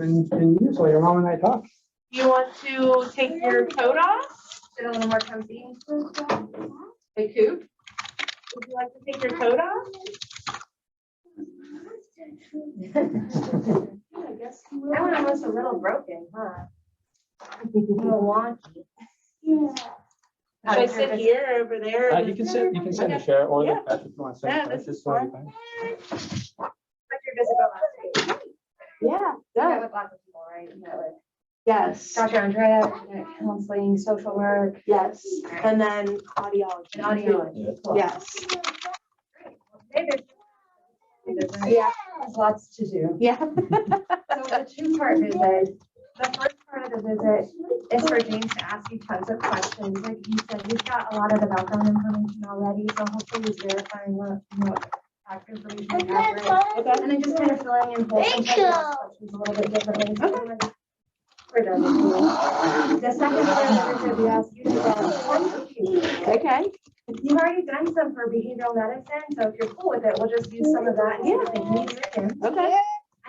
and use while your mom and I talk. You want to take your coat off? Get a little more comfy. Hey, Coop, would you like to take your coat off? I guess that one almost a little broken, huh? A little wonky. Yeah. Should I sit here or over there? You can sit in a chair or Yeah. like Patrick, if you want to sit. Yeah, That's this is just totally fine. How'd your visit go last week? Yeah, You met yeah, with lots of people, right? You met with yes, Dr. Andrea, you met counseling, social work, yes, and then audiology. and audiology. Yeah. Cool. Yes, David. yeah, There's lots to do. yeah. So the two-part visit, the first part of the visit is for James to ask you tons of questions. Like he said, he's got a lot of the background information already, so hopefully he's verifying what, fact information is accurate. Okay. And then just kind of filling in holes and typing out questions a little bit differently. So we're done with you. The second part of the visit, we ask you to fill out Okay. You've already done some for behavioral medicine, so if you're cool with it, we'll just use some of that. Yeah. And you do it again. Okay.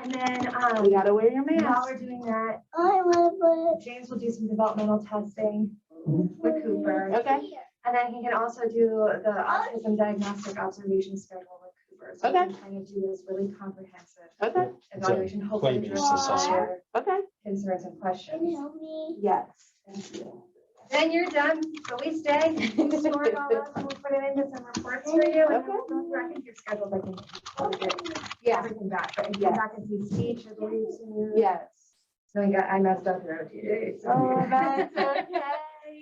And then, You gotta wear your while mask. we're doing that, I want James will do some developmental testing with Cooper. Okay. And then he can also do the autism diagnostic observation schedule with Cooper. So Okay. we can kind of do this really comprehensive Okay. evaluation, hopefully play-based address all assessment. your Okay. concerns and questions. help me. Yes. Thank you. Then you're done, so we stay, we store it all up, and we'll put it into some reports for you, and then we'll go through, I think your schedule's like, Yeah. everything back, but you Yeah. come back and see speech, I believe, soon. Yes. So I messed up your OT. Oh, that's okay.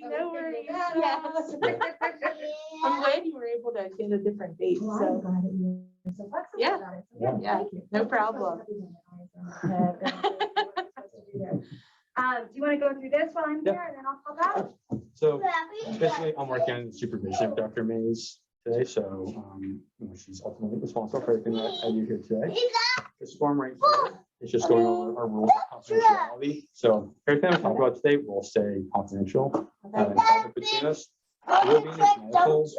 No worries. Yes. I'm glad you were able to get a different date. Well, I'm So glad that you were so flexible Yeah. about it. So, yeah, Yeah, thank you. no problem. Do you want to go through this while I'm Yeah. here, and then I'll pop out? So basically, I'm working on the supervision of Dr. Mays today, so she's ultimately responsible for everything that I do here today. This form right here is just going over our rules of confidentiality. So everything we talk about today will stay confidential and private between us. It will be in this medical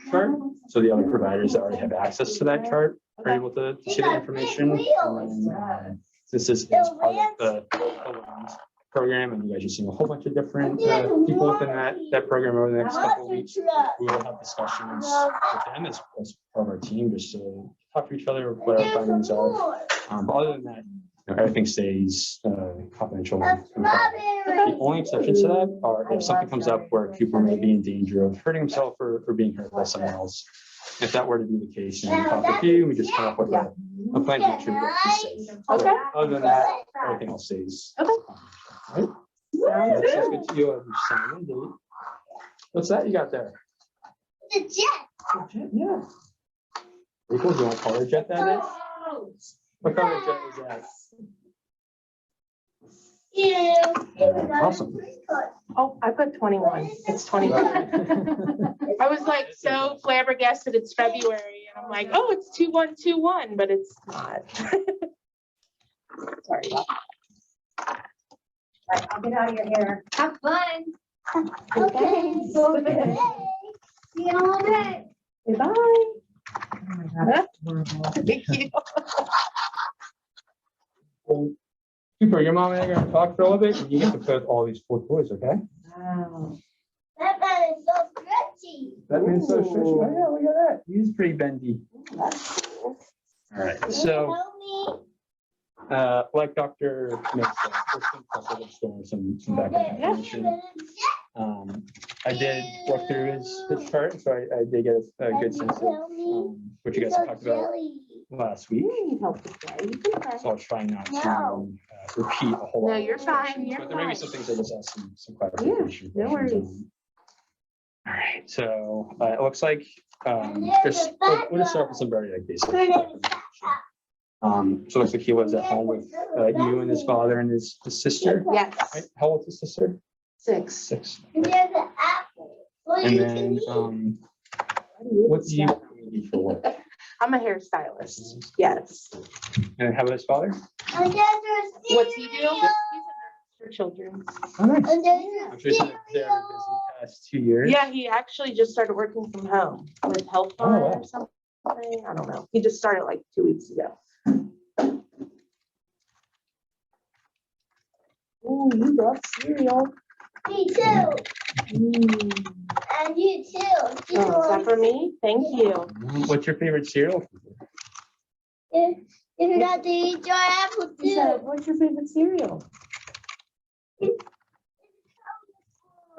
chart, so the other providers that already have access to that chart are able to see the information. And then, this is part of the LEARNS program, and you guys are seeing a whole bunch of different people within that program over the next couple of weeks. We will have discussions with them as part of our team, just to talk to each other, what our findings are. But other than that, everything stays confidential. The only exceptions to that are if something comes up where Cooper may be in danger of hurting himself or being hurt by someone else. If that were to be the case, and we talk with you, we just come up with a plan to make sure that he's safe. Okay. Other than that, everything else stays. Okay. Right? Sounds That's good. good to you. Sign and date. What's that you got there? The jet. A jet, yeah. Pretty cool. Do you want to color jet that is? What color jet is that? Yeah. Awesome. Oh, I put 21. It's 21. I was like so flabbergasted. It's February, and I'm like, oh, it's 2121, but it's not. Sorry about that. Right, I'll get out of your hair. Have fun. Okay. Okay. See you all day. Goodbye. Oh my God. Thank you. Well, Cooper, your mom and I are going to talk for a little bit, and you get to play with all these cool toys, okay? Wow. That man is so stretchy. That means so Ooh. stretchy. Oh, yeah, look at that. He's pretty bendy. That's cool. All right. Can you So, help me? like Dr. Nick said, first thing first, let's go over some background information. I did work through his chart, so I did get a good sense of what you guys talked about last week. You need help to play. You can play. So I'll try not to No. repeat a whole lot. No, you're fine. You're But there may be fine. some things I just asked some clarification. no questions worries. on. All right, so it looks like just we'll just start with some very like basic information. So it looks like he was at home with you and his father and his sister. Right? Yes. How old is his sister? 6. 6. There's an apple. Well, And you then can eat. what do you do for work? I'm a hairstylist. Yes. And how about his father? And there's a What's he do? He's a cereal. nurse for children. Oh, nice. And there's I'm a sure he's been very busy cereal. the past 2 years. Yeah, he actually just started working from home with Health Oh, Fund wow. or something. I don't know. He just started like 2 weeks ago. Oh, you love cereal. Me too. Mm. And you too. You Oh, is that for me? Thank you. What's your favorite cereal? You got to eat your apple He said, too. what's your favorite cereal?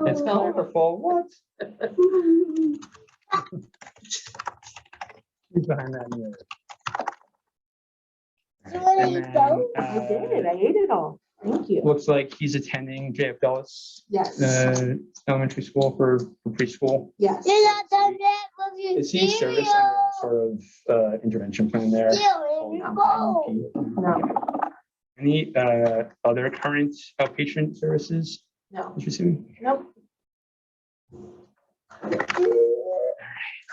It's colorful. What? Who's behind that mirror? You wanna And eat then, those? I did. I ate it all. Thank you. looks like he's attending JF Dulles Yes. Elementary School for preschool. Yes. You're not done yet with your Is he in service cereal. under any sort of intervention plan there? Still in your bowl. No. Any other current outpatient services No. he's receiving? Nope.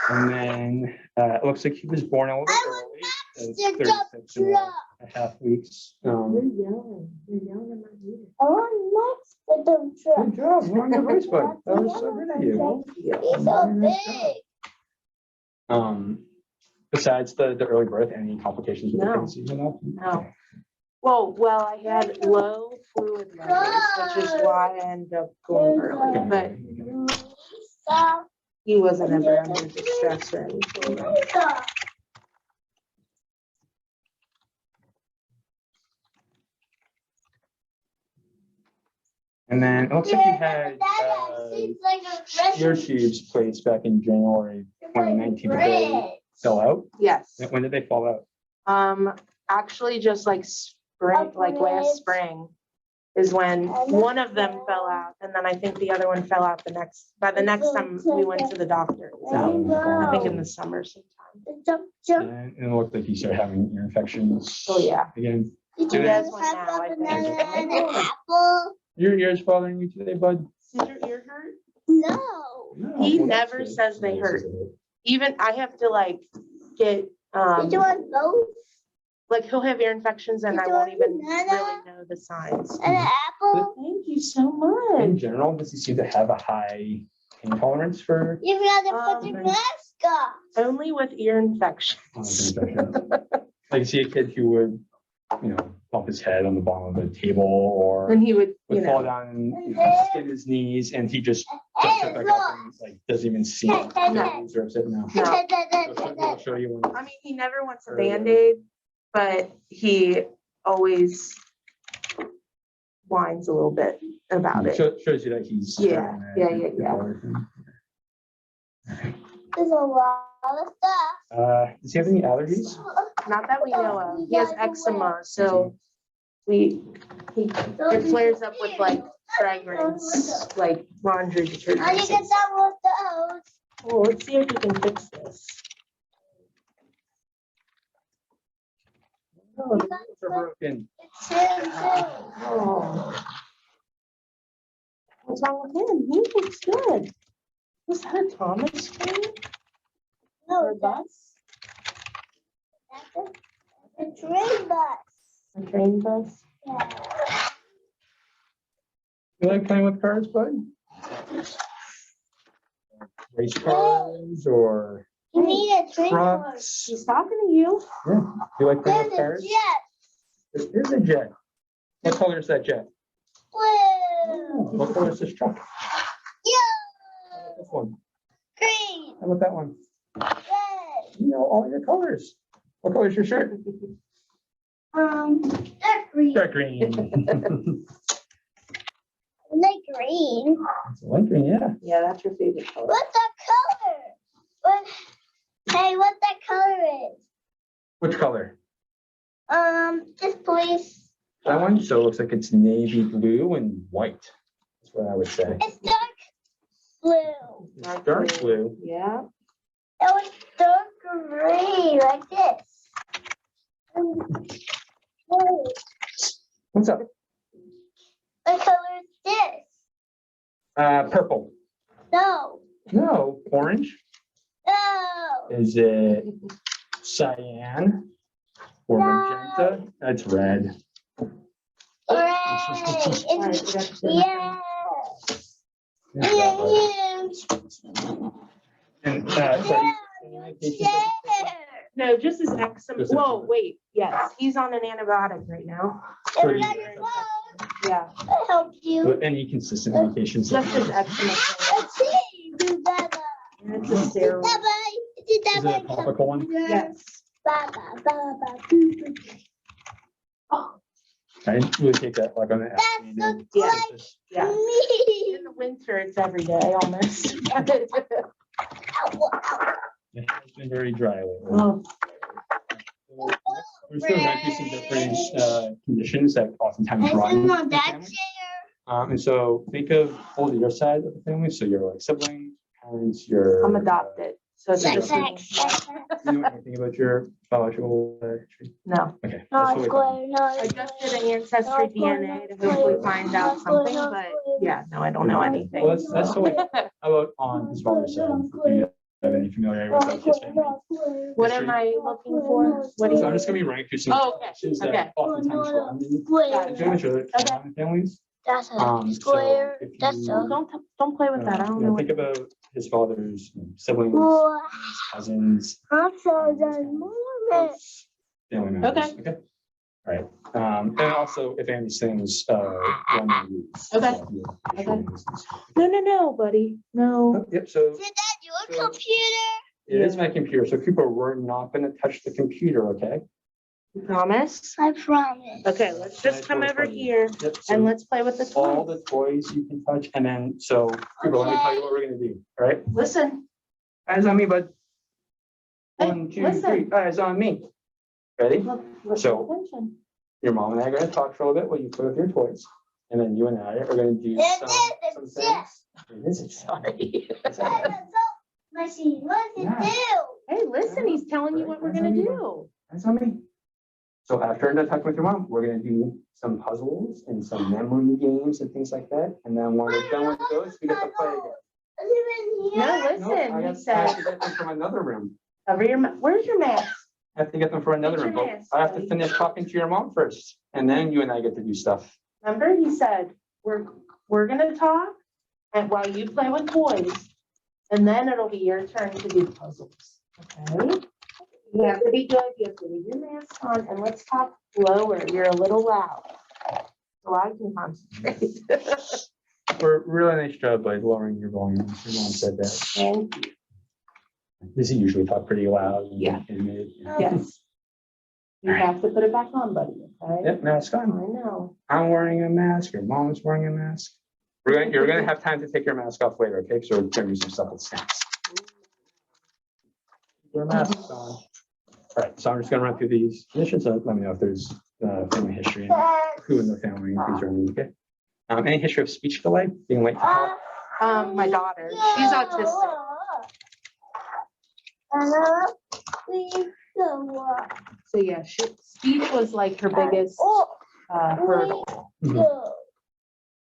And then it looks like he was born a little bit early. Mr. 36 and a half weeks. You're yelling. You're yelling in my ear. Oh, next to the truck. Good job. You're on the voice, bud. That was so good of you. Thank you. He's so big. Besides the early birth, any complications with the No. pregnancy? No. Well, I had low fluid levels, which is why I ended up going early, but Stop. he wasn't ever under distress or anything. Stop. And then it looks like he Yeah, had that seems like a ear recipe. tubes placed back in January 2019. But they Bread. fell out. Yes. When did they fall out? Actually just like spring, like last spring is when one of them fell out. And then I think the other one fell out by the next time we went to the doctor. So I think in the summer sometime. Jump, jump. And it looked like he started having ear infections. Oh, yeah. Again, Did you you guys guys want have now, I a think. banana and an apple? your ear's bothering you today, bud? Did your ear hurt? No. No. He Well, that's never good. says they hurt. Even I have to like get, Did you want both? like he'll have ear infections and Did I you won't want even banana? really know the signs. And an apple? Thank you so In much. general, does he seem to have a high pain tolerance for You gotta put your Um, mask on. Only with ear infections. infections? Like, see a kid who would, bump his head on the bottom of the table or And he would, would fall down and skin his knees and he just jumps right back up and like doesn't even see it. No. Or upset now. No. I'll show you one. I mean, he never wants a Band-Aid, but he always whines a little bit about it. Shows you that he's. Yeah, starting to yeah. recover from- There's a lot of stuff. Does he have any allergies? Not that we know of. He has eczema, so it flares up with like fragrance, like laundry detergent. How do you get that with those? Well, let's see if we can fix this. Oh, the wheels are broken. It's him too. Oh. What's wrong with him? He looks good. Was that a Thomas train or a No, bus? that's a train bus. A train bus? Yeah. You like playing with cars, bud? Race cars or You need a train bus. trucks? She's talking to you. Yeah. You like playing There's with a cars? jet. There is a jet. What color is that jet? Blue. What color is this truck? Yellow. This one. Green. How about that one? Red. You know all your colors. What color is your shirt? Dark green. Dark green. Light green. It's light green, yeah. Yeah, that's your favorite color. What's that color? What? Hey, what that color is? Which color? This place. That one? So it looks like it's navy blue and white. That's what I would say. It's dark blue. It's dark blue. Yeah. It was dark gray, like this. Oh, What's up? what color is this? Purple. No. No, orange. No. Is it cyan or magenta? That's red. Red. Alright, It's, we got to- yeah. And Yeah. No, just his eczema. Just Whoa, eczema. wait, yes, he's on an antibiotic right now. Is that your phone? Yeah. Hold help you. Any consistent medications. Just as eczema. Let's see. Do that. It's a steroid. Is it a topical one? Yes. Baba, baba, I didn't really take that like on the. That's so Yeah. Just- Yeah. me. In the winter, it's every day almost. It's been very dry lately. Oh, We're still going through some different conditions that oftentimes I run. sit on in that families. chair. And so think of all your side of the family, so your like siblings, parents, your. I'm adopted, so it's just me. Do you know anything about your biological history? No. Okay. No, that's totally fine. no. I just did an ancestry DNA to hopefully find out something, but yeah, no, I don't know anything. Well, that's totally. How about on his father's side? Do you have any familiarity with like his family? What am I looking for? What do So I'm you? just gonna be running through some Oh, okay, questions okay. that oftentimes run in Square. families or common families. That's So a square. if That's you, a. Don't play with that. I don't know. Think What. about his father's siblings, Wow. cousins. I'm so done. close family members. Okay. Okay. All right. And also if any things run in roots. Okay. So, you know, Okay. business. No, buddy. No. Oh, Yep, so Is that your computer? it is my computer. So Cooper, we're not gonna touch the computer, okay? You promise? I promise. Okay, let's just come over here Yep, so and let's play with the all toys. the toys you can touch, and then, so Cooper, let me tell you what we're gonna do, all right? Listen. Eyes on me, bud. Hey, 1, 2, listen. 3, eyes on me. Ready? Look, listen, So- attention. Your mom and I are gonna talk for a little bit while you play with your toys. And then you and I are gonna do some things. It is exciting. Sorry. Machine, what does Yeah. it do? Hey, listen, he's telling you what we're gonna do. Eyes on me. So after I'm done talking with your mom, we're gonna do some puzzles and some memory games and things like that. And then when we're done with those, we get to play again. Is it in here? No, No, listen, I he have I have said, to get them from another room. cover your, where's your mask? I have to get them from another Get room. your but mask, I have to buddy. finish talking to your mom first, and then you and I get to do stuff. Remember, he said, we're gonna talk and while you play with toys. And then it'll be your turn to do puzzles, okay? You have to be good, you have to leave your mask on, and let's talk lower, you're a little loud. So I can concentrate. We're really nice job by lowering your volume. Your mom said that. Thank you. Does he usually talk pretty loud? and Yeah. animated? Yes. You have to put it back on, buddy, okay? Yep, mask I on. know. I'm wearing a mask. Your mom's wearing a mask. You're gonna have time to take your mask off later, okay? So we're gonna do some stuff with snacks. Your mask's on. All right, so I'm just gonna run through these conditions. Let me know if there's family history and who in the family is running, okay? Any history of speech delay, being late to talk? My daughter, she's autistic. So yeah, speech was like her biggest hurdle.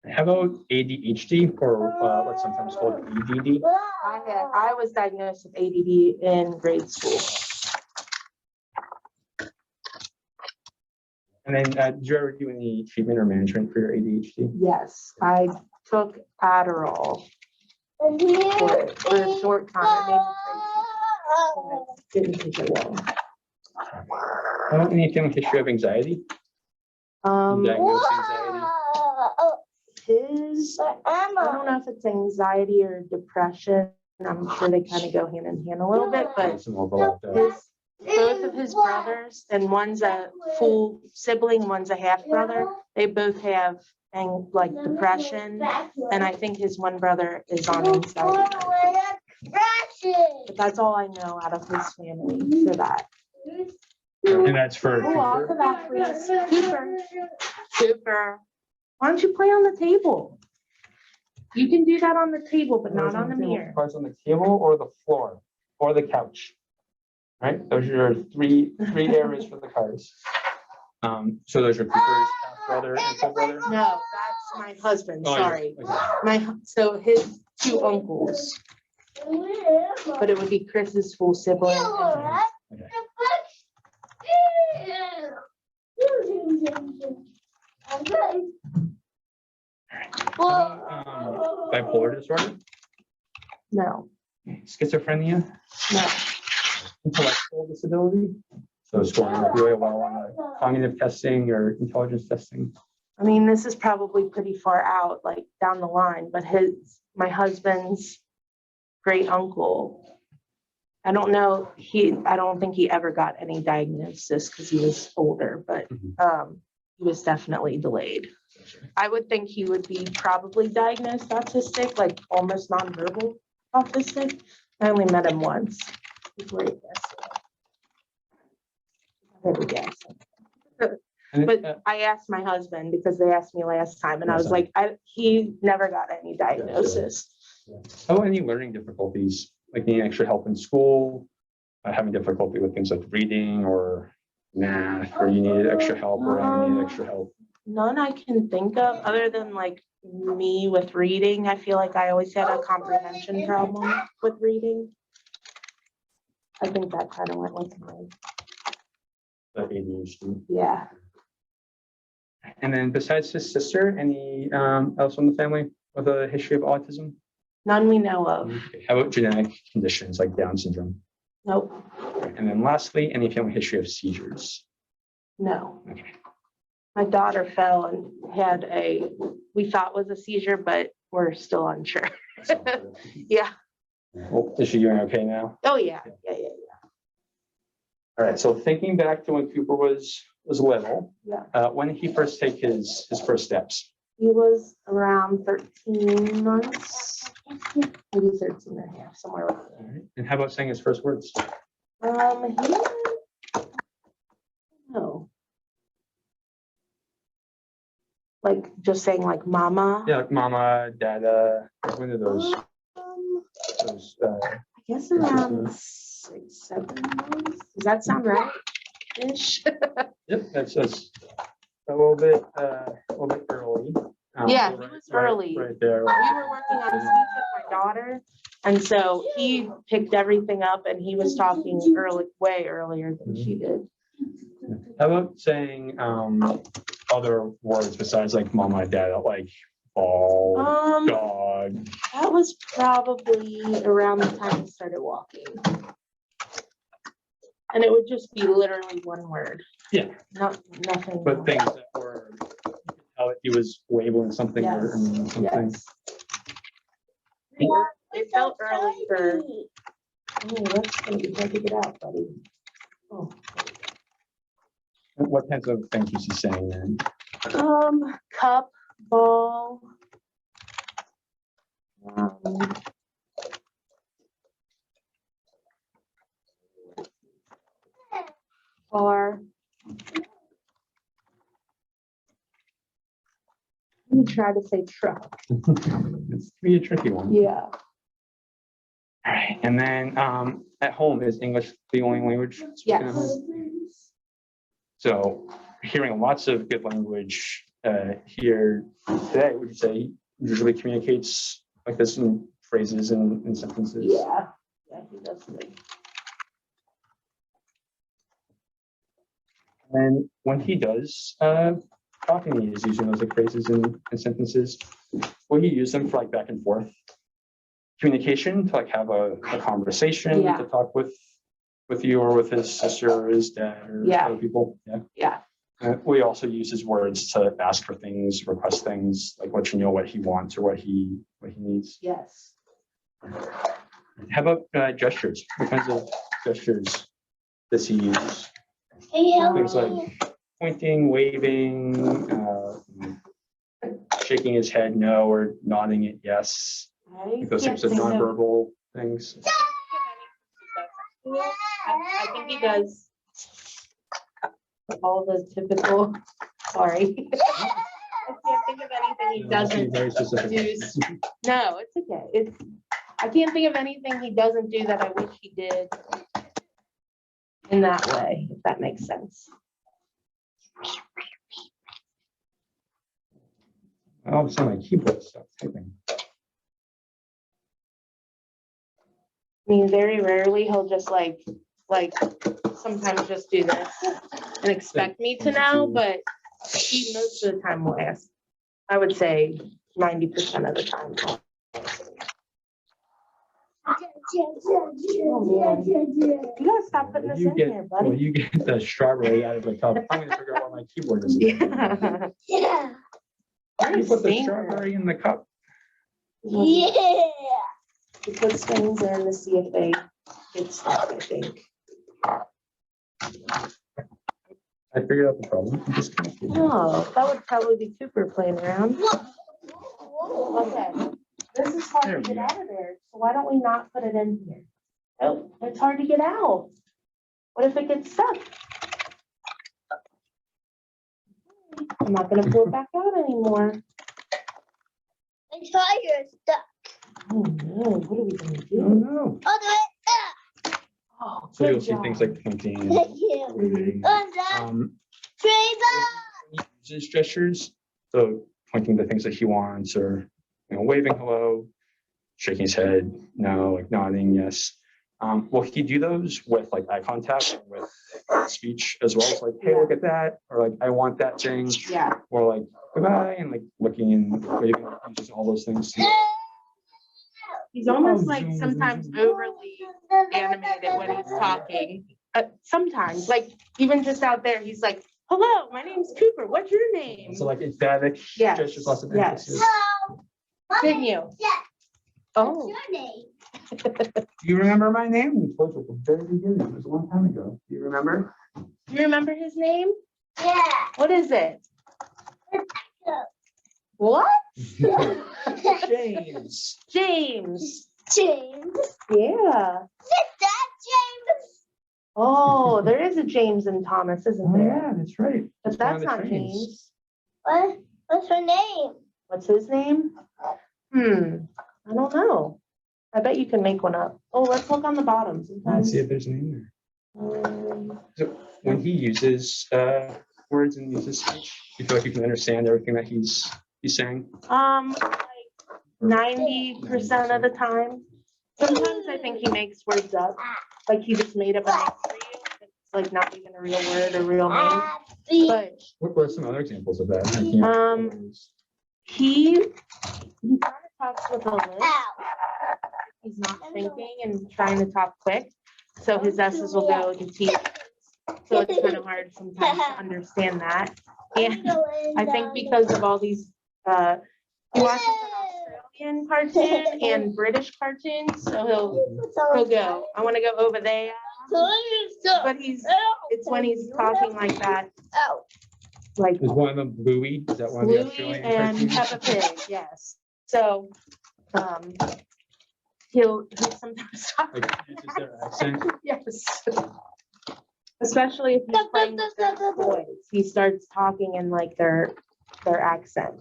How about ADHD or what's sometimes called EDD? I was diagnosed with ADD in grade school. And then did you ever do any treatment or management for your ADHD? Yes, I took Adderall for a short time. It made me crazy. Didn't take it long. How about any family history of anxiety? Diagnosed anxiety? I don't know if it's anxiety or depression. I'm sure they kind of go hand in hand a little bit, but Some overlap there. both of his brothers, and one's a full sibling, one's a half brother. They both have like depression, and I think his one brother is on anxiety. But that's all I know out of his family for that. And that's for Oh, off the Cooper? back, please. Cooper. Cooper. Why don't you play on the table? You can do that on the table, but not on the mirror. Cards on the table or the floor or the couch. Right, those are your three areas for the cards. So those are Cooper's half brother and full brother. No, that's my husband, Oh, yeah, sorry. okay. So his two uncles, but it would be Chris's full sibling. and- Bipolar disorder, No, schizophrenia, no, intellectual disability. So scoring really well on the cognitive testing or intelligence testing. I mean, this is probably pretty far out, like down the line, but my husband's great uncle. I don't know, I don't think he ever got any diagnosis because he was older, but he was definitely delayed. I would think he would be probably diagnosed autistic, like almost nonverbal autistic. I only met him once. Before he passed away. I would guess. But I asked my husband because they asked me last time and I was like, he never got any diagnosis. Oh, any learning difficulties, like needing extra help in school, having difficulty with things like reading or math, or you needed extra help or I needed extra help? None I can think of other than like me with reading. I feel like I always had a comprehension problem with reading. I think that kind of went with mine. The ADHD. Yeah. And then besides his sister, any else in the family with a history of autism? None we know of. Okay. How about genetic conditions like Down syndrome? Nope. And then lastly, any family history of seizures? No. Okay. My daughter fell and had we thought was a seizure, but we're still unsure. Yeah. Well, is she doing okay now? Oh, yeah. Yeah. All right. So thinking back to when Cooper was little, Yeah. when did he first take his first steps? He was around 13 months, maybe 13 and a half, somewhere around All right. And how about saying his first words? No. Like just saying like mama. Yeah, like mama, dada. When are those? I guess around 6, 7 months. Does that sound right? Ish. Yep, that's a little bit early. Yeah, so he was early. Right there. We were working on speech with my daughter, and so he picked everything up, and he was talking way earlier than she did. How about saying other words besides like mama, dada, like ball, dog? That was probably around the time he started walking. And it would just be literally one word. Yeah. Nothing. But things that were how he was labeling something or something. Yes. It felt early for. Oh, that's gonna be hard to get out, buddy. Oh. What kinds of things was he saying then? Cup, ball. Car. Let me try to say truck. It's be a tricky one. Yeah. All right, and then at home is English the only language spoken at Yes. home? So hearing lots of good language here today, would you say he usually communicates like this in phrases and sentences? Yeah. Yeah, he does. And when he does talking, he is using those like phrases and sentences. Will he use them for like back and forth communication to like have a conversation Yeah. to talk with you or with his sister or his dad or other people? Yeah. Yeah. We also use his words to ask for things, request things, like let you know what he wants or what he needs. Yes. How about gestures? What kinds of gestures does he use? Things like pointing, waving, shaking his head no, or nodding it yes. Like those types of nonverbal things. I think he does all the typical. Sorry. I can't think of anything he doesn't Very specific. do. No, it's okay. I can't think of anything he doesn't do that I wish he did in that way, if that makes sense. Oh, it's on my keyboard stuff typing. I mean, very rarely he'll just like sometimes just do this and expect me to know, but he most of the time will ask. I would say 90% of the time. You gotta stop putting this in there, Well, buddy. you get the strawberry out of the cup. I'm gonna figure out what my keyboard is. Yeah. You put the Stinker. strawberry in the cup. Yeah. He puts things in to see if they get stuck, I think. I figured out the problem. I'm just gonna keep it. Oh, that would probably be Cooper playing around. Okay, this is hard There to we get go. out of there, so why don't we not put it in here? Oh, it's hard to get out. What if it gets stuck? I'm not gonna pull it back out anymore. I'm tired. Stuck. Oh no, what are we gonna Oh, do? no. All the way Oh, So you'll good see things job. like pointing. up. Thank you. waving. I'm done. Um, Trevor. he uses gestures, so pointing to things that he wants, or waving hello, shaking his head, no, like nodding, yes. Will he do those with like eye contact, with speech as well as like, hey, look at that, or like, I want that thing, Yeah, or like, goodbye, and like looking and waving, just all those things. he's almost Oh, like zoom, sometimes zoom, zoom. overly animated when he's talking. Sometimes, like even just out there, he's like, hello, my name's Cooper. What's your name? So like emphatic Yes, gestures, lots of yes. emphasis. Didn't you? Yeah. Oh, What's your name? Do you remember my name? We spoke at the very beginning. It was a long time ago. Do you remember? do you remember his name? Yeah. What is it? What? James. James. James. Yeah. Is that James? Oh, there is a James and Thomas, isn't Oh, there? yeah, that's right. But It's one of that's the not trains. James. What? What's her name? What's his name? I don't know. I bet you can make one up. Oh, let's look on the bottom Let's sometimes. see if there's a name there. Um, So when he uses words and uses speech, you feel like you can understand everything that he's saying? like 90% of the time. Sometimes I think he makes words up, like he just made up a name for you. It's like not even a real word or real name. Abby. But What are some other examples of that? I can't- he kind of talks with a lisp. Ow. He's not thinking and trying to talk quick. So his S's will go to T. So it's kind of hard sometimes to understand that. And I think because of all these, he watches an Australian cartoon and British cartoons, so he'll go, I want to go over there. But it's when he's talking like that, Oh. like Is one of them Bluey? Is that one of the Bluey Australian and cartoons? Peppa Pig, yes. So, he'll sometimes talk, Like uses their accent? yes. Especially if he's playing with their toys, he starts talking in like their accent.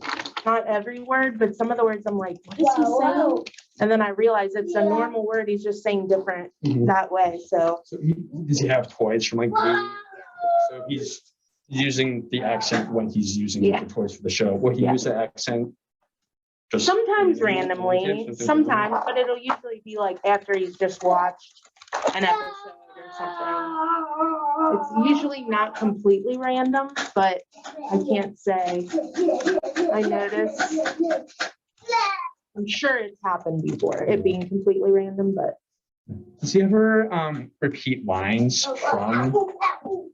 Not every word, but some of the words I'm like, what is he saying? And then I realize it's a normal word, he's just saying different Mhm. that way, so. So does he have toys from like Bluey? So he's using the accent when he's using Yeah. the toys for the show. Will he Yeah. use the accent? Just Sometimes randomly? randomly, sometimes, but it'll usually be like after he's just watched an episode or something. It's usually not completely random, but I can't say. I noticed, I'm sure it's happened before, it being completely random, but Does he ever repeat lines from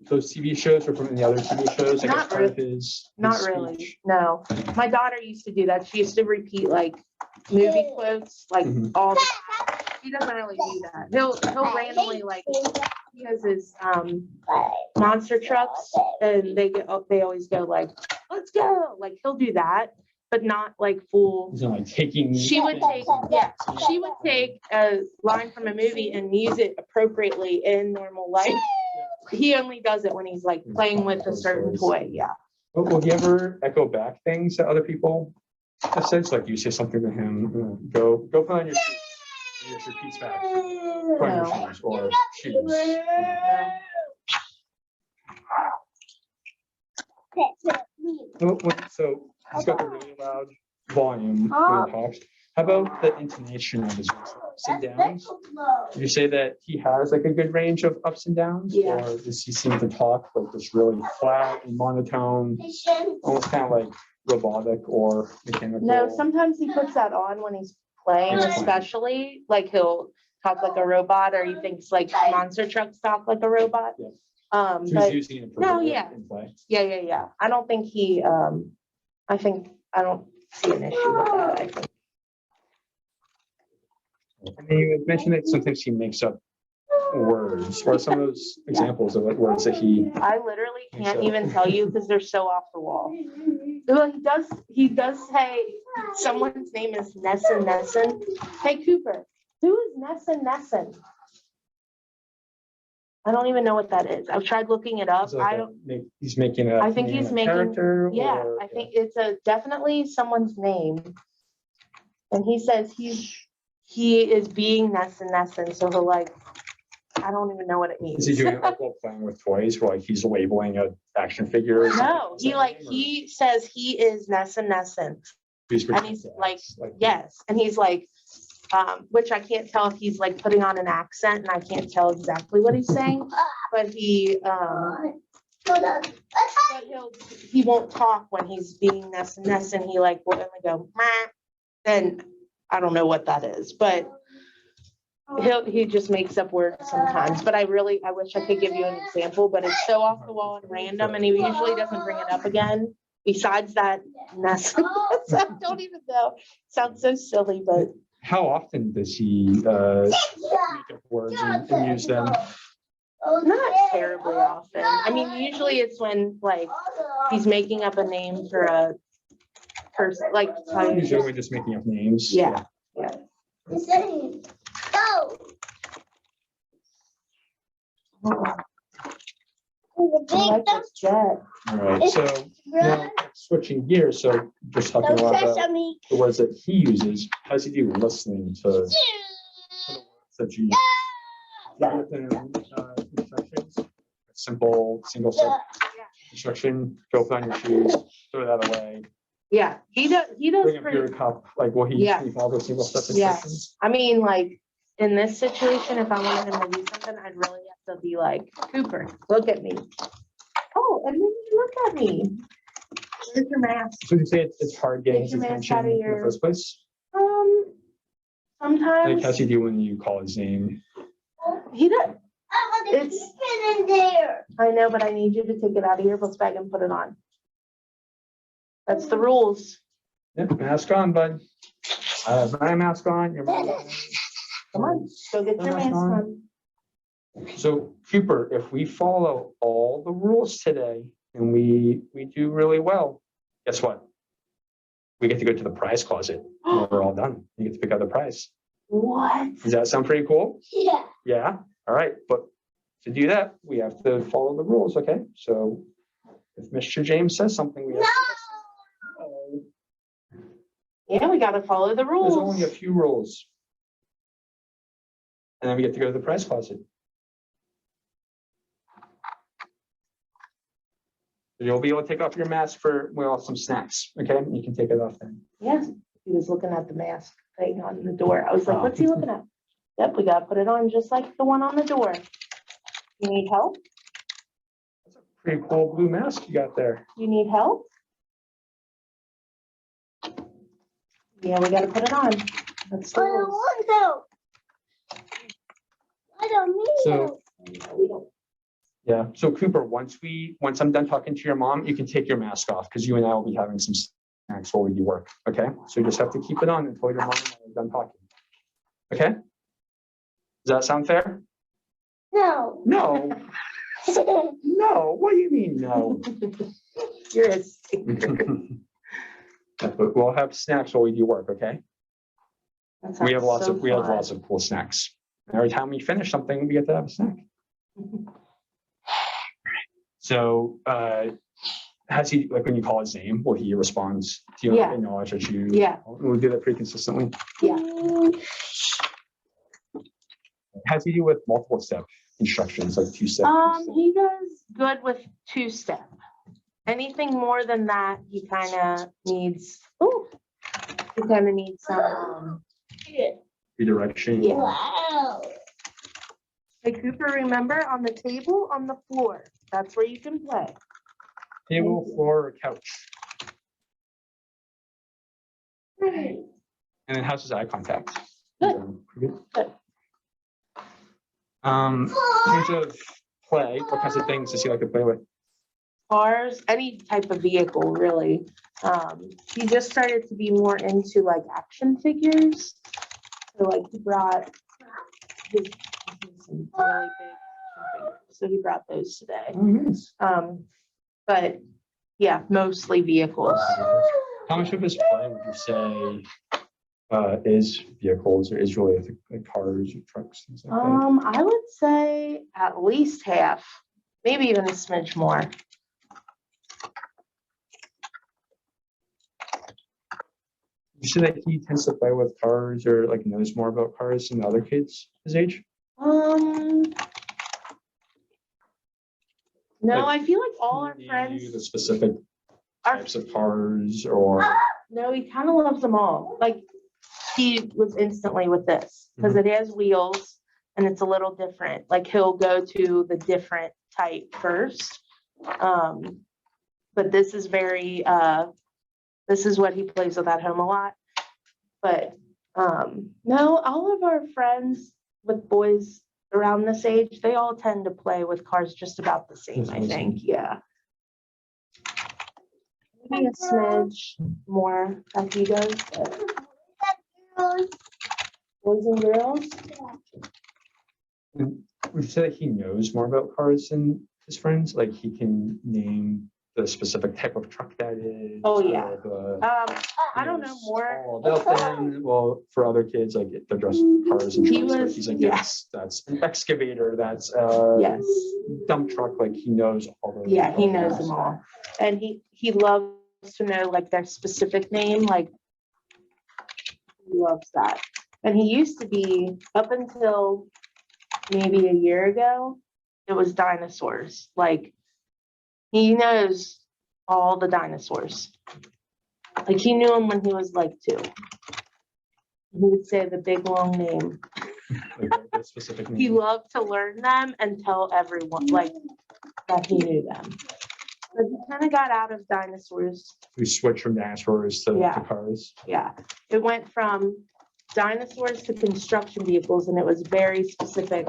those TV shows or from any other TV shows? Like Not as part of his not really, speech? no. My daughter used to do that. She used to repeat like movie quotes, like Mhm. all the time. He doesn't really do that. He'll randomly like, he has his monster trucks and they always go like, let's go. Like he'll do that, but not like full. He's not like taking. She would take a line from a movie and use it appropriately in normal life. He only does it when he's like playing with a certain toy, yeah. But will he ever echo back things that other people have said? So, like you say something to him, go put on your shoes. And he just repeats back. Put on your shoes or shoes. So he's got the really loud volume when he talks. How about the intonation of his voice? Ups and downs? Did you say that he has like a good range of ups and downs? Yeah. Or does he seem to talk like just really flat and monotone, almost kind of like robotic or mechanical? No, sometimes he puts that on when he's playing, especially, like he'll talk like a robot, or he thinks like monster trucks talk like a robot. Yeah. So But he's using it no, appropriately yeah. in play. yeah. I don't think he, I think I don't see an issue with that, I think. And then you had mentioned that sometimes he makes up words. What are some of those examples of like words that he? I literally can't even tell you because they're so off the wall. Well, he does say someone's name is Nesson Nesson. Hey, Cooper, who is Nesson Nesson? I don't even know what that is. I've tried looking it up. Is it like I don't, he's making a. I think name he's a making- character. yeah, or- I think it's definitely someone's name. And he says he is being Nesson Nesson, so he'll like, I don't even know what it Is means. he doing it like while playing with toys, where like he's labeling a action figure? Or something? No, Is that name, or he says he is Nesson Nesson. he's and he's pretending like, Yes, and he's like, which I can't tell if he's like putting on an accent, and I can't tell exactly what he's saying, but he won't talk when he's being Nesson Nesson. He like will only go, "Meh," and I don't know what that is, but he just makes up words sometimes. But I wish I could give you an example, but it's so off the wall and random, and he usually doesn't bring it up again. Besides that, Nesson, I don't even know. Sounds so silly, but. How often does he make up words and use them? Not terribly often. I mean, usually it's when like he's making up a name for a person, like. Usually we're just making up names. Yeah. Go. I like this jet. All right, so now switching gears, so just talking No about sesame. the words that he uses. How does he do listening to the words that you use? Instructions, simple single step instruction, go put on your shoes, throw that away, Yeah, he does bring up your pretty, cup, like will he Yeah. follow those single step Yeah. instructions? I mean, like, in this situation, if I wanted him to do something, I'd really have to be like, Cooper, look at me. Oh, and then you look at me. Where's your mask? So you say it's hard getting his Get your mask attention out of in the your- first place? Um, Like sometimes how's he do when you call his name? he does. I want to It's- keep it in there. I know, but I need you to take it out of your book bag and put it on. That's the rules. Yep, mask on, bud. I have my mask on, your mask on. Come on, go get your Mask mask on. on. So Cooper, if we follow all the rules today and we do really well, guess what? We get to go to the prize closet. When we're all done. You get to pick out the prize. What? Does that sound pretty cool? Yeah. Yeah. All right. But to do that, we have to follow the rules. Okay. So if Mr. James says something, we have to follow. Yeah, we gotta follow the There's rules. only a few rules. And then we get to go to the prize closet. You'll be able to take off your mask for, well, some snacks, okay? You can take it off then. Yes, he was looking at the mask thing on the door. I was like, Oh. what's he looking at? Yep, we gotta put it on just like the one on the door. You need help? Pretty cool blue mask you got there. You need help? Yeah, we gotta put it on. That's the I don't rules. want help. I don't need So- help. We don't- Yeah, so Cooper, once I'm done talking to your mom, you can take your mask off because you and I will be having some snacks while we do work, okay? So you just have to keep it on until your mom and I are done talking. Okay? Does that sound fair? No. No, no, what do you mean, no? You're a stinker. But we'll have snacks while we do work, okay? That We have sounds so we have fun. lots of cool snacks. And every time we finish something, we get to have a snack. So, has he, like when you call his name, will he respond to you, Yeah. acknowledge that you? Yeah. We do that pretty consistently. Yeah. Has he do with multiple step instructions, like 2-step? He does good with 2-step. Anything more than that, he kind of needs, some, Redirection. Yeah. Wow. hey Cooper, remember on the table, on the floor, that's where you can play. Table, floor, or couch. Right. And then how's his eye contact? Good. Pretty good. Good. In terms of play, what kinds of things does he like to play with? cars, any type of vehicle, really. He just started to be more into like action figures. So like he brought his some really big action figures. So he brought those today. Oh, nice. But yeah, mostly vehicles. How much of his play would you say is vehicles or is really like cars or trucks, things like that? I would say at least half, maybe even a smidge more. You say that he tends to play with cars or like knows more about cars than the other kids his age? No, Like, I feel like all our The friends, specific our, types of cars or no, he kind of loves them all. Like he was instantly with this because it has wheels and it's a little different. Like he'll go to the different type first. But this is very, this is what he plays with at home a lot. But no, all of our friends with boys around this age, they all tend to play with cars just about the same, I think. Yeah. Maybe a smidge more like he does, but boys and girls. would you say that he knows more about cars than his friends? Like he can name the specific type of truck that is? Oh, yeah. or the, I don't know more. all about them. Well, for other kids, like they're just cars and He trucks. But was- he's like, yeah. yes, that's an excavator. That's Yes. dump truck. Like he knows all those. Yeah, he knows them all. And he loves to know like their specific name, like he loves that. And he used to be, up until maybe a year ago, it was dinosaurs. Like he knows all the dinosaurs. Like he knew them when he was like 2. He would say the big long name. Like, the specific name. He loved to learn them and tell everyone like that he knew them. But he kind of got out of dinosaurs. We switched from dinosaurs to, Yeah. to cars. Yeah, it went from dinosaurs to construction vehicles, and it was very specific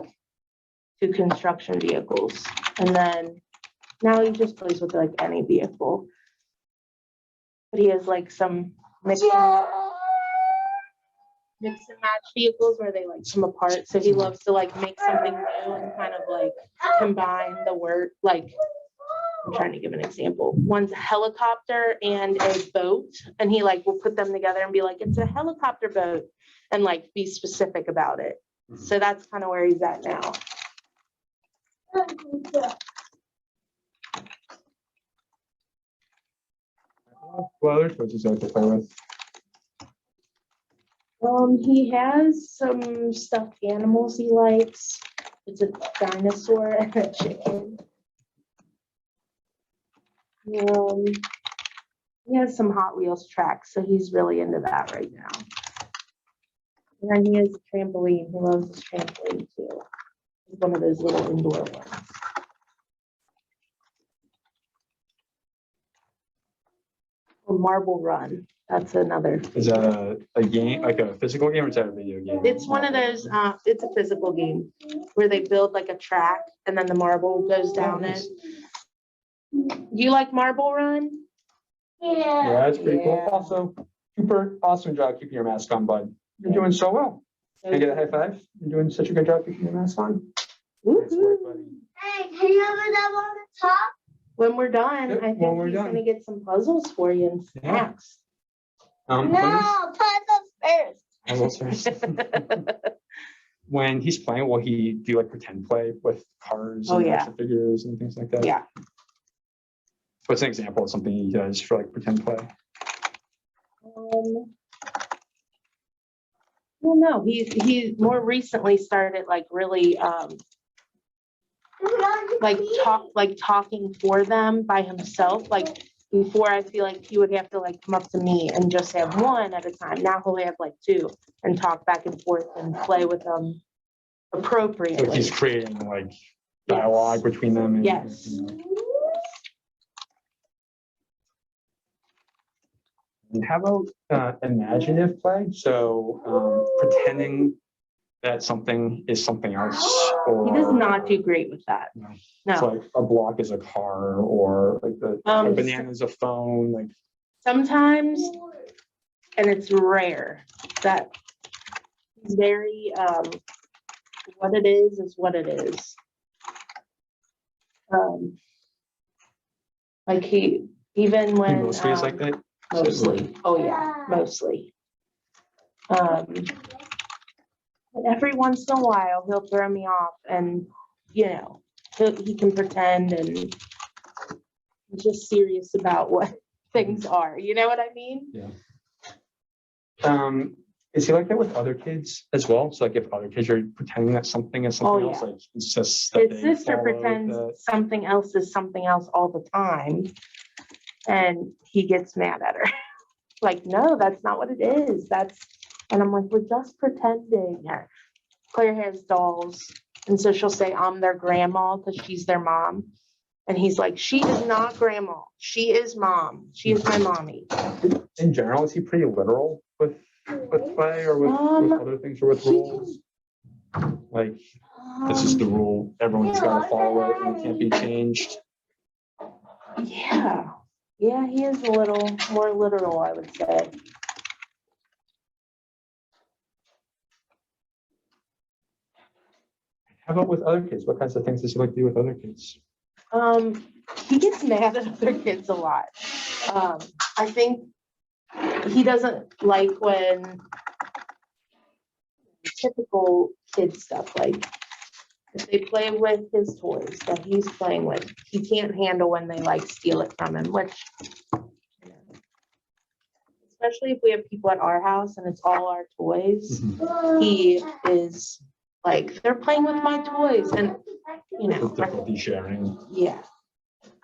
to construction vehicles. And then now he just plays with like any vehicle. But he has like some mix and match vehicles where they like come apart. So he loves to like make something new and kind of like combine the word, like I'm trying to give an example. One's a helicopter and a boat, and he like will put them together and be like, it's a helicopter boat, and like be specific about it. So that's kind of where he's at now. What other toys does he like to play with? He has some stuffed animals he likes. It's a dinosaur and a chicken. He has some Hot Wheels tracks, so he's really into that right now. And then he has a trampoline. He loves his trampoline too. It's one of those little indoor ones. Or Marble Run. That's another. Is that a game, like a physical game, or is that a video game? It's one of those, it's a physical game where they build like a track and then the marble goes down it. Do you like Marble Run? Yeah. Yeah, that's pretty cool. Yeah. Also, super awesome job keeping your mask on, bud. You're doing so well. Can I get a high five? You're doing such a good job keeping your mask on. Nice work, buddy. Hey, can you have it up on the top? When we're done, Yep, I when think we're he's done. gonna get some puzzles for you and snacks. No, puzzles first. When he's playing, will he do like pretend play with cars Oh, and yeah. action figures and things like that? Yeah. What's an example of something he does for like pretend play? Well, no, he more recently started like really talking for them by himself. Like before, I feel like he would have to like come up to me and just have one at a time. Now he'll have like 2 and talk back and forth and play with them So appropriately. he's creating like dialogue between them. And, Yes. And how about imaginative play? So pretending that something is something else, He does or not do great with that. No. it's No. like a block is a car, or like a banana is a phone, like. Sometimes, and it's rare, that he's very, what it is what it is. Like even He when. mostly is like that. Mostly, oh yeah, mostly. But every once in a while, he'll throw me off and, you know, he can pretend and he's just serious about what things are, you know what I mean? Yeah. Is he like that with other kids as well? So like if other kids are pretending that something is something Oh, else, yeah. like it's just that His they sister follow pretends the- something else is something else all the time. And he gets mad at her. Like, no, that's not what it is. And I'm like, we're just pretending. Yeah. Claire has dolls. And so she'll say, I'm their grandma because she's their mom. And he's like, she is not grandma. She is mom. She is my mommy. In general, is he pretty literal with play or with other things or with rules? Like, this is the rule, everyone's gotta follow it and it can't be changed. Yeah. Yeah, he is a little more literal, I would say. How about with other kids? What kinds of things does he like to do with other kids? He gets mad at other kids a lot. I think he doesn't like when typical kid stuff, like if they play with his toys that he's playing with, he can't handle when they like steal it from him, which, you know, especially if we have people at our house and it's all our toys, he is like, they're playing with my toys and, you know. With difficulty sharing. Yeah.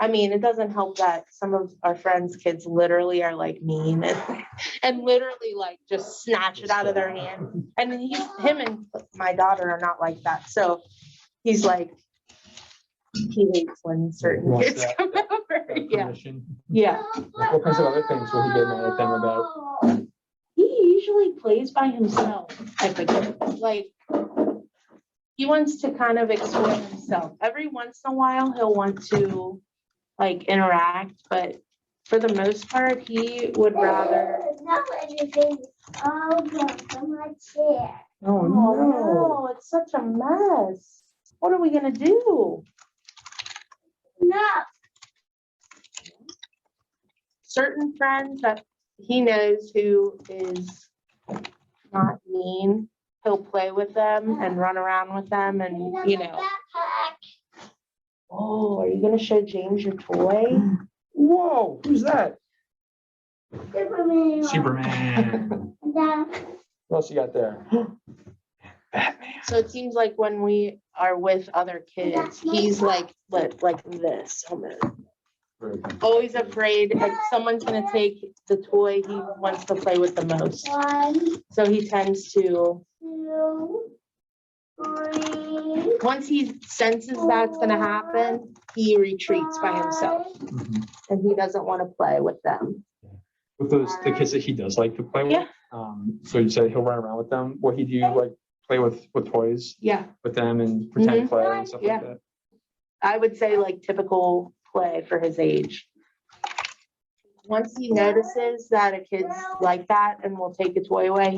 I mean, it doesn't help that some of our friends' kids literally are like mean and literally like just snatch it out of their hand. And then him and my daughter are not like that. So he's like, he hates when certain Wants kids that- come over. Yeah. Permission. Yeah. Like, what kinds of other things will he get mad at them about? He usually plays by himself, I think. Like, he wants to kind of explore himself. Every once in a while, he'll want to like interact, but for the most part, he would rather. Oh Oh no, it's such a mess. What are we gonna do? no. Certain friends that he knows who is not mean, he'll play with them and run around with them and, you know. Oh, are you gonna show James your toy? Whoa, who's that? Superman. Superman. What else you got there? Batman. So it seems like when we are with other kids, he's like this. Oh, man. Always afraid like someone's gonna take the toy he wants to play with the most. 1, So he tends to, 2, 3. once he senses that's gonna happen, he retreats by himself Mhm. and he doesn't want to play with them. With the kids that he does like to play with. Yeah. So you said he'll run around with them. Will he do like play with toys Yeah, with them and pretend play and stuff Yeah. like that? I would say like typical play for his age. Once he notices that a kid's like that and will take a toy away,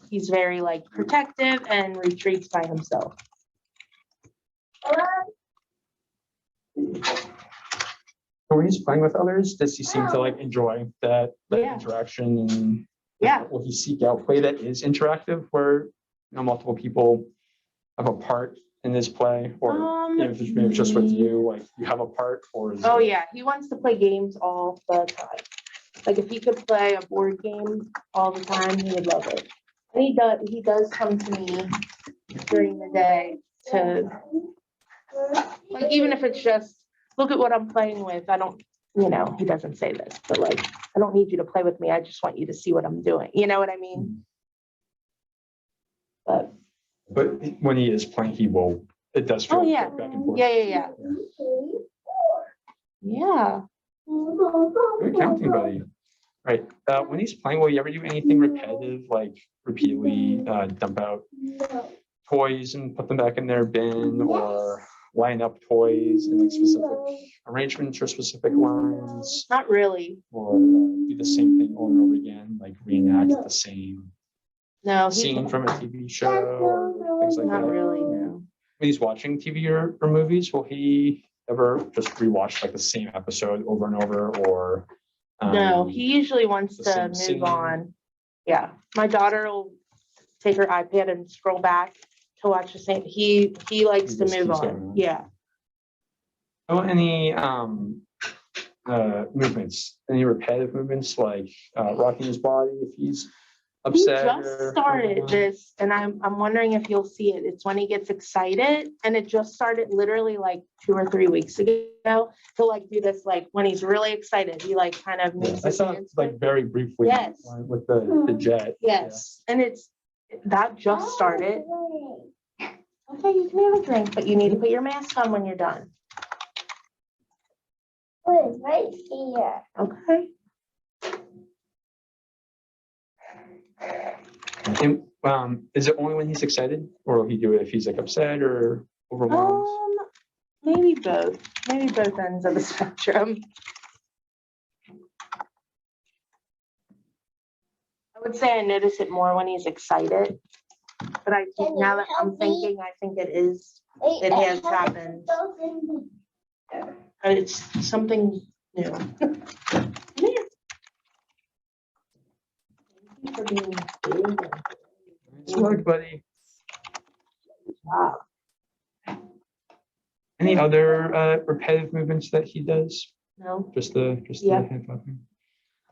he's very like protective and retreats by himself. But when he's playing with others, does he seem to like enjoy that Yeah. interaction and Yeah. will he seek out play that is interactive where multiple people have a part in this play, or if it's just with you, like you have a part, or is Oh it- yeah, he wants to play games all the time. Like if he could play a board game all the time, he would love it. And he does come to me during the day to, like, even if it's just, look at what I'm playing with. I don't, he doesn't say this, but like, I don't need you to play with me. I just want you to see what I'm doing. You know what I mean? But, But when he is playing, it does feel oh yeah, back and forth. yeah. Yeah. Good counting, buddy. Right. When he's playing, will he ever do anything repetitive, like repeatedly dump out No. toys and put them back in their bin, or line up toys in like specific arrangements or specific lines, Not really. or do the same thing over and over again, like reenact the same No, scene from a TV show or things like not that? really, no. When he's watching TV or movies, will he ever just rewatch like the same episode over and over, or No, he usually wants the to same move scene? on. Yeah, my daughter will take her iPad and scroll back to watch the same. He likes He to just move keeps on. going on. Yeah. Oh, any movements, any repetitive movements like rocking his body if he's He upset? just started this, and I'm wondering if you'll see it. It's when he gets excited, and it just started literally like 2 or 3 weeks ago. He'll like do this, like when he's really excited, he like kind of Yeah, moves I his saw it hands. like very briefly. Yes. With the jet. Yes, and that just started. Okay, you can have a drink, but you need to put your mask on when you're done. Oh, it's right here. Okay. And, is it only when he's excited, or will he do it if he's like upset or overwhelmed? Maybe both. Maybe both ends of the spectrum. I would say I notice it more when he's excited, but I think now that I'm thinking, I think it has happened. It's something new. Come here. Thank you for being big. It's work, buddy. Wow. Any other repetitive movements that he does? No, Just the Yeah. hand clapping.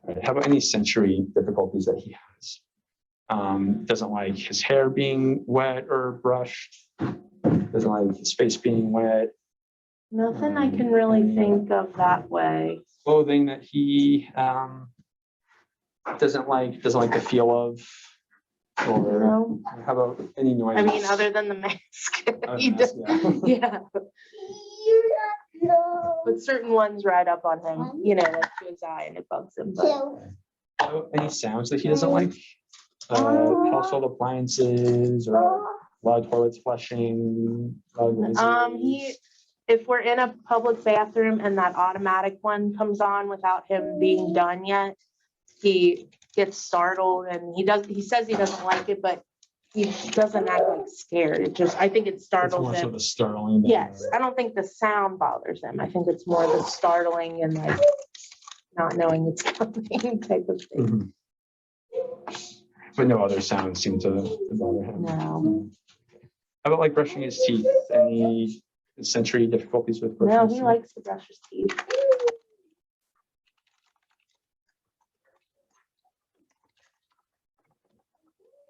All right, how about any sensory difficulties that he has? Doesn't like his hair being wet or brushed. Doesn't like his face being wet. nothing I can really think of that way. Clothing that he doesn't like the feel of. Or No, how about any noise? I mean, other than the mask. He does- Yeah. Yeah, but certain ones ride up on him, you know, like to his eye and it bugs him, but Oh, any sounds that he doesn't like? Household appliances or loud toilets flushing? Loud noises? if we're in a public bathroom and that automatic one comes on without him being done yet, he gets startled and he says he doesn't like it, but he doesn't act like scared. I think it It's startles more so him. the startling. than Yes, I don't think the sound bothers him. I think it's more the startling and like not knowing it's coming type of thing. Mhm. But no other sounds seem to bother him. No, How about like brushing his teeth? Any sensory difficulties with brushing no, his he teeth? likes to brush his teeth.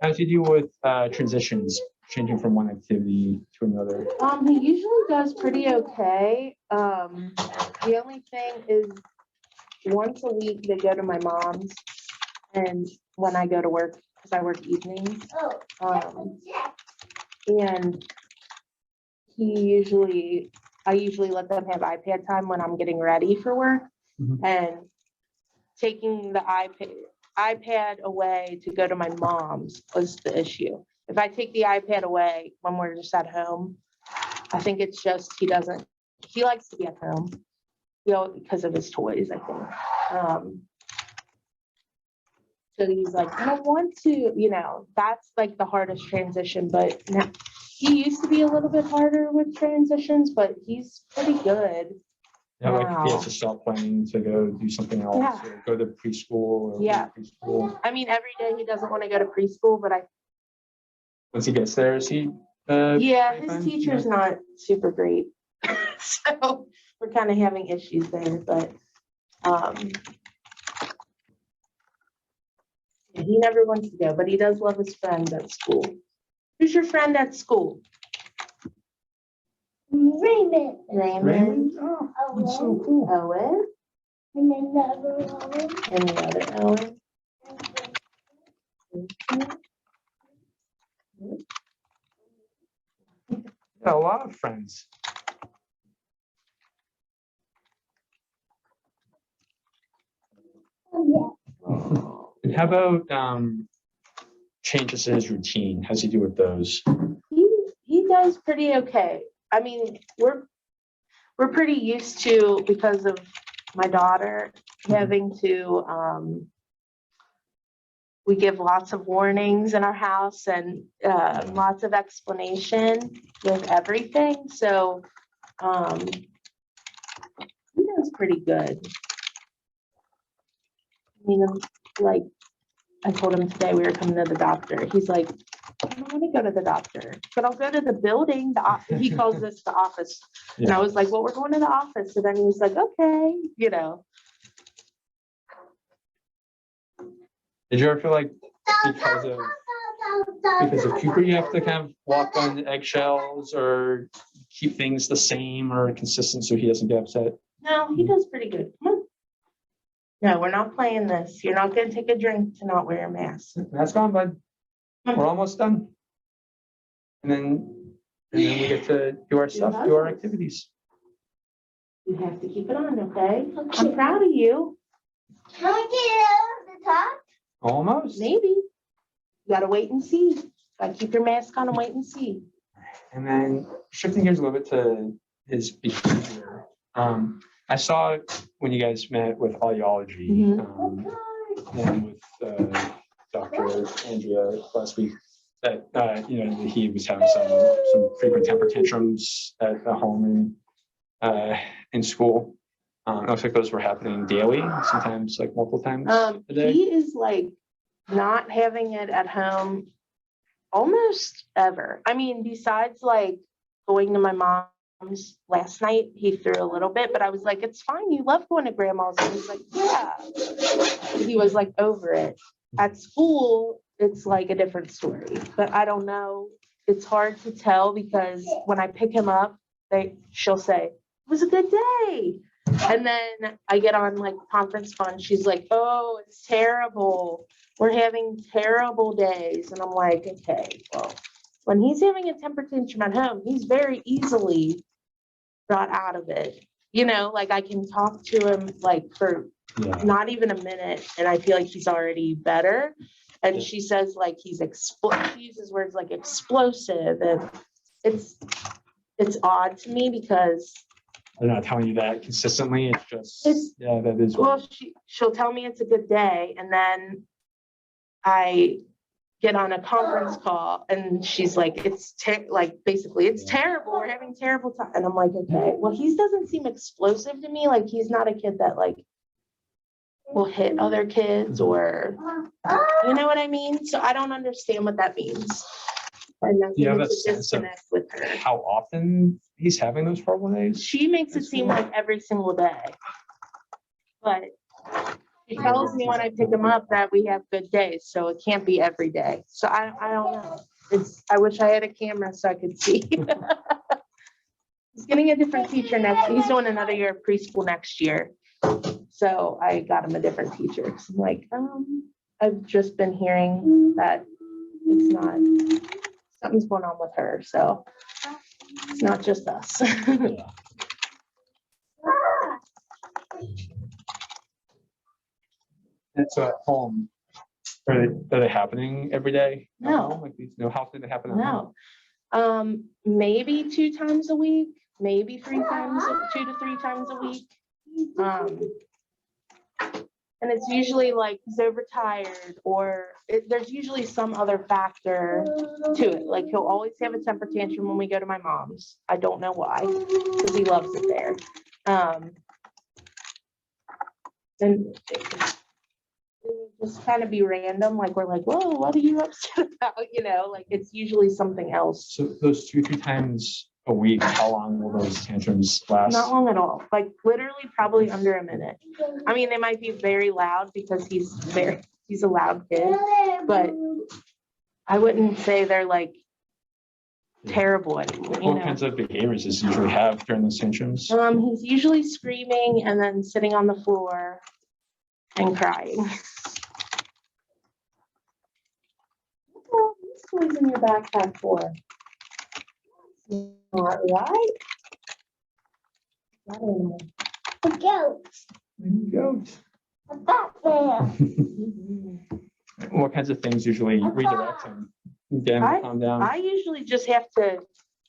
How does he deal with transitions, changing from one activity to another? He usually does pretty okay. The only thing is once a week they go to my mom's, and when I go to work, because I work evenings, and I usually let them have iPad time when I'm getting ready for work. Mhm. And taking the iPad away to go to my mom's was the issue. If I take the iPad away when we're just at home, I think it's just he likes to be at home, because of his toys, I think. So he's like, I don't want to, that's like the hardest transition, but now, he used to be a little bit harder with transitions, but he's pretty good. Yeah, like if he Wow. has to stop playing to go do something else, Yeah. or go to preschool. Or Yeah. preschool. I mean, every day he doesn't want to go to preschool, but Once he gets there, is he? yeah, pretty his fine? teacher's not super great. So we're kind of having issues there, but yeah, he never wants to go, but he does love his friends at school. Who's your friend at school? Raymond. Raymond. Oh, that's so cool. Owen. And another one. And the other Owen. Yeah, a lot of friends. Oh, And how about changes in his routine? How's he do with those? He does pretty okay. I mean, we're pretty used to, because of my daughter, having to, we give lots of warnings in our house and lots of explanation with everything. So he does pretty good. I mean, like, I told him today we were coming to the doctor. He's like, I don't want to go to the doctor, but I'll go to the building. He calls this the office. And I was like, well, we're going to the office. And then he was like, okay, you know. Did you ever feel like because of Cooper, you have to kind of walk on eggshells or keep things the same or consistent so he doesn't get upset? No, he does pretty good. Come on. No, we're not playing this. You're not going to take a drink to not wear a mask. That's gone, bud. We're almost done. And then we get to do our stuff, do our activities. You have to keep it on, okay? I'm proud of you. Can we get out of the top? Almost. Maybe. You gotta wait and see. Gotta keep your mask on and wait and see. And then shifting gears a little bit to his behavior. I saw when you guys met with audiology and with Dr. Andrea last week that he was having some frequent temper tantrums at home and in school. It looks like those were happening daily, sometimes like multiple times a day. He is like not having it at home almost ever. I mean, besides like going to my mom's last night, he threw a little bit, but I was like, it's fine. You love going to grandma's. And he's like, yeah. He was like over it. At school, it's like a different story, but I don't know. It's hard to tell because when I pick him up, she'll say, it was a good day. And then I get on like conference call and she's like, oh, it's terrible. We're having terrible days. And I'm like, okay, well, when he's having a temper tantrum at home, he's very easily brought out of it. You know, like I can talk to him like for not even a minute and I feel like he's already better. And she says like she uses words like explosive, and it's odd to me because they're not telling you that consistently. It's just that is. Well, she'll tell me it's a good day, and then I get on a conference call, and she's like, "It's basically it's terrible. We're having terrible time." And I'm like, "Okay, well, he doesn't seem explosive to me. Like he's not a kid that like will hit other kids or, you know what I mean? So I don't understand what that means." And Do you have a sense of with her. How often he's having those horrible days? She makes it seem like every single day. But she tells me when I pick him up that we have good days, so it can't be every day. So I don't know. I wish I had a camera so I could see. He's getting a different teacher he's doing another year of preschool next year. So I got him a different teacher. So I'm like, I've just been hearing that it's not, something's going on with her. So it's not just us. And so at home, are they happening every day? At No. home? Like these, how often do they happen at home? No. Maybe 2 times a week, maybe 2 to 3 times a week. And it's usually like he's overtired or there's usually some other factor to it. Like he'll always have a temper tantrum when we go to my mom's. I don't know why, because he loves it there. And it just kind of be random. Like we're like, whoa, what are you upset about? You know, like it's usually something else. So those 2-3 times a week, how long will those tantrums last? Not long at all. Like literally probably under a minute. I mean, they might be very loud because he's a loud kid, but I wouldn't say they're like terrible anymore. What kinds of behaviors does he usually have during those tantrums? He's usually screaming and then sitting on the floor and crying. What are these toys in your backpack for? Not right. The goat. Goat. Batman. What kinds of things usually redirect him? Get him to calm down? I usually just have to,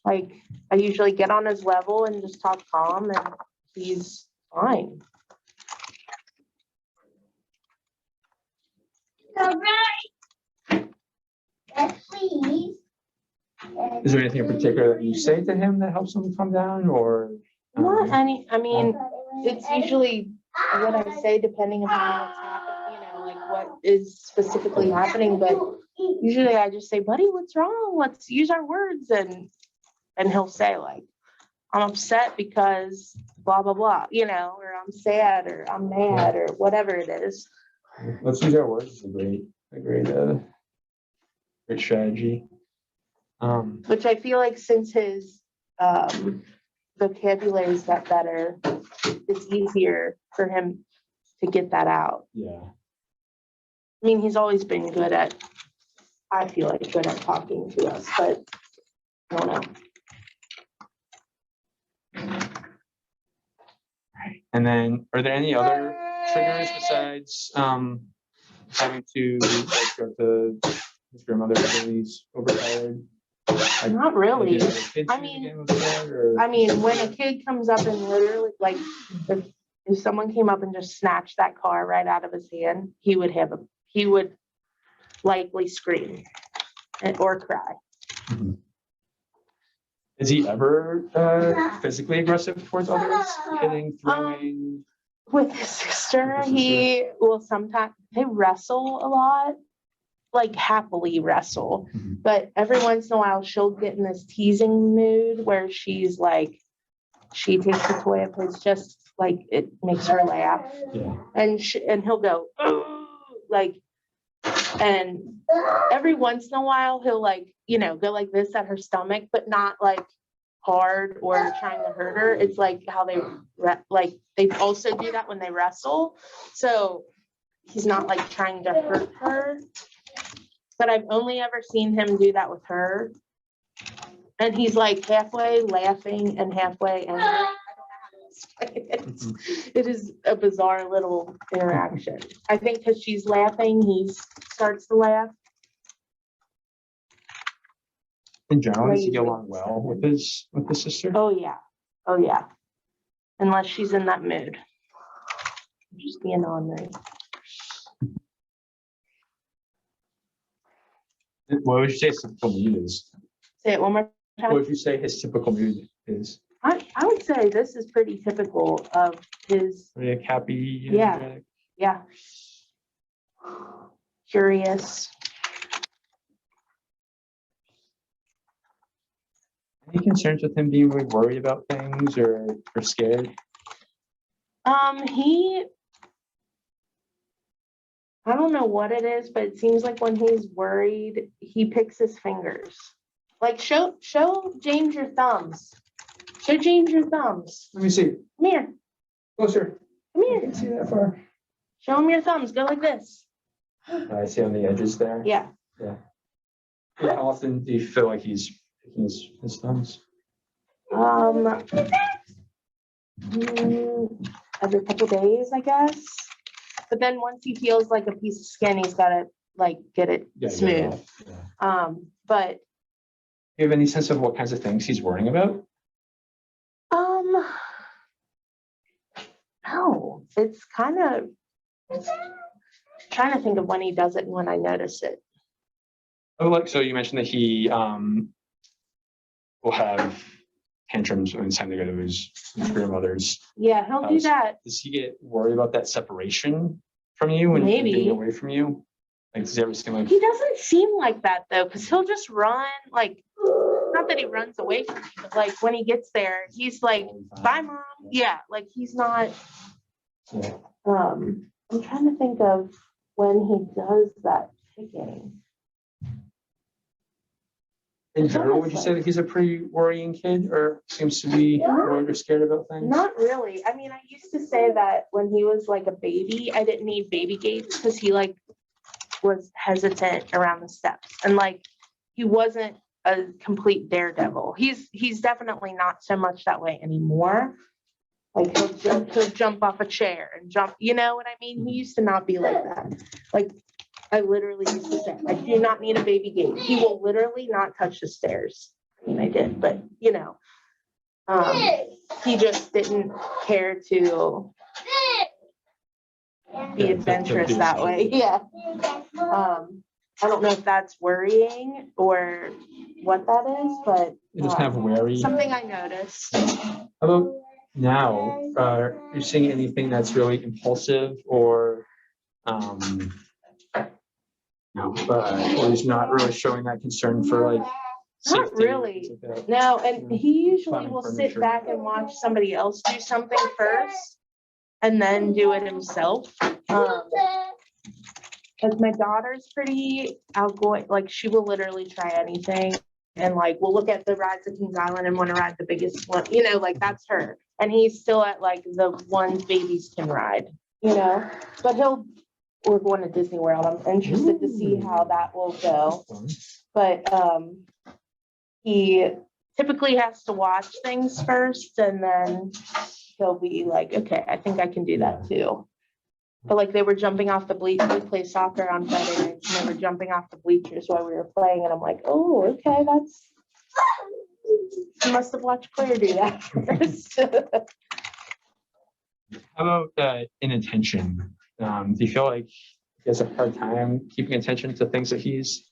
like, I usually get on his level and just talk calm and he's fine. Yes, please. Is there anything in particular that you say to him that helps him calm down, or? Not any, I mean, it's usually what I say depending upon what's happening, you know, like what is specifically happening, but usually I just say, buddy, what's wrong? Let's use our words and he'll say like, I'm upset because blah, blah, blah, you know, or I'm sad or I'm mad or whatever it is. Let's use our words. It's great strategy. Which I feel like since his vocabulary's got better, it's easier for him to get that out. Yeah. I mean, he's always been good at, I feel like good at talking to us, but I don't know. And then, are there any other triggers besides having to like go to his grandmother when he's overtired? Like, Not really. like, is there other kids I who mean- get upset, or- I mean, when a kid comes up and literally, like, if someone came up and just snatched that car right out of his hand, he would likely scream or cry. Is he ever physically aggressive towards others, hitting, throwing? With his sister, With his he will sometimes, they wrestle a lot, like happily wrestle. Mhm. But every once in a while, she'll get in this teasing mood where she's like, she takes a toy of his, just like it makes her laugh. Yeah. And he'll go, "Ooh," like, and every once in a while, he'll like, you know, go like this at her stomach, but not like hard or trying to hurt her. It's like how they, like, they also do that when they wrestle. So he's not like trying to hurt her. But I've only ever seen him do that with her. And he's like halfway laughing and halfway angry. I don't know how to explain it. It is a bizarre little interaction. I think because she's laughing, he starts to laugh. In general, does he get along well with his sister? Oh, yeah. Oh, yeah. Unless she's in that mood. Just being ornery. What would you say his typical mood is? Say it one more What time. would you say his typical mood is? I would say this is pretty typical of his, Like happy? Yeah. energetic? yeah. Curious. Any concerns with him being really worried about things or scared? I don't know what it is, but it seems like when he's worried, he picks his fingers. Like show James your thumbs. Show James your thumbs. Let me see. Come here. Closer. Come I here. can see that far. Show him your thumbs. Go like this. I see on the edges there. Yeah. How often do you feel like he's picking his thumbs? Every couple days, I guess. But then once he feels like a piece of skin, he's gotta like get it smooth. But Do you have any sense of what kinds of things he's worrying about? no, it's kind of trying to think of when he does it and when I notice it. Oh, like, so you mentioned that he will have tantrums when it's time to go to his grandmother's. Yeah, he'll do that. Does he get worried about that separation from you and Maybe. being away from you? Like, does he ever seem like? He doesn't seem like that though, because he'll just run, like, not that he runs away from me, but like when he gets there, he's like, bye mom. Yeah, like he's not, Yeah. I'm trying to think of when he does that picking. In general, would you say that he's a pretty worrying kid, or seems to be worried or scared about things? Not really. I mean, I used to say that when he was like a baby, I didn't need baby gates because he like was hesitant around the steps and like he wasn't a complete daredevil. He's definitely not so much that way anymore. Like he'll jump off a chair and jump, you know what I mean? He used to not be like that. Like I literally used to say, I do not need a baby gate. He will literally not touch the stairs. I mean, I did, but you know, he just didn't care to be adventurous that way. Yeah. I don't know if that's worrying or what that is, but It is kind of wary. something I noticed. How about now? Are you seeing anything that's really impulsive or, or he's not really showing that concern for like Not safety, really. things like that? No, and he usually Climbing will furniture. sit back and watch somebody else do something first and then do it himself. Like my daughter's pretty outgoing, like she will literally try anything. And like, we'll look at the rides at Kings Island and want to ride the biggest one, you know, like that's her. And he's still at like the ones babies can ride, you know, but we're going to Disney World. I'm interested to see how that will go. But he typically has to watch things first and then he'll be like, okay, I think I can do that too. But like they were jumping off the bleachers, we play soccer on Friday nights, and they were jumping off the bleachers while we were playing, and I'm like, oh, okay, you must have watched Claire do that first. How about inattention? Do you feel like he has a hard time keeping attention to things that he's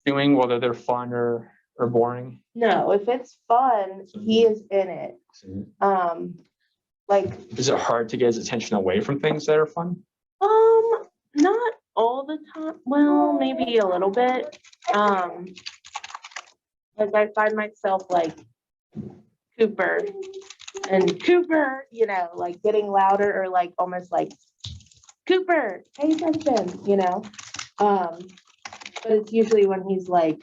doing, whether they're fun or boring? No, if it's fun, he is in it. Like, Is it hard to get his attention away from things that are fun? not all the time. Well, maybe a little bit. Like I find myself like Cooper, you know, like getting louder or like almost like Cooper, pay attention, you know. But it's usually when he's like,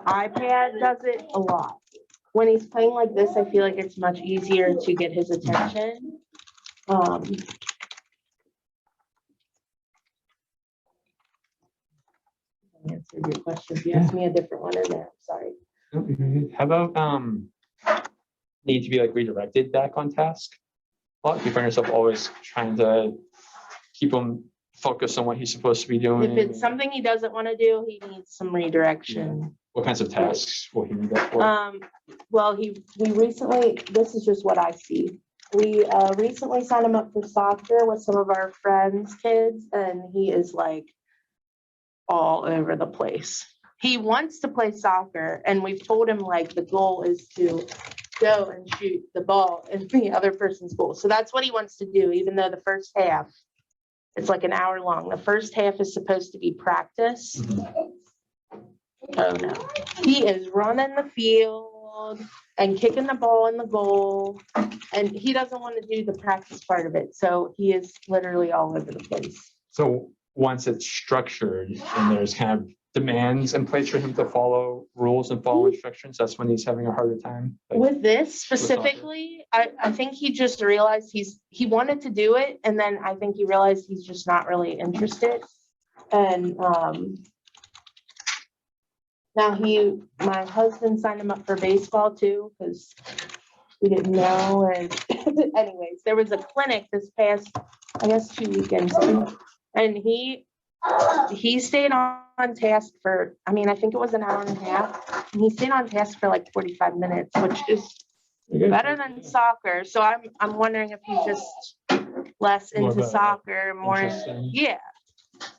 iPad does it a lot. When he's playing like this, I feel like it's much easier to get his attention. I answered your question. You asked me a different one in there. Sorry. How about need to be like redirected back on task? Well, if you find yourself always trying to keep him focused on what he's supposed to be doing. If it's something he doesn't want to do, he needs some redirection. What kinds of tasks will he need that for? Well, we recently, this is just what I see. We recently signed him up for soccer with some of our friends' kids, and he is like all over the place. He wants to play soccer, and we've told him like the goal is to go and shoot the ball in the other person's goal. So that's what he wants to do, even though the first half, it's like an hour long. The first half is supposed to be practice. Oh no, he is running the field and kicking the ball in the goal, and he doesn't want to do the practice part of it. So he is literally all over the place. So once it's structured and there's kind of demands in place for him to follow rules and follow instructions, that's when he's having a harder time. Like, With this specifically, I think he just realized he wanted to do it, and then I think he realized he's just not really interested. And now my husband signed him up for baseball too, because we didn't know. And anyways, there was a clinic this past, I guess 2 weekends ago, and he stayed on task for, I mean, I think it was an hour and a half, and he stayed on task for like 45 minutes, which is better than soccer. So I'm wondering if he's just less More into of a soccer, more, interesting. yeah.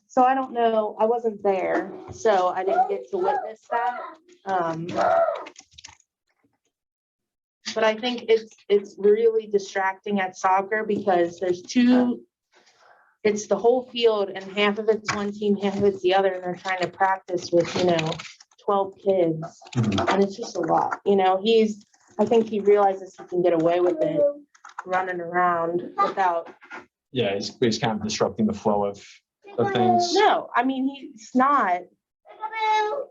So I don't know, I wasn't there, so I didn't get to witness that. But I think it's really distracting at soccer because there's it's the whole field and half of it's one team, half of it's the other, and they're trying to practice with, 12 kids. And it's just a lot, I think he realizes he can get away with it running around without. Yeah, he's kind of disrupting the flow of things. No, I mean, he's not.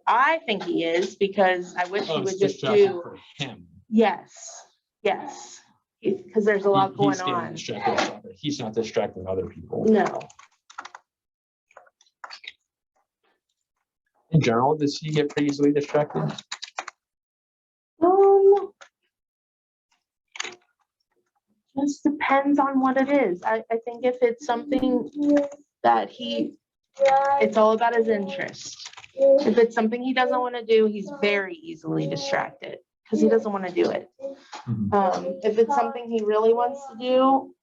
I think he is, because I wish he It's would just distracting do. for him. Yes, because there's a lot going He's getting on. distracted with soccer. He's not distracting other people. No, In general, does he get pretty easily distracted? just depends on what it is. I think if it's something that it's all about his interest. If it's something he doesn't want to do, he's very easily distracted because he doesn't want to do it. If it's something he really wants to do,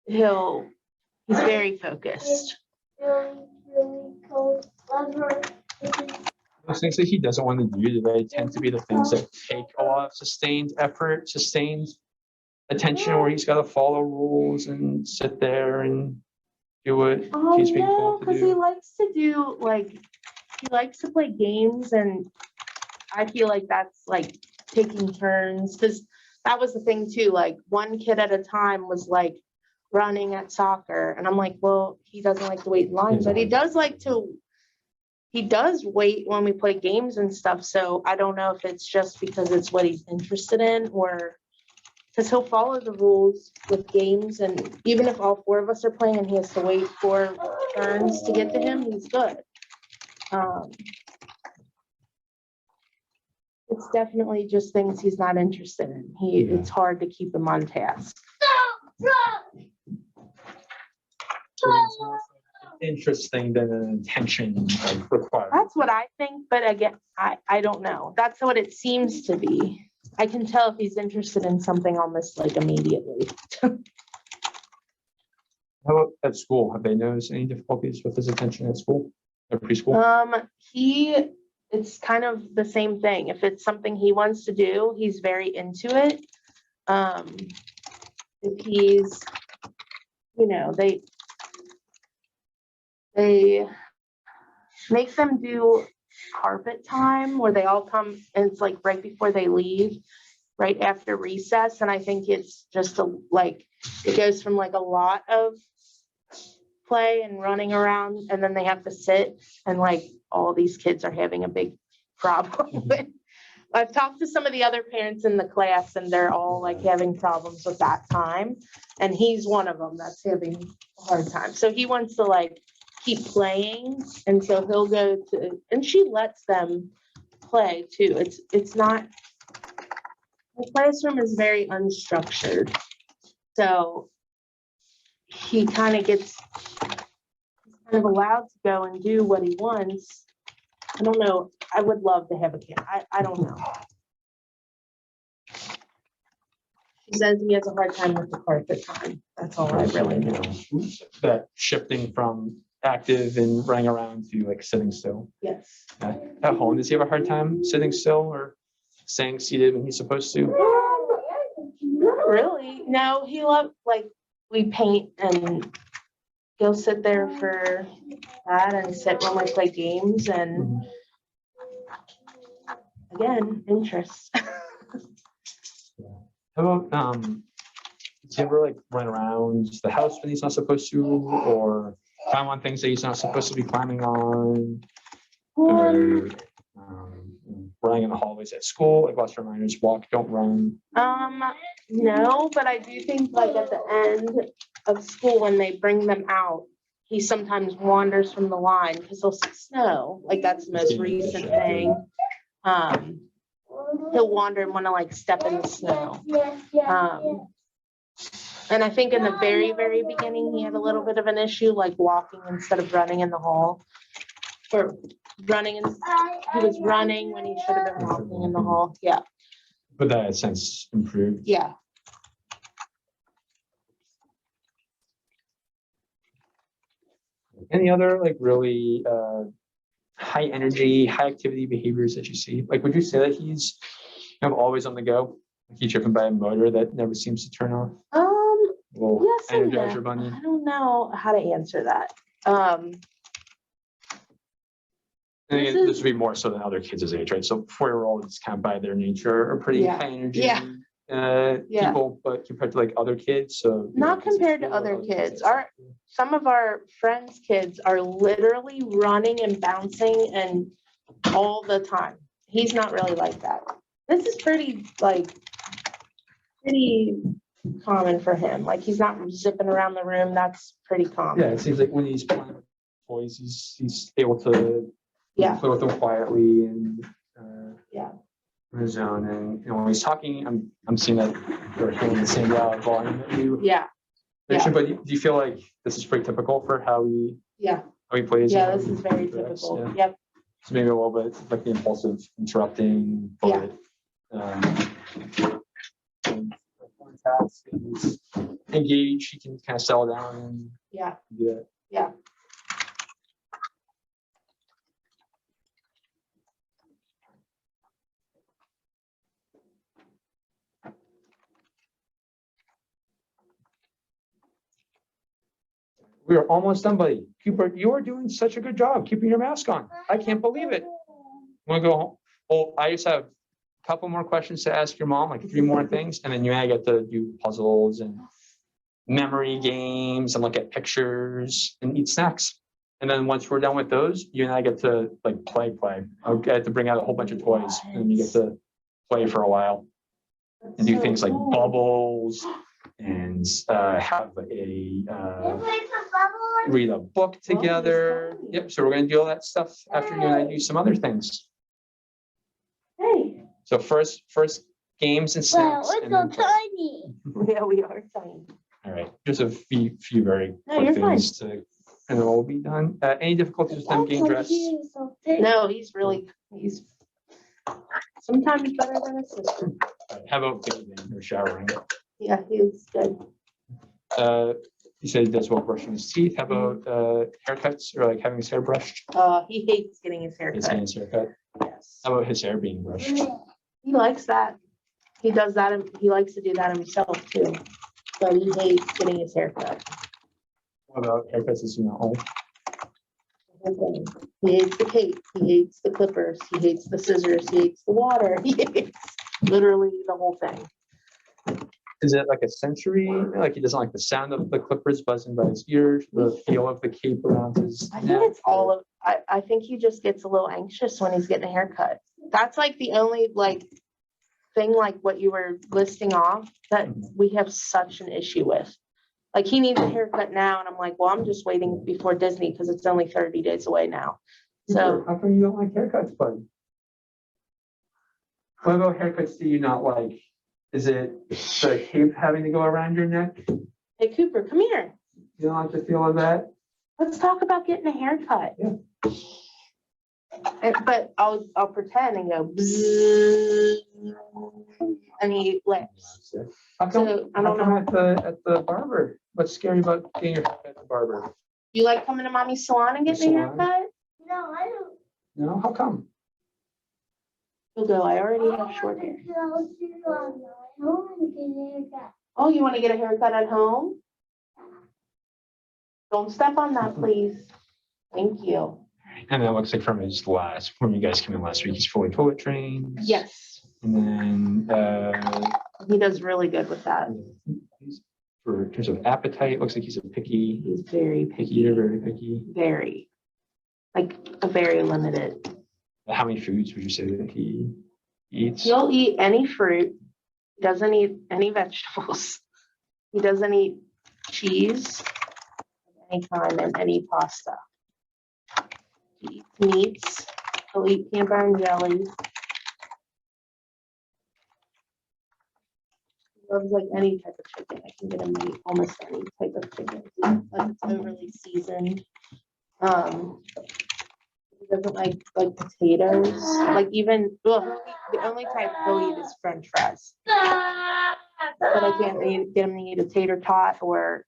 he's very focused. Those things that he doesn't want to do, they tend to be the things that take a lot of sustained effort, sustained attention, where he's got to follow rules and sit there and do what he's being told to because he do. likes to do he likes to play games, and I feel like that's like taking turns, because that was the thing too, like one kid at a time was like running at soccer, and I'm like, well, he doesn't like to wait in line, but he does wait when we play games and stuff. So I don't know if it's just because it's what he's interested in, or because he'll follow the rules with games, and even if all four of us are playing and he has to wait 4 turns to get to him, he's good. It's definitely just things he's not interested in. It's hard to keep him on task. So it's more interesting than an intention required. That's what I think, but again, I don't know. That's what it seems to be. I can tell if he's interested in something almost like immediately. How about at school? Have they noticed any difficulties with his attention at school or preschool? It's kind of the same thing. If it's something he wants to do, he's very into it. If he's, they make them do carpet time where they all come, and it's like right before they leave, right after recess. And I think it's just it goes from like a lot of play and running around, and then they have to sit, and like all these kids are having a big problem with. I've talked to some of the other parents in the class, and they're all like having problems with that time, and he's one of them that's having a hard time. So he wants to like keep playing, and so he'll go to, and she lets them play too. It's not, the classroom is very unstructured, so he kind of gets allowed to go and do what he wants. I don't know. I would love to have a kid. I don't know. He says he has a hard time with the carpet time. That's all I really know. That shifting from active and running around to like sitting still. Yes. At home, does he have a hard time sitting still or staying seated when he's supposed to? Not really. No, he loves, like, we paint, and he'll sit there for that and sit when we play games, and again, interest. How about, does he ever like run around the house when he's not supposed to, or climb on things that he's not supposed to be climbing on, or running in the hallways at school? Like lots of reminders: walk, don't run. No, but I do think like at the end of school when they bring them out, he sometimes wanders from the line because he'll see snow. Like that's the most recent thing. He'll wander and want to like step in the snow. And I think in the very, very beginning, he had a little bit of an issue, like walking instead of running in the hall. Or running, he was running when he should have been walking in the hall. Yeah. But that has since improved. Yeah. Any other like really high energy, high activity behaviors that you see? Like, would you say that he's always on the go? Like he's driven by a motor that never seems to turn off? Well, Yes and Energizer no. Bunny. I don't know how to answer that. And again, this would be more so than other kids his age, right? So 4-year-olds kind of by their nature are pretty Yeah. high energy Yeah. people, but compared to like other kids, so Not compared to other kids. Some of our friends' kids are literally running and bouncing and all the time. He's not really like that. This is pretty common for him. Like he's not zipping around the room. That's pretty common. yeah, it seems like when he's playing with toys, he's able to Yeah. play with them quietly and Yeah. in the zone, and when he's talking, I'm seeing that they're hitting the same volume that you Yeah, mentioned. But do you feel like this is pretty typical for how yeah, he plays? yeah, and this how is he very interacts? typical. Yeah. Yep. So maybe a little bit like the impulsive interrupting, but when tasks is engaged, he can kind of settle down and Yeah, do that. yeah. We are almost done, buddy. Cooper, you are doing such a good job keeping your mask on. I can't believe it. Want to go home? Well, I just have a couple more questions to ask your mom, like 3 more things, and then you and I get to do puzzles and memory games and look at pictures and eat snacks. And then once we're done with those, you and I get to like play. I get to bring out a whole bunch of toys, and you get to play for a while and do things like bubbles and have read a book together. Yep. So we're gonna do all that stuff after you and I do some other things. Hey. So first games and Wow, snacks. we're And so then play. tiny. Yeah, we are tiny. All right. Just a few very No, quick you're fine. things to, and then we'll be done. Any difficulties with them getting dressed? No, he's sometimes better than his sister. How about bathing or showering? Yeah, he's good. You said he does well brushing his teeth. How about haircuts or like having his hair brushed? He hates getting his hair His cut. hands haircut. Yes. How about his hair being brushed? He likes that. He does that, and he likes to do that himself too. But he hates getting his hair cut. What about haircuts as you know? He hates the cape. He hates the clippers. He hates the scissors. He hates the water. He hates literally the whole thing. Is it like a sensory? Like he doesn't like the sound of the clippers buzzing by his ears, the feel of the cape around his I neck? think it's all of, I think he just gets a little anxious when he's getting a haircut. That's like the only like thing, like what you were listing off, that we have such an issue with. Like he needs a haircut now, and I'm like, well, I'm just waiting before Disney because it's only 30 days away now. So how come you don't like haircuts, bud? What about haircuts do you not like? Is it the cape having to go around your neck? hey, Cooper, come here. You don't like the feel of that? Let's talk about getting a haircut. Yeah. But I'll pretend and go bzzz, and he laughs. How come, So I how don't come know. at the barber? What's scary about getting your haircut at the barber? You like coming to mommy's salon and getting a Salon? haircut? No, I don't. No, how come? He'll go, I already have short hair. Oh, you want to get a haircut at home? Don't step on that, please. Thank you. And it looks like from when you guys came in last week, he's fully toilet trained. Yes, And then he does really good with that. in terms of appetite, looks like he's a picky He's very eater, picky, very picky. very, like a very limited. How many foods would you say that he eats? He'll eat any fruit, doesn't eat any vegetables. He doesn't eat cheese of any kind and any pasta. He eats meats, he'll eat peanut butter and jelly. He loves like any type of chicken. I can get him to eat almost any type of chicken, like it's overly seasoned. He doesn't like potatoes, like even, well, the only type he'll eat is French fries. But I can't get him to eat a tater tot or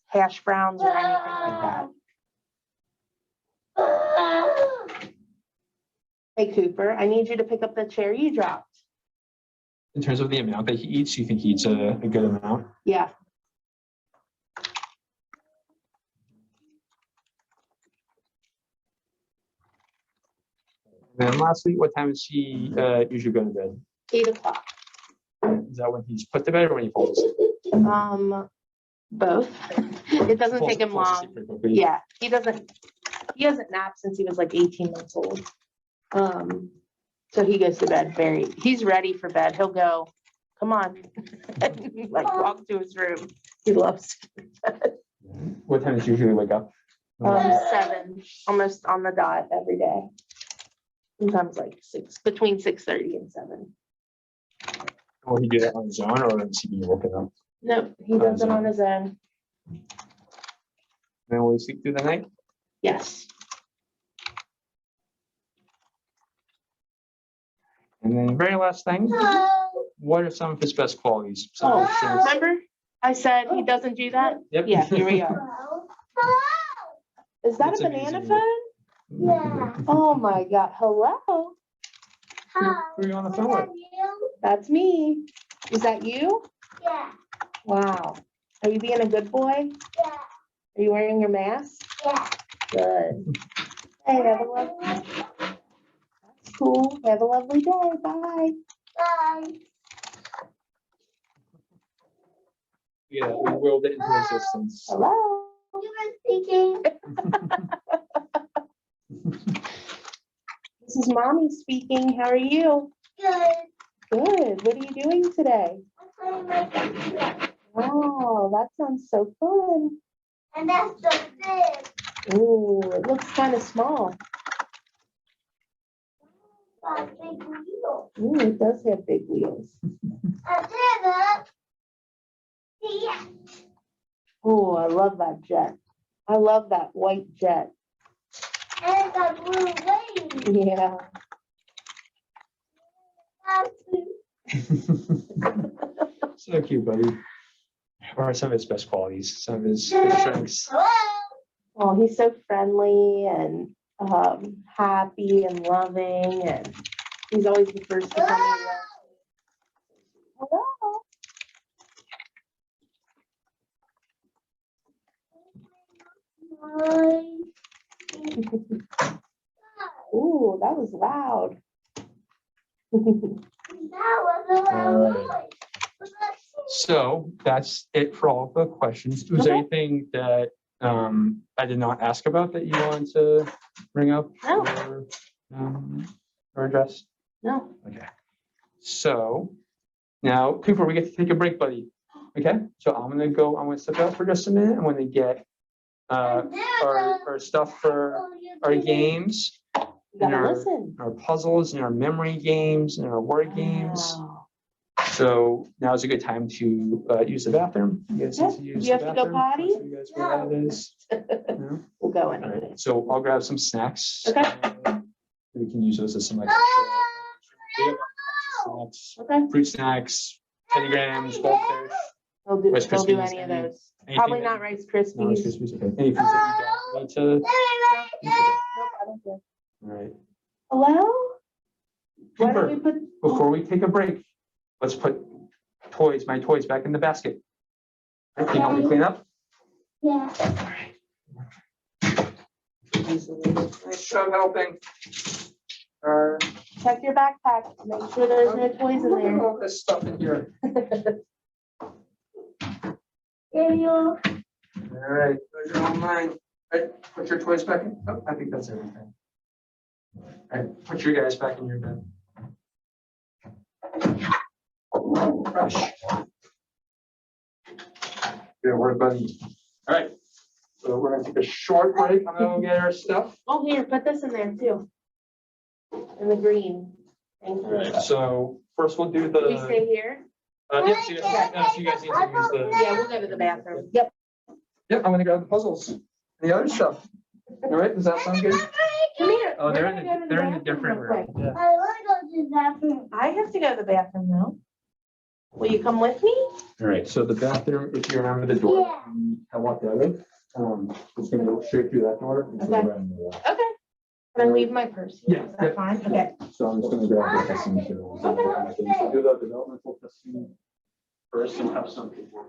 hash browns or anything like that. Hey Cooper, I need you to pick up the chair you dropped. In terms of the amount that he eats, you think he eats a good amount? Yeah. And then lastly, what time does he usually go to bed? 8 o'clock. Is that when he's put to bed or when he falls asleep? Both. It doesn't Falls- take him falls long. asleep pretty quickly. Yeah, he hasn't napped since he was like 18 months old. So he goes to bed he's ready for bed. He'll go, come on, like walk to his room. He loves What time does he usually wake up? 7, almost on the dot every day. Sometimes like between 6:30 and 7. Will he do that on his own or does he be woken up? No, he does it on his own. Then will he sleep through the night? Yes. And then very last thing, Hello. what are some of his best qualities? Some Oh, of his strengths? remember I said he doesn't do that? Yep. Yeah, here we are. Hello. Hello. Is that It's a banana amazing. phone? Yeah. Oh my God. Hello? Who are you on the phone with? You? That's me. Is that you? Yeah. Wow. Are you being a good boy? Yeah. Are you wearing your mask? Yeah. Good. Hey, have a lovely, that's cool. Have a lovely day. Bye. Bye. Yeah, we willed it into existence. Hello? You were speaking. This is mommy speaking. How are you? Good. Good. What are you doing today? I'm playing my computer. Wow, that sounds so fun. And that's the big. Ooh, it looks kind of small. Big wheel. Ooh, it does have big wheels. I did it. Yeah. Oh, I love that jet. I love that white jet. And the blue wave. Yeah. So cute, buddy. What are some of his best qualities? Some of his strengths? Hello. Oh, he's so friendly and happy and loving, and he's always the first to come in. Hello. Ooh, that was loud. That was a loud noise. So that's it for all the questions. Was there Okay. anything that I did not ask about that you wanted to bring up No. or address? No. Okay. So now, Cooper, we get to take a break, buddy. Okay. So I'm gonna step out for just a minute. I'm gonna get our stuff for our games, You gotta our- listen. our puzzles, and our memory games, and our word games. Wow. So now is a good time to use the bathroom. You guys need to Yeah. use Do you the have to go bathroom. potty? Show you guys where that is. No? We'll go in. All right, so I'll grab some snacks. Okay. We can use those as some like. Snacks, Okay. fruit snacks, Teddy Grahams, goldfish. Rice They'll do Krispies, any of any- those. anything Probably that not you- Rice No, Rice Krispies. Krispies, okay. Any foods that you don't need to. Nope, I don't care. All right. Hello? Why don't Cooper, we put? before we take a break, let's put my toys back in the basket. Can you help me clean up? Yeah. Nice job helping. Check your backpack. Make sure there's no toys in Look at there. all this stuff in here. There you All right, those are all mine. All right, put your toys back in. Oh, I think that's everything. All right, put your guys back in your bed. Fresh. Good work, buddy. All right, so we're gonna take a short break. I'm gonna go get our stuff. Oh, here, put this in there too. In the green. Thank All right, you. so first we'll do Do we stay the. here? Yeah, so you guys need to use the. Yeah, we'll go to the bathroom. Yep. Yep, I'm gonna grab the puzzles and the other stuff. All right, does that sound good? Come here. Oh, We're they're gonna in go to a, the they're in a bathroom different real room. quick. Yeah. I want to go to the bathroom. I have to go to the bathroom now. Will you come with me? All right, so the bathroom, if you remember the door, Yeah. I walked out of, it's gonna go straight through that door. and Okay. right in the wall. Okay. Can I leave my purse? here? Yeah, Is that yeah. fine? Okay. So I'm just gonna grab the testing materials. and do the developmental testing first and have some people.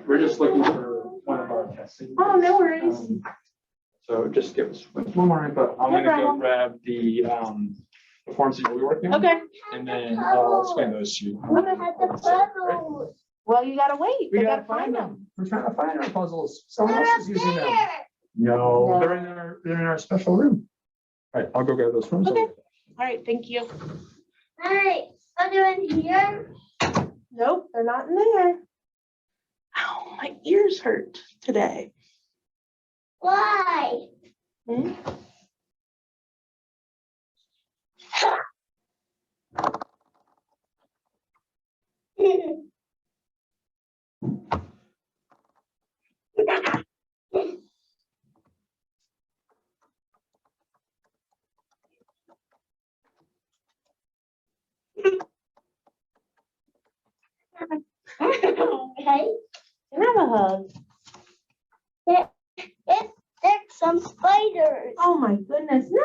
We're just looking for one of our testing. Oh, no worries. So just give us one more, but I'm No gonna go problem. grab the forms that you'll be working on. Okay, And then I'll explain those to you. I had the puzzle. well, you gotta wait. We They gotta gotta find them. We're trying to find our puzzles. Someone They're else up is using them. there. No, No. they're in our special room. All right, I'll go grab those forms. Okay. All right, thank you. Hey, are they in here? Nope, they're not in there. Ow, my ears hurt today. Why? Hmm? Okay. Can I have a hug? There's some spiders. Oh my goodness, no,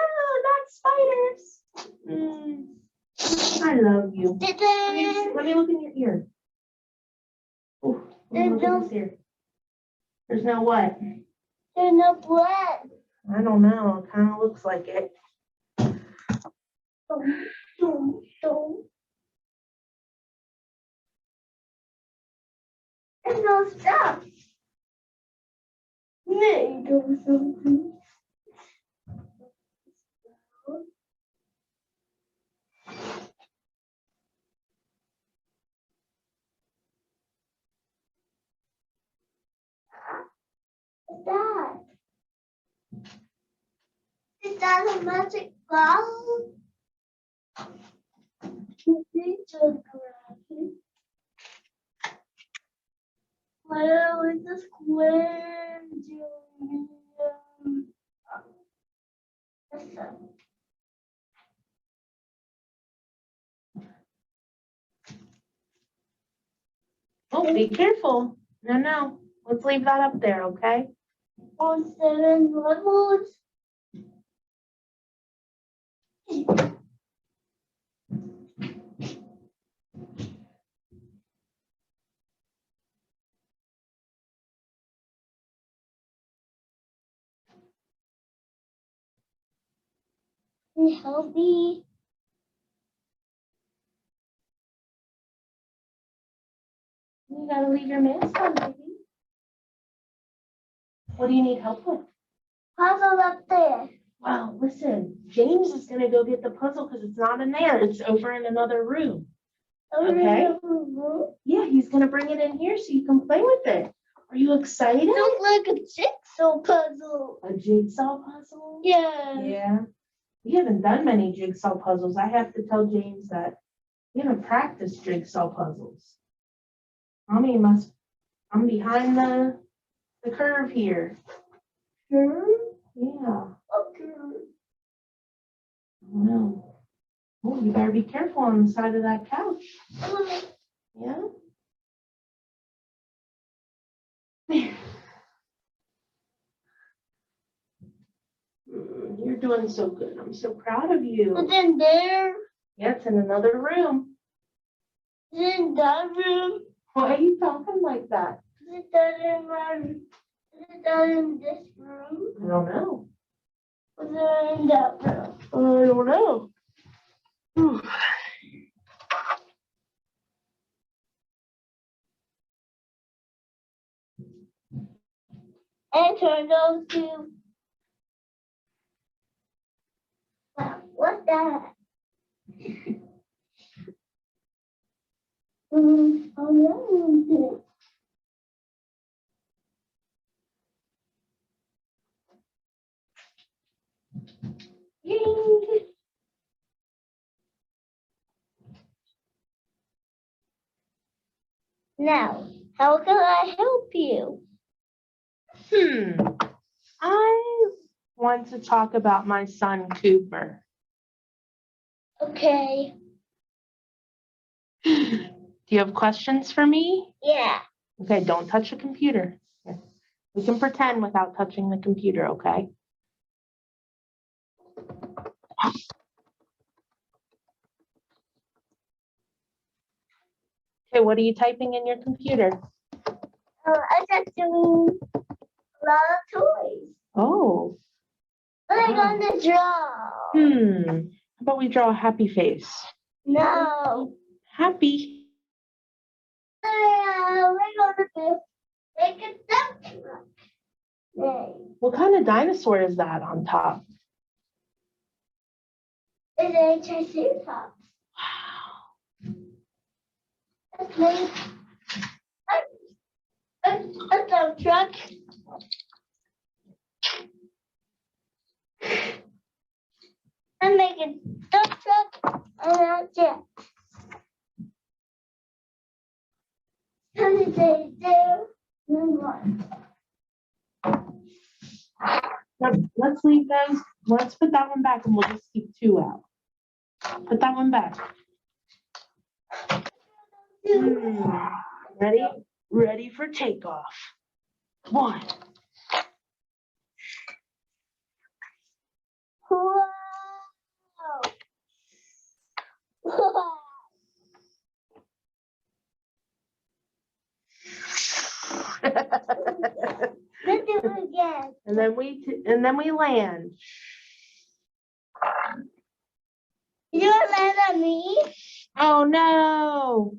not spiders. I love you. Let me look in your ear. Look at this here. There's no what? There's no blood. I don't know. It kind of looks like it. Don't. There's no stuff. Maybe do something. What's that? Is that a magic ball? Where is the square? Oh, be careful. No, no. Let's leave that up there, okay? On 7 levels. Can you help me? You gotta leave your mask on, baby. What do you need help with? Puzzle up there. Well, listen, James is gonna go get the puzzle because it's not in there. It's over in another room. Okay. Yeah, he's gonna bring it in here so you can play with it. Are you excited? Looks like a jigsaw puzzle. A jigsaw puzzle? Yeah. Yeah. We haven't done many jigsaw puzzles. I have to tell James that we haven't practiced jigsaw puzzles. I'm behind the curve here. Sure. Yeah. Okay. Wow. Oh, you better be careful on the side of that couch. Yeah. You're doing so good. I'm so proud of But you. then there, Yeah, it's in another room. in that room, Why are you talking like that? is that in my, is that in this room? I don't know. Or is that in that room? I don't know. Whew. And turn those two. Wow, what's that? Oh no. Ying. Now, how can I help you? I want to talk about my son Cooper. Okay. Do you have questions for me? Yeah. Okay, don't touch the computer. Here. We can pretend without touching the computer, okay? Okay, what are you typing in your computer? I got you a lot of toys. Oh, What are you Wow. gonna draw? how about we draw a happy face? No. Happy. We're gonna make a dump truck. Yay. What kind of dinosaur is that on top? It's a triceratops. Wow. Let's make a dump truck. And make a dump truck and a jet. And they do. Let's leave those. Let's put that one back and we'll just keep 2 out. Put that one back. Ready? Ready for takeoff. 1. Wow. Wow. And then we land. You land on me? Oh, no.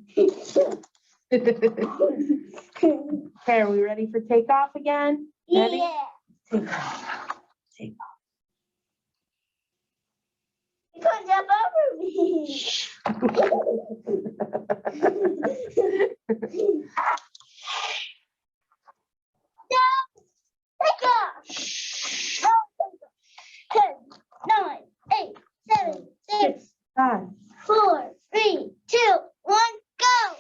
Okay, are we ready for takeoff again? Ready? Yeah. Takeoff. Takeoff. You can't jump over me. Take off. No, 10, 9, 8, 7, 6, 5. 4, 3, 2, 1, go.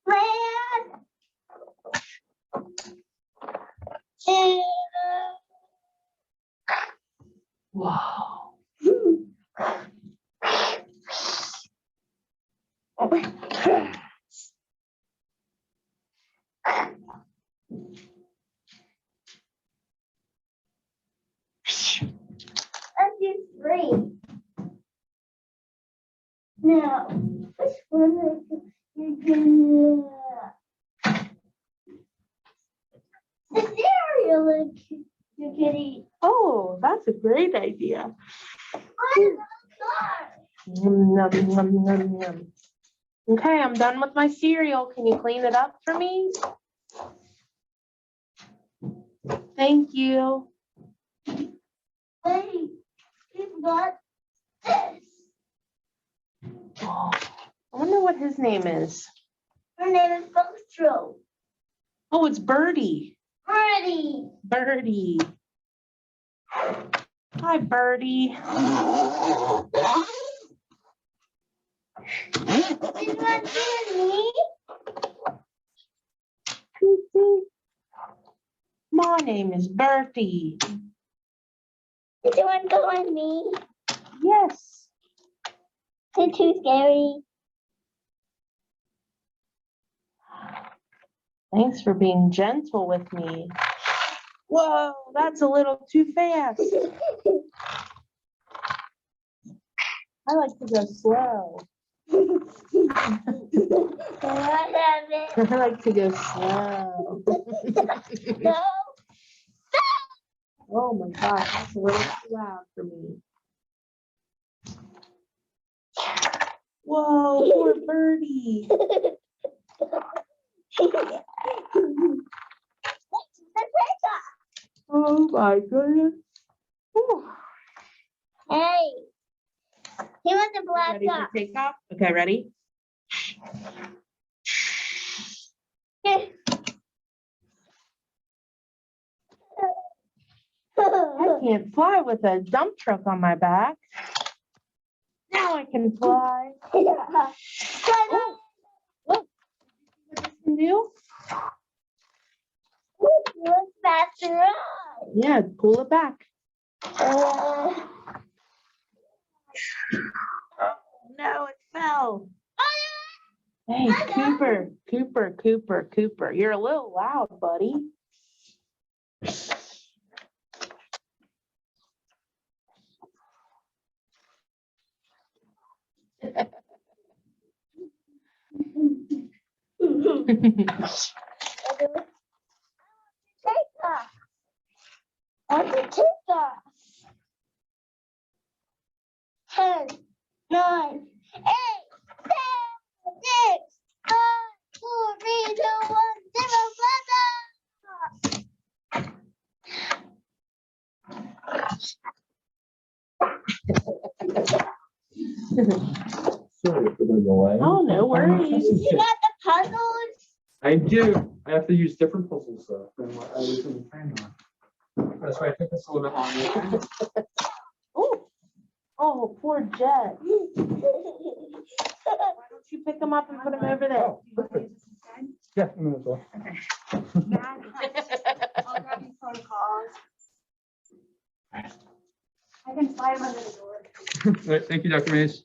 Land. Wow. Let's do 3. Now, which one are you gonna? The cereal you can eat. Oh, that's a great idea. What is the car? Nom, nom, nom, nom. Okay, I'm done with my cereal. Can you clean it up for me? Thank you. Wait, we've got this. Oh, I wonder what his name is. Her name is Foxtrot. Oh, it's Birdie. Birdie. Birdie. Hi, Birdie. Did you want to see My name is Bertie. me? Did you want to go with me? Yes. Is it too scary? Thanks for being gentle with me. Whoa, that's a little too fast. I like to go slow. I like to go slow. No. Oh my gosh, that's a little too loud for me. Whoa, poor Birdie. Oh my goodness. Whew. Hey, he wants to black Ready for up. takeoff? Okay, ready? I can't fly with a dump truck on my back. Now I can fly. Oh, look. What this can do? Let's faster ride. Yeah, pull it back. Uh, No, it fell. Hey, Cooper. You're a little loud, buddy. Take off. I want to take off. 10, 9, 8, 7, 6, 5, 4, 3, 2, 1, 0, Sorry for the delay. Oh, no worries. You got the puzzles? I do. I have to use different puzzles though than what I originally planned on. That's why I think it's a little bit longer. Oh, poor Jet. Why don't you pick him up and put him over there? Oh, perfect. Yeah, I may as well. I'll grab you protocols. I can slide them under the door. All right, thank you, Dr. Mays.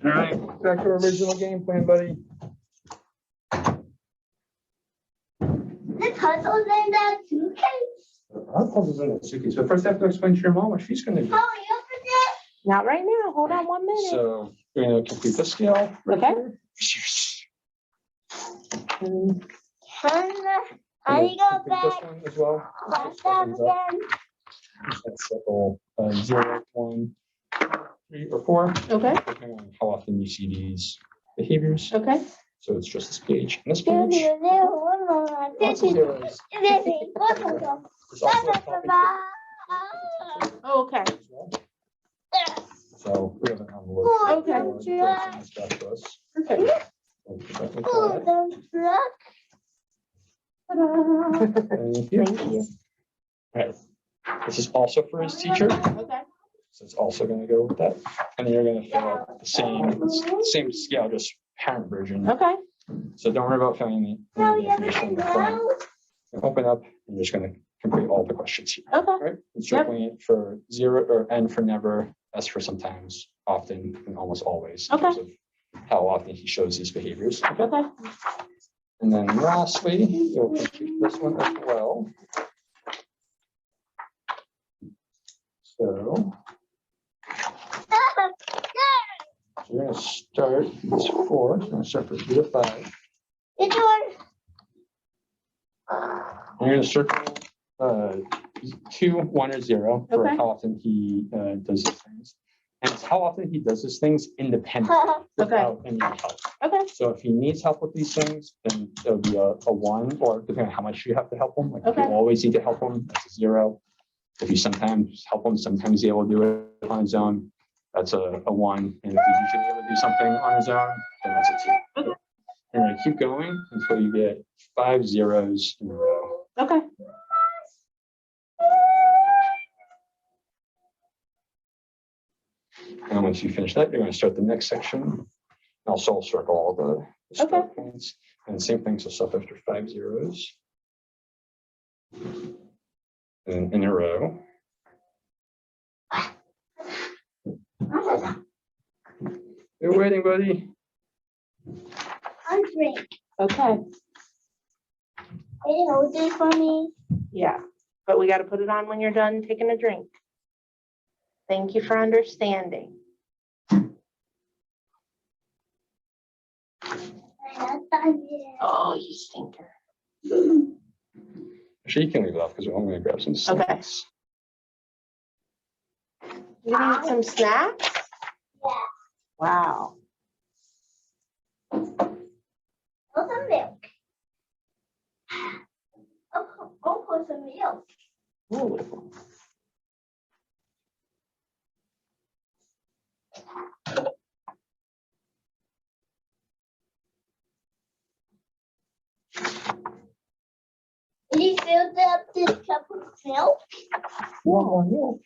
All right, back to our original game plan, buddy. The puzzles in that suitcase? Our puzzles in the suitcase. So first I have to explain to your mom what she's gonna do. Oh, you opened it? Not right now. Hold on 1 minute. So you're gonna complete the scale. right Okay. here. Mm, I go Complete this back. one as well. Back up again. Let's circle 0, 1, 3, or 4. Okay, Depending on how often you see these behaviors. okay. So it's just this page and this There, page. there, there, one more. Lots of zeros. There, there, one more. There's also a topic Oh, okay. as well. So we have an envelope. Okay. for sending stuff to us. Perfect. We'll put that like Oh, that. the truck. Thank you. Thank you. Right. This is also for his teacher, Okay. so it's also gonna go with that. And then you're gonna fill out the same scale, just parent version. Okay. So don't worry about filling No, the you have information in to the front. go. Open up, and you're just gonna complete all the questions here, Okay. right? And circling it for 0 or N for never, S for sometimes, often, and almost always. In terms of how often he shows these behaviors. Okay. And then lastly, you'll complete this one as well. So we're gonna start, it's 4, so we're gonna start for 0 to 5. It's yours. And you're gonna circle 2, 1, or 0 for Okay. how often he does these things. And it's how often he does these things independently without any help. Okay. So if he needs help with these things, then it'll be a 1, or depending on how much you have to help him. Like if you Okay. always need to help him, that's a 0. If you sometimes help him, sometimes he's able to do it on his own, that's a 1. And if he's usually able to do something on his own, then that's a 2. Okay. And then keep going until you get 5 zeros in a row. Okay. And once you finish that, you're going to start the next section. Also, I'll circle all the start points. And same thing, so stuff after 5 zeros. And in a row. You're waiting, buddy. I'm drink. Okay. Can you hold this for me? Yeah, but we got to put it on when you're done taking a drink. Thank you for understanding. I'm not done yet. Oh, you stinker. Actually, you can leave it off because I'm going to grab some Okay. snacks. You gonna eat some snacks? Yeah. Wow. Oh, some milk. Oh, pour some milk. Ooh. Did you fill up this cup of milk? Whoa.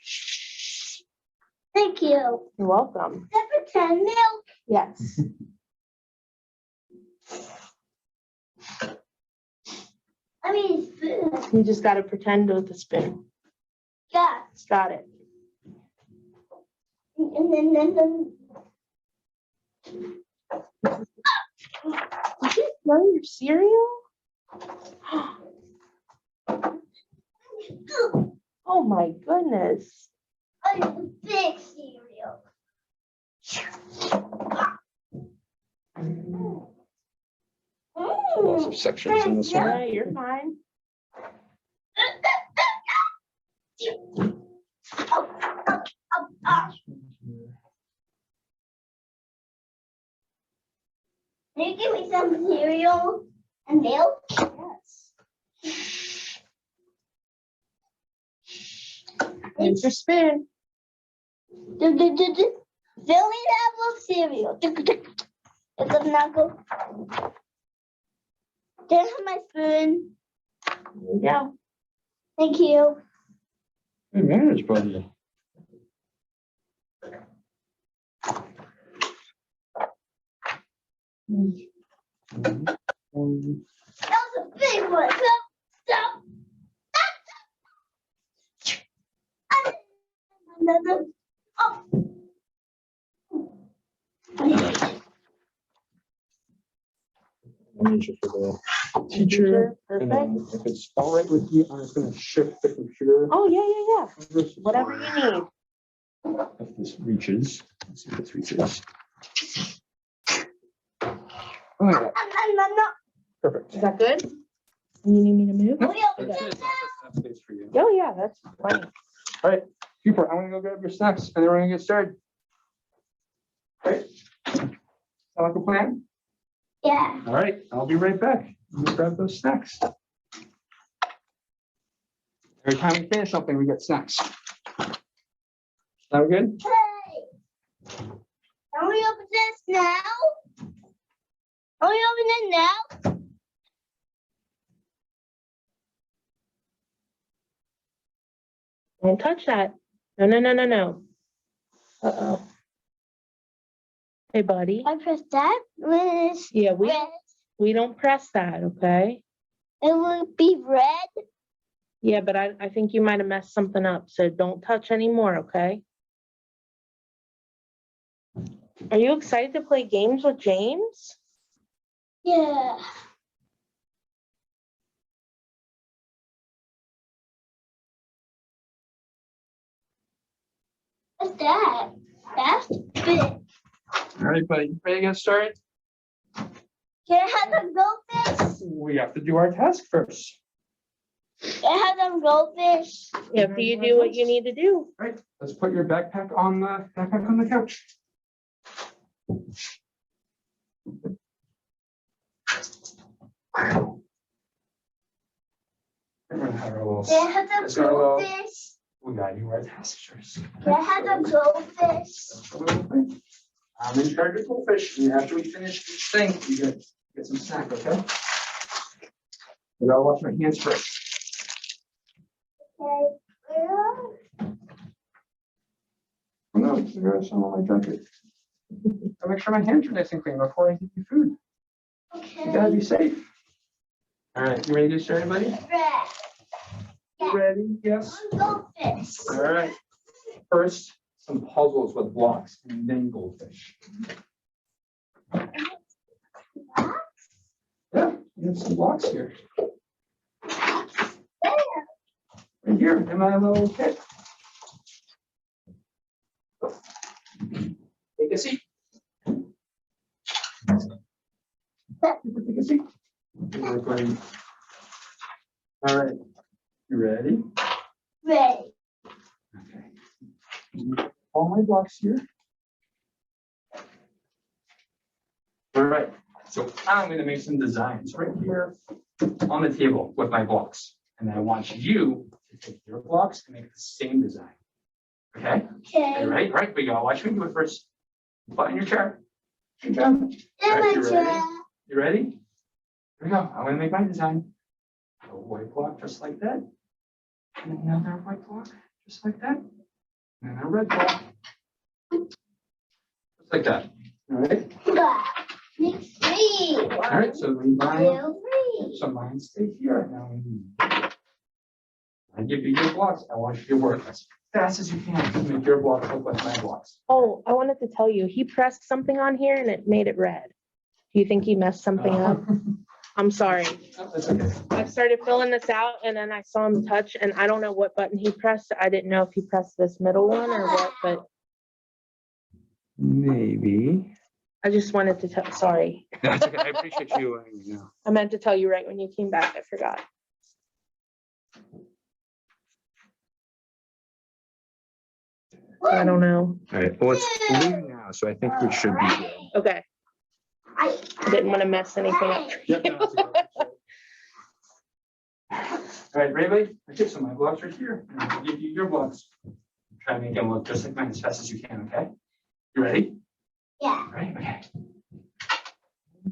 Thank you. You're welcome. Is that pretend milk? Yes. I mean, spoon. You just got to pretend with the spoon. Yeah. Got it. And then. Did you smell your cereal? Oh my goodness. A big cereal. Lots of sections in this one. Yeah, you're fine. Can you give me some cereal and milk? Yes. Here's your spoon. Fill me that with cereal. It's a knuckle. Can I have my spoon? There you go. Thank you. Good manners, buddy. That was a big one. Stop. Another. Oh. All right. I'll use it for the teacher. And Perfect. then if it's all right with you, I'm just going to shift the computer. Oh, yeah. over so Whatever you need. If this reaches, let's see if this reaches. Oh, yeah. No. Perfect. Is that good? You need me to move? That's it. That's enough space for you. Oh, yeah, that's fine. All right, super. I'm gonna go grab your snacks and then we're gonna get started. All right. Sound like a plan? Yeah. All right, I'll be right back. I'm gonna grab those snacks. Every time we finish something, we get snacks. Sound good? Hey. Can we open this now? Can we open it now? Don't touch that. No, no, no, no, no. Uh-oh. Hey, buddy. I press that. With Yeah, red. we don't press that, okay? It will be red. Yeah, but I think you might have messed something up, so don't touch anymore, okay? Are you excited to play games with James? Yeah. What's that? That's big. All right, buddy, ready to get started? Can I have them goldfish? We have to do our task first. Can I have them goldfish? After you do what you need to do. All right, let's put your backpack on the couch. We're gonna have our little. Can I have them Let's go, well. goldfish? We got you our task first. Can I have them goldfish? I'm in charge of goldfish, and after we finish each thing, you get some snack, okay? I gotta wash my hands first. Okay. Oh no, I got some on my jacket. I'll make sure my hands are nice and clean before I give you food. You gotta Okay. be safe. All right, you ready to get started, buddy? Red. You ready? Yes. Goldfish. All right. First, some puzzles with blocks, and then goldfish. Yeah, you have some blocks here. Right here, in my little kit. Take a seat. Take a seat. We're going. All right, you ready? Red. Okay. All my blocks here. All right, so I'm gonna make some designs right here on the table with my blocks. And then I want you to take your blocks and make the same design. Okay? Okay. All right, right, but you gotta watch me do it first. Button your chair. Good job. In Alright, my you ready? chair. You ready? Here we go. I'm gonna make my design. A white block just like that. And another white block just like that. And a red block. Just like that. All right. Make three. All right, so we mine. 2, 3. So mine stay here. Now I give you your blocks. I want you to work as fast as you can to make your blocks look like my blocks. Oh, I wanted to tell you, he pressed something on here and it made it red. Do you think he messed something up? I'm sorry. That's okay. I started filling this out and then I saw him touch and I don't know what button he pressed. I didn't know if he pressed this middle one or what, but Maybe. I just wanted to tell, sorry. That's okay. I appreciate you letting me know. I meant to tell you right when you came back. I forgot. I don't know. All right. Well, it's blue now, so I think we should be good. Okay. I didn't want to mess anything up. Yep. No, that's okay. All right, ready, buddy? Okay, so my blocks are here. And I'll give you your blocks. Try to make them look just like mine as fast as you can, okay? You ready? Yeah. Ready? Okay.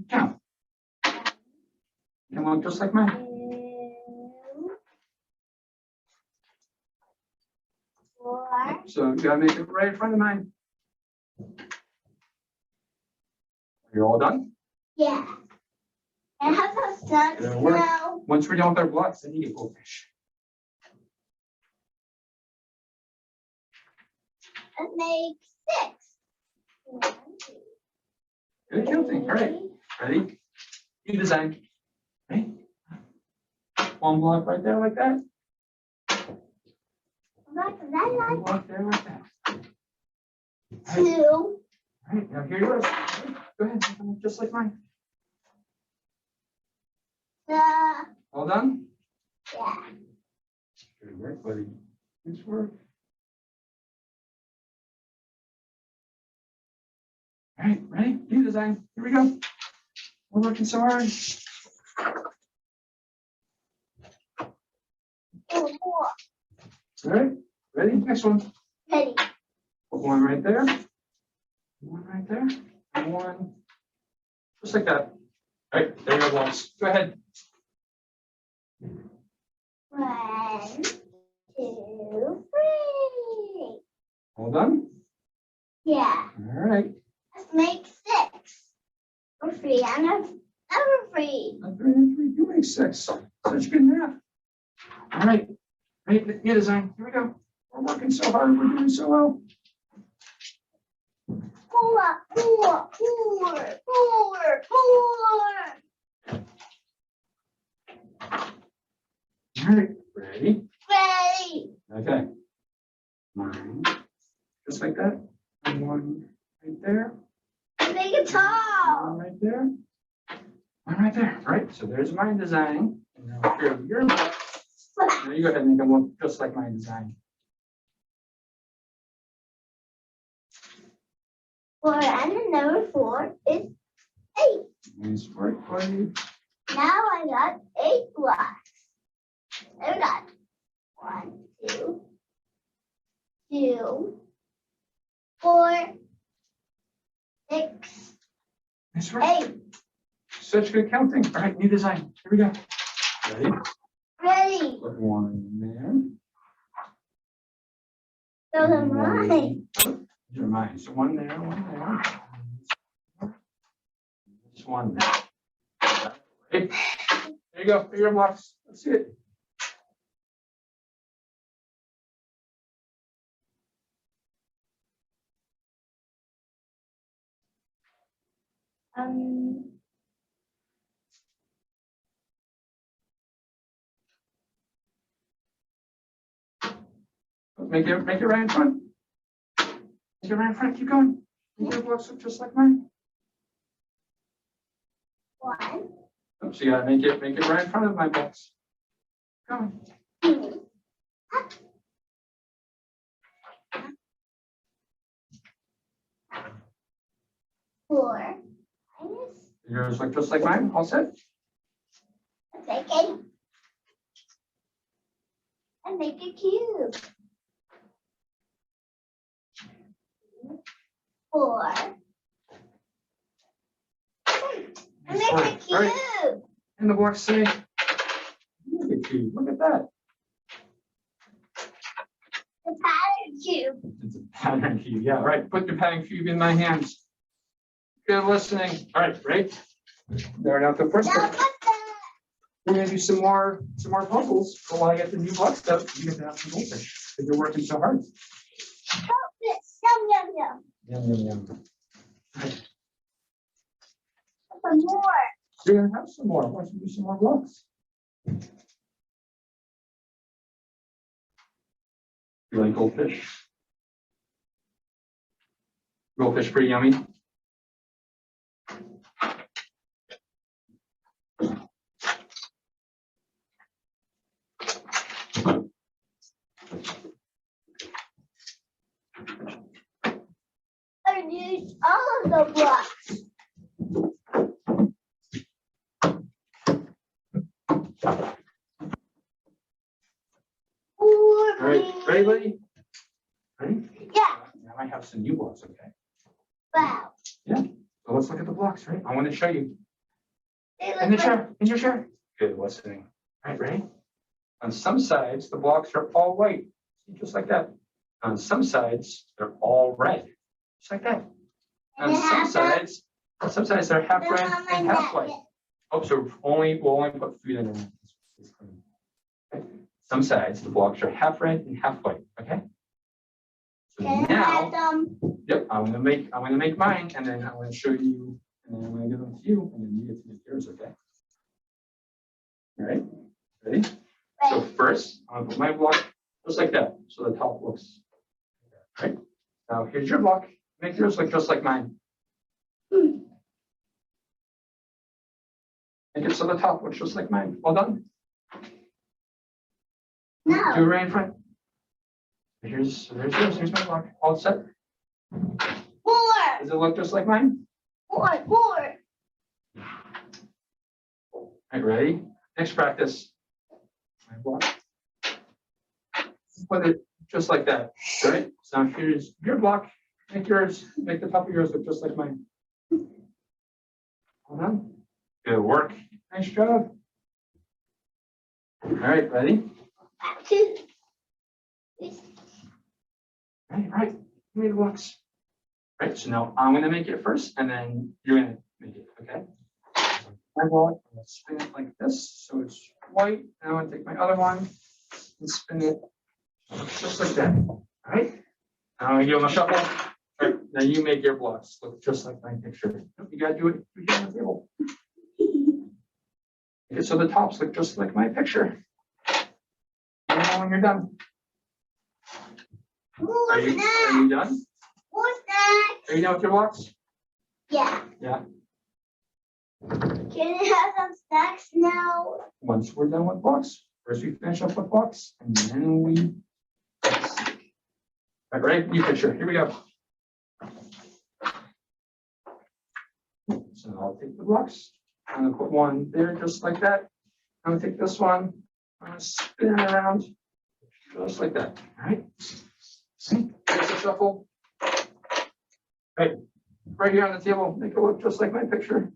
Count. Can look just like mine. 2, 4. So you gotta make it right in front of mine. You're all done? Yeah. I have some snacks It'll work. now. Once we're done with our blocks, then you get goldfish. That makes 6. 1, 2, Good counting. All right. Ready? You design. Right? One block right there like that. One block there like that. All right. 2. All right, now here yours. Go ahead, make them look just like mine. All done? Yeah. Good work, buddy. Nice work. All right, ready? New design. Here we go. We're working so hard. Oh, more. All right, ready? Next one. Ready. Put one right there. One right there. And one. Just like that. All right, there you go, blocks. Go ahead. 1, 2, 3. All done? Yeah. All right. Let's make 6. Or 3 and another 3. A 3 and 3, you make 6. Such good math. All right. Right, new design. Here we go. We're working so hard. We're doing so well. 4, 4, 4, 4, 4. All right. Ready? Ready. Okay. One. Just like that. And one right there. Make it tall. One right there. One right there. All right. So there's my design. And now here your look. Now you go ahead and make them look just like my design. 4 and another 4 is 8. Nice work, buddy. Now I got 8 blocks. I got 1, 2, 2, 4, 6, Nice work. 8. Such good counting. All right, new design. Here we go. Ready? Ready. Put one there. Those are mine. These are mine. So one there, one there. Just one there. Right. There you go. There are your blocks. Let's see it. Make it right in front. Make it right in front. Keep going. Make your blocks look just like mine. 1, Oops, you gotta make it right in front of my blocks. Come on. 2, four, minus, Yours look just like mine. All set. let's make it. And make a cube. 4. And make a All right. cube. And the blocks say, look at you. Look at that. The pattern cube. It's a pattern cube. Yeah, right. Put the pattern cube in my hands. Good listening. All right, right. There, now the first Now one. put the We're gonna do some more puzzles. So while I get the new block stuff, you get to have some goldfish because you're working so hard. this. Yum, yum, yum. Yum, yum, yum. Some more. You're gonna have some more. Why don't you do some more blocks? You like goldfish? Goldfish pretty yummy. I used all of the blocks. All right, ready, buddy? Ready? Yeah. Now I have some new blocks, okay? Wow. So let's look at the blocks, right? I want to show you. They In the look like chair, in your chair. Good listening. All right, ready? On some sides, the blocks are all white, just like that. On some sides, they're all red, just like that. On some sides they're half red and half white. Oh, so we'll only put 3 in there. Okay. Some sides, the blocks are half red and half white. Okay. So now, yep, I'm gonna make mine, and then I'm gonna show you, and then I'm gonna give them to you, and then you get to make yours. Okay. All right. Ready? So first, I'm gonna put my block just like that, so the top looks. Right. Now here's your block. Make yours look just like mine. Make it so the top looks just like mine. All done? Do it No. right in front. There's yours. Here's my block. All set. Four. Does it look just like mine? Four. All right, ready? Next practice. My block. Put it just like that. All right. So now here's your block. Make yours. Make the top of yours look just like mine. Hold on. Good work. Nice job. All right, ready? Two. All right. Give me the blocks. All right. So now I'm gonna make it first, and then you're gonna make it. Okay. My block. I'm gonna spin it like this, so it's white. Now I'm gonna take my other one and spin it just like that. All right. Now I'm gonna give them a shuffle. All right. Now you make your blocks look just like my picture. You gotta do it here on the table. Okay, so the tops look just like my picture. Let me know when you're done. More Are you snacks. done? More snacks. Are you done with your blocks? Yeah. Yeah. Can I have some snacks now? Once we're done with blocks, first we finish up with blocks, and then we. All right, new picture. Here we go. So I'll take the blocks. I'm gonna put one there just like that. I'm gonna take this one. I'm gonna spin it around just like that. All right. See? There's a shuffle. Right here on the table. Make it look just like my picture.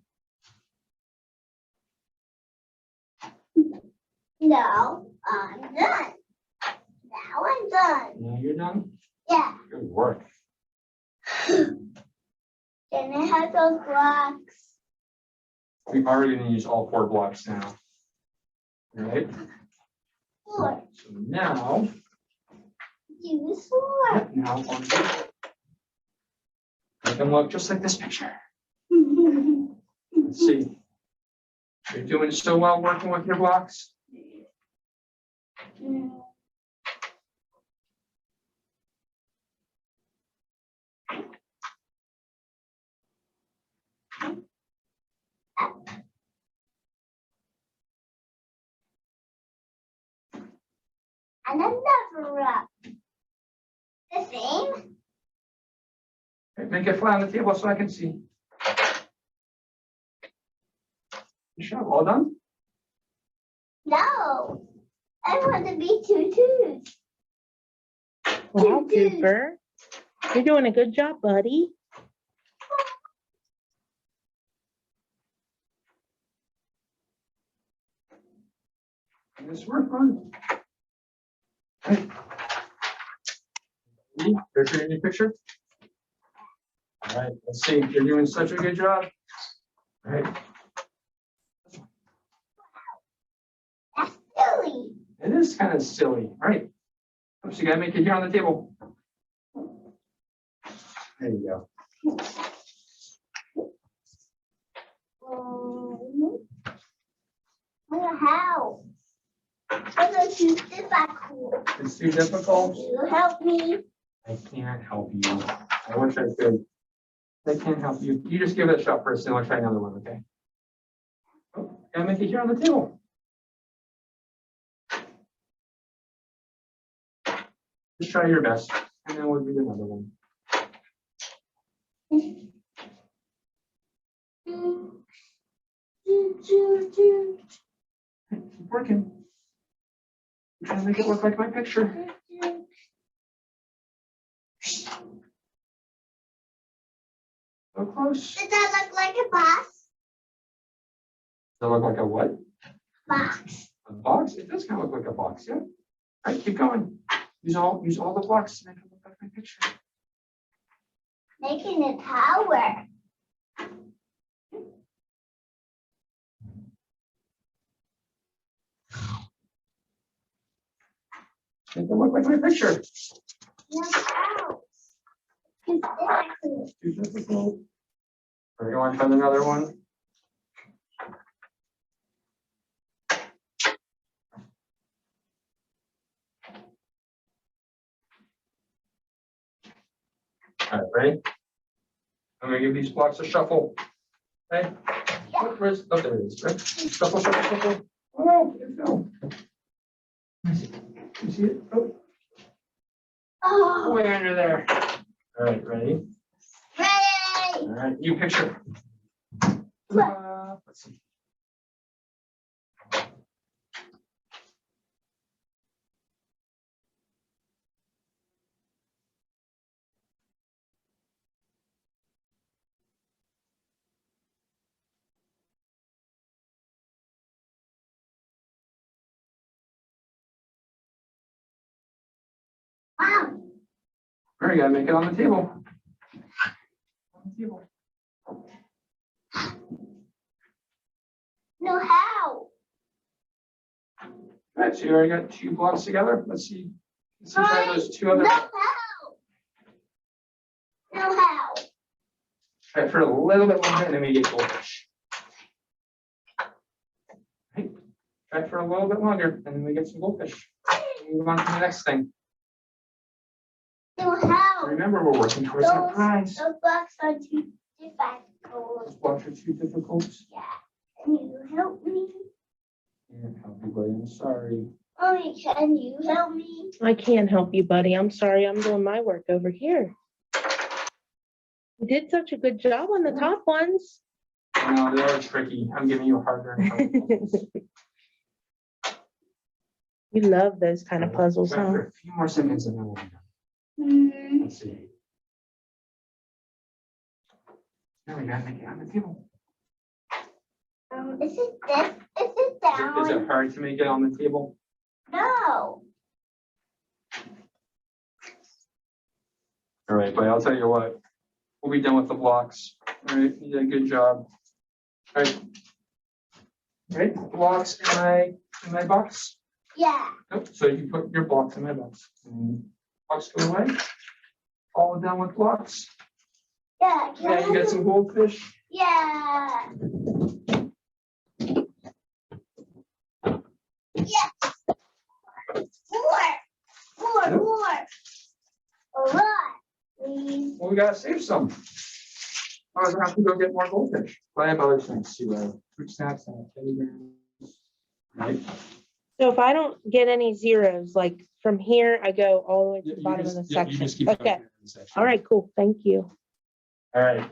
No, I'm done. Now I'm done. Now you're done. Yeah. Good work. Can I have those blocks? We've already gonna use all 4 blocks now. All right. Four. So now, Use four. now on to make them look just like this picture. Let's see. You're doing so well working with your blocks. And another up. The same? Okay, make it flat on the table so I can see. Michelle, all done? No. I want to be twos. Wow, Cooper. You're doing a good job, buddy. This work fun. Okay. There's your new picture. All right, let's see. You're doing such a good job. All right. That's silly. It is kind of silly. All right. Oops, you gotta make it here on the table. There you go. How? That's too difficult. It's too difficult. You help me. I can't help you. I wish I could. I can't help you. You just give it a shot first, and I'll try another one, okay? Oh, gotta make it here on the table. Just try your best, and then we'll do another one. Keep working. I'm trying to make it look like my picture. So close. Does that look like a box? Does that look like a what? Box. A box? It does kind of look like a box, yeah. All right, keep going. Use all the blocks to make it look like my picture. Making a tower. Make it look like my picture. No, ow. It's difficult. Too difficult. Are you want to find another one? All right, ready? I'm gonna give these blocks a shuffle. Okay? Yeah. Oh, where's, oh, there it is, right? Shuffle, shuffle, shuffle. Oh, it fell. Let me see. You see it? Oh, Oh, way under there. All right, ready? ready. All right, you picture. Let's see. Wow. All right, gotta make it on the table. On the table. No, how? All right, so you already got 2 blocks together. Let's see. Let's see, try those 2 other. No, how? No, how? Try it for a little bit longer and then we get goldfish. Right. Try it for a little bit longer and then we get some goldfish. Move on to the next thing. No, how? Remember, we're working towards that prize. Those blocks are too difficult. Those blocks are too difficult. Can you help me? Can't help you, buddy. I'm sorry. Mommy, can you help me? I can't help you, buddy. I'm sorry. I'm doing my work over here. You did such a good job on the top ones. No, they are tricky. I'm giving you a harder and harder puzzles. You love those kind of puzzles, Try huh? for a few more seconds and then we'll be done. Let's see. Now we gotta make it on the table. Is it this? Is it Is down? it hard to make it on the table? No. All right, but I'll tell you what, we'll be done with the blocks. All right, you did a good job. All right. All right, blocks in my box. Yeah. Nope, so you put your blocks in my box. And blocks go away. All done with blocks. Yeah. Yeah, you got some goldfish. Yeah. Yes. More. Nope. A lot. Please. Well, we gotta save some. Otherwise, I have to go get more goldfish. But I have other things too. Fruit snacks and Teddy Bears. Right? So if I don't get any zeros, like from here, I go all the way to the bottom of the You section. just keep going Okay. in the section. All right, cool. Thank you. All right.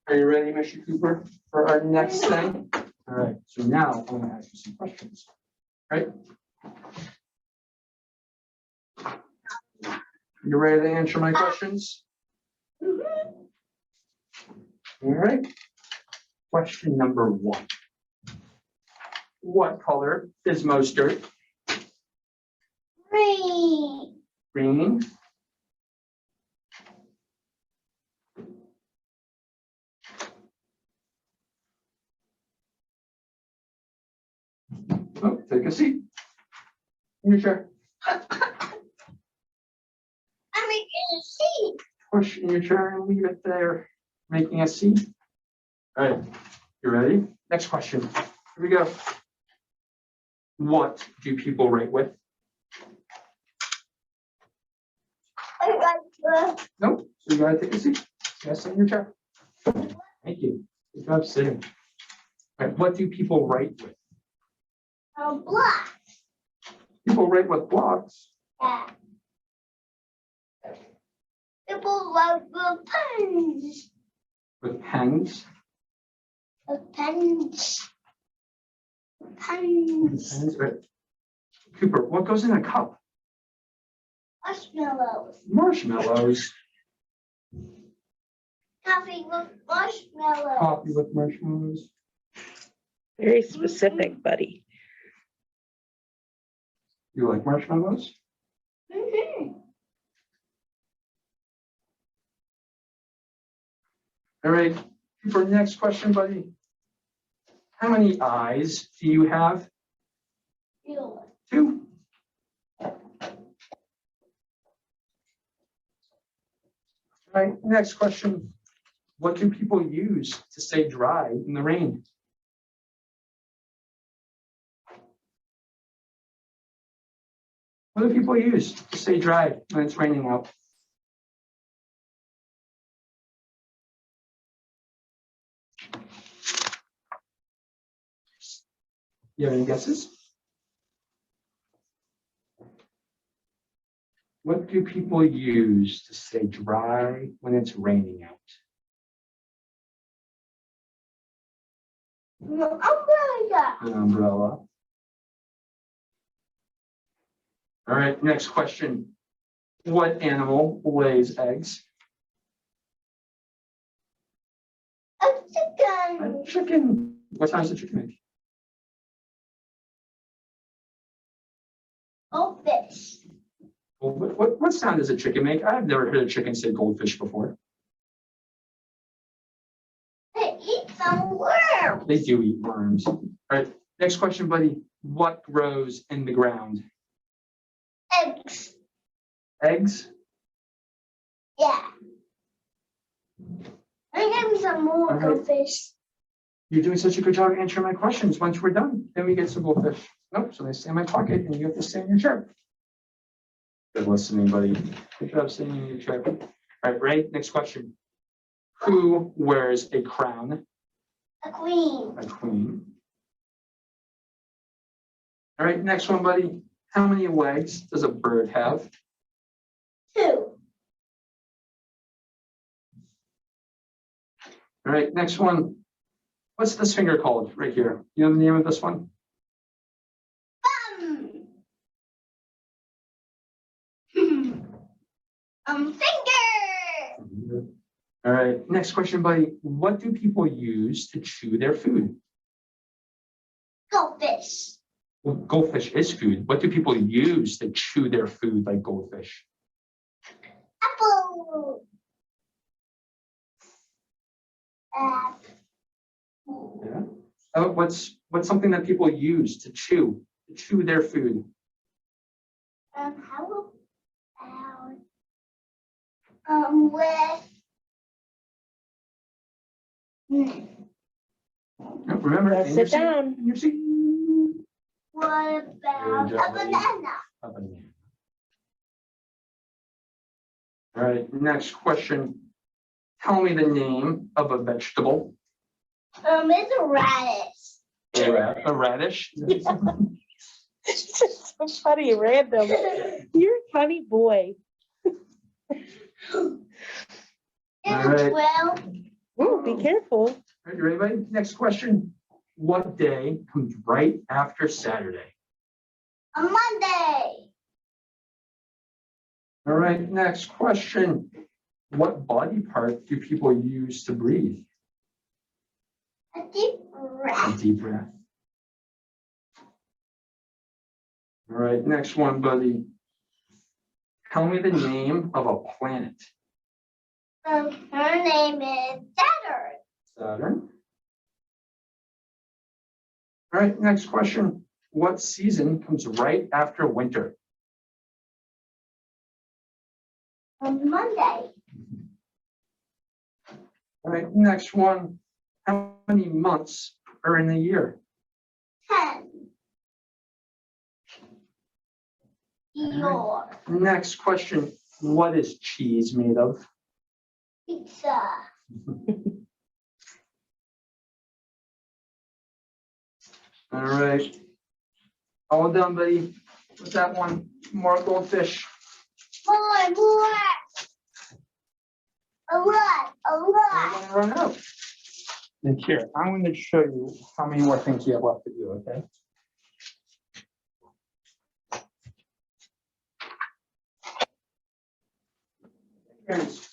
Are you ready, Mr. Cooper, for our next thing? All right. So now I'm gonna ask you some questions. Right? You ready to answer my questions? Mhm. All right. Question number 1. What color is most dirt? Green. Green. Oh, take a seat. In your chair. I'm making a seat. Push in your chair and leave it there, making a seat. All right, you ready? Next question. Here we go. What do people write with? I like to. Nope. So you gotta take a seat. Yes, in your chair. Thank you. Good job sitting. All right, what do people write with? Block. People write with blocks. Yeah. People like the pens. With pens. The pens. Pens. Pens. Right. Cooper, what goes in a cup? Marshmallows. Marshmallows. Coffee with marshmallows. Coffee with marshmallows. Very specific, buddy. You like marshmallows? Mhm. All right. For next question, buddy. How many eyes do you have? Ew. 2. All right. Next question. What do people use to stay dry in the rain? What do people use to stay dry when it's raining out? You have any guesses? What do people use to stay dry when it's raining out? Umbrella. An umbrella. All right, next question. What animal lays eggs? A chicken. A chicken. What time does the chicken make? Goldfish. Well, what sound does a chicken make? I've never heard a chicken say goldfish before. They eat some worms. They do eat worms. All right, next question, buddy. What grows in the ground? Eggs. Eggs? Yeah. I give me some more All right. goldfish. You're doing such a good job answering my questions. Once we're done, then we get some goldfish. Nope, so they stay in my pocket and you have to stay in your chair. Good listening, buddy. Good job staying in your chair. All right, ready? Next question. Who wears a crown? A queen. A queen. All right, next one, buddy. How many legs does a bird have? 2. All right, next one. What's this finger called right here? You know the name of this one? Finger. All right, next question, buddy. What do people use to chew their food? Goldfish. Well, goldfish is food. What do people use to chew their food like goldfish? Apple. Yeah. What's something that people use to chew their food? How about with Remember, Let's in your sit seat, down. in your seat. what about Good a job, lady. banana? A banana. All right, next question. Tell me the name of a vegetable. It's a radish. A radish. It's just so funny, random. You're a funny boy. All It's right. 12. Ooh, be careful. All right, you ready, buddy? Next question. What day comes right after Saturday? A Monday. All right, next question. What body part do people use to breathe? A deep A breath. deep breath. All right, next one, buddy. Tell me the name of a planet. Her name is Saturn. Saturn. All right, next question. What season comes right after winter? On Monday. All right, next one. How many months are in a year? 10. Your Next question. What is cheese made of? pizza. All right. All done, buddy. What's that one? More goldfish. More. A lot. I'm gonna run out. And here, I'm going to show you how many more things you have left to do, okay? Here's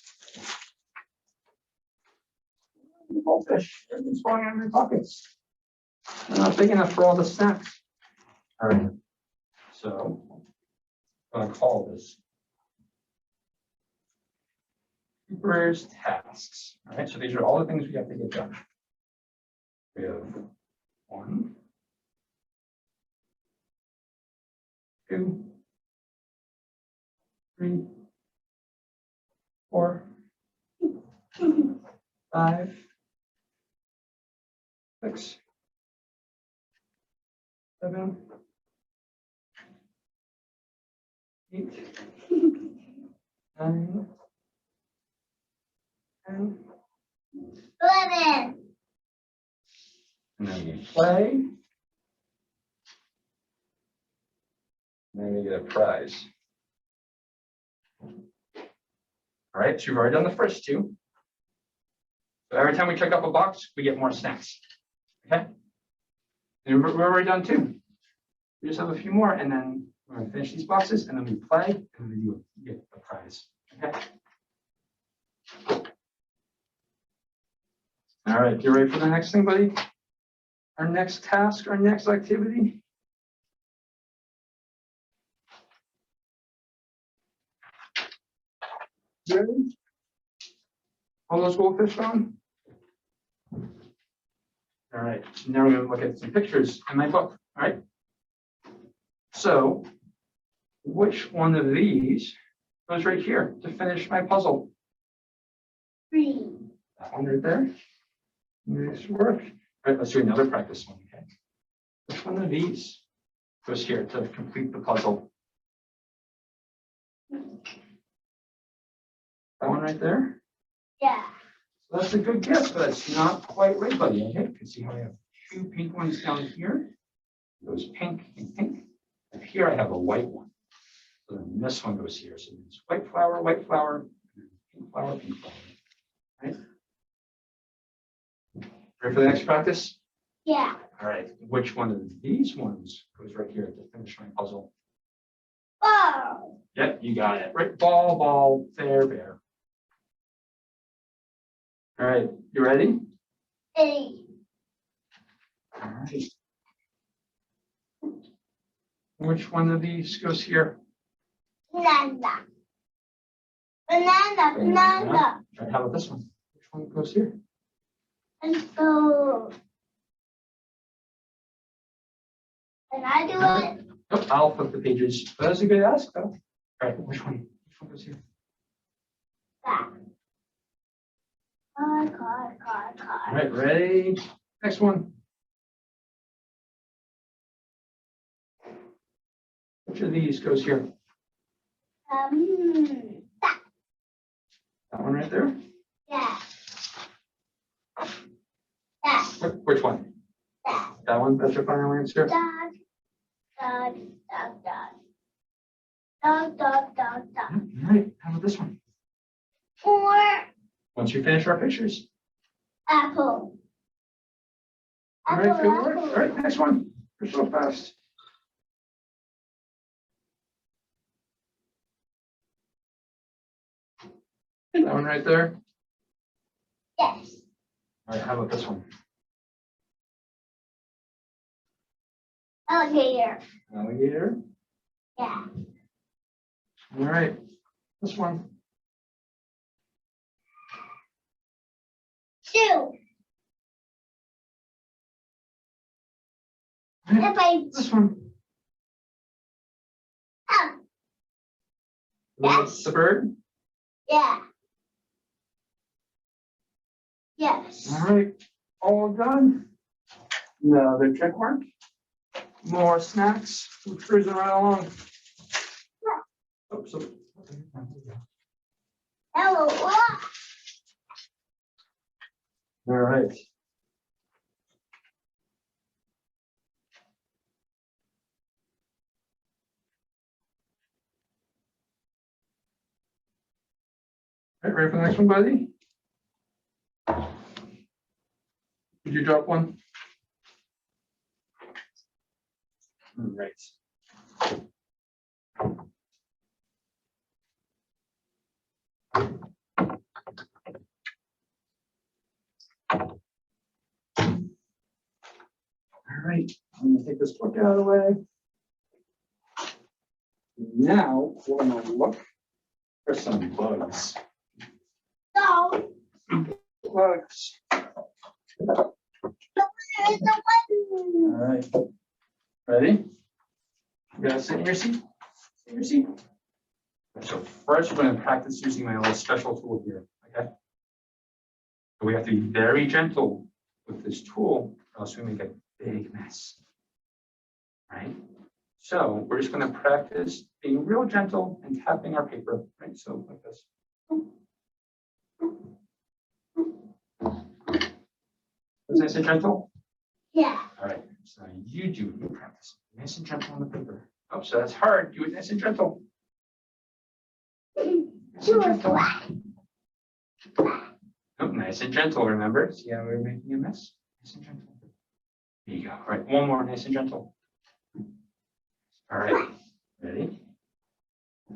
the goldfish. Everything's falling out of your pockets. They're not big enough for all the snacks. All right. So I'm going to call this Cooper's tasks. All right. So these are all the things we have to get done. We have 1, 2, 3, 4, 5, 6, 7, 8, 9, 10, 11. and then we play. And then we get a prize. All right, so we've already done the first two. So every time we check off a box, we get more snacks. Okay? And we're already done two. We just have a few more, and then we're gonna finish these boxes, and then we play, and then we get a prize. Okay? All right, you ready for the next thing, buddy? Our next task, our next activity? Ready? All those goldfish on? All right, so now we're going to look at some pictures in my book. All right. So, which one of these goes right here to finish my puzzle? Green. That one right there. Nice work. All right, let's do another practice one. Okay. Which one of these goes here to complete the puzzle? That one right there. Yeah. So that's a good guess, but it's not quite right, buddy. Okay, you can see how I have two pink ones down here. Goes pink and pink. And here I have a white one. So then this one goes here. So it's white flower, and then pink flower, pink flower. Right? Ready for the next practice? Yeah. All right. Which one of these ones goes right here to finish my puzzle? Oh. Yep, you got it. Right, ball, fair, bear. All right, you ready? A. All right. Which one of these goes here? Banana. Banana. Banana. All right, how about this one? Which one goes here? Let's go. Can I do it? Oh, I'll flip the pages. But that's a good ask, though. All right, which one? Which one goes here? That. Car. All right, ready? Next one. Which of these goes here? That. That one right there? Yeah. That. Which one? That. That one? That's your final answer? Dog. Dog. Dog. Dog. Dog. Dog. Dog. Dog. All right, how about this one? 4. Once you finish our pictures. Apple. All right, good work. All right, next one. You're so fast. That one right there. Yes. All right, how about this one? Alligator. Alligator. Yeah. All right, this one. 2. All right, Baby. this one. Oh. Yes. The bird. Yeah. Yes. All right, all done. Another check mark. More snacks. We're cruising right along. Oh, so. Hello. What? All right. All right, ready for the next one, buddy? Did you drop one? All right. All right, I'm gonna take this book out of the way. Now we're gonna look for some bugs. No. Bugs. There's a All one. right. Ready? You gotta sit in your seat. Sit in your seat. So first, we're gonna practice using my little special tool here. Okay. So we have to be very gentle with this tool, or else we make a big mess. Right? So we're just going to practice being real gentle and tapping our paper, right? So like this. That's nice and gentle? Yeah. All right. So you practice nice and gentle on the paper. Oh, so that's hard. Do it nice and gentle. Nice and gentle. Oh, nice and gentle, remember? See how we're making a mess? Nice and gentle. There you go. All right, one more, nice and gentle. All right, ready?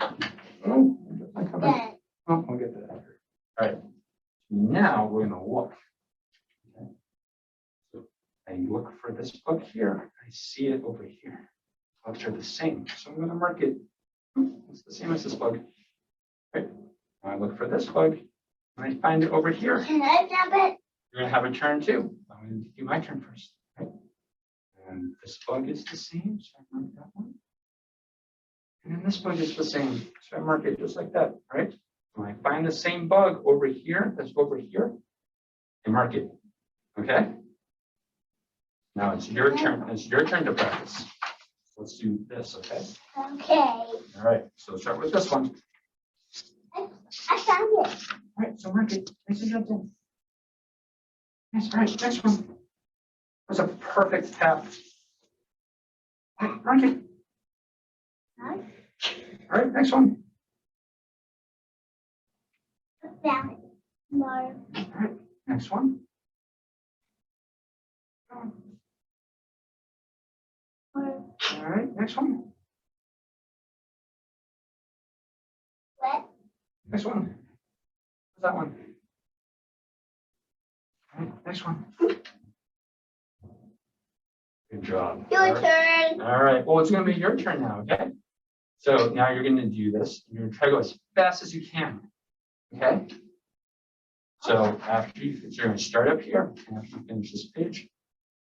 Oh, I covered. Dad. Oh, I'll get to that. All right, now we're gonna look. Okay. So I look for this bug here. I see it over here. Bugs are the same, so I'm gonna mark it. It's the same as this bug. Right. Now I look for this bug, and I find it over here. Can I jump it? You're gonna have a turn too. I'm gonna do my turn first. Right? And this bug is the same, so I mark that one. And then this bug is the same, so I mark it just like that, right? When I find the same bug over here, that's over here, I mark it, okay? Now it's your turn, it's your turn to practice. Let's do this, okay? Okay. All right, so start with this one. I found it. All right, so mark it, nice and gentle. Yes, all right, next one. That's a perfect tap. All right, mark it. Huh? All right, next one. I found it. No. All right, next one. All right, next one. What? Next one. What's that one? All right, next one. Good job. Your turn. All right, well, it's gonna be your turn now, okay? So now you're gonna do this. You're gonna try to go as fast as you can, okay? So you're gonna start up here, and after you finish this page,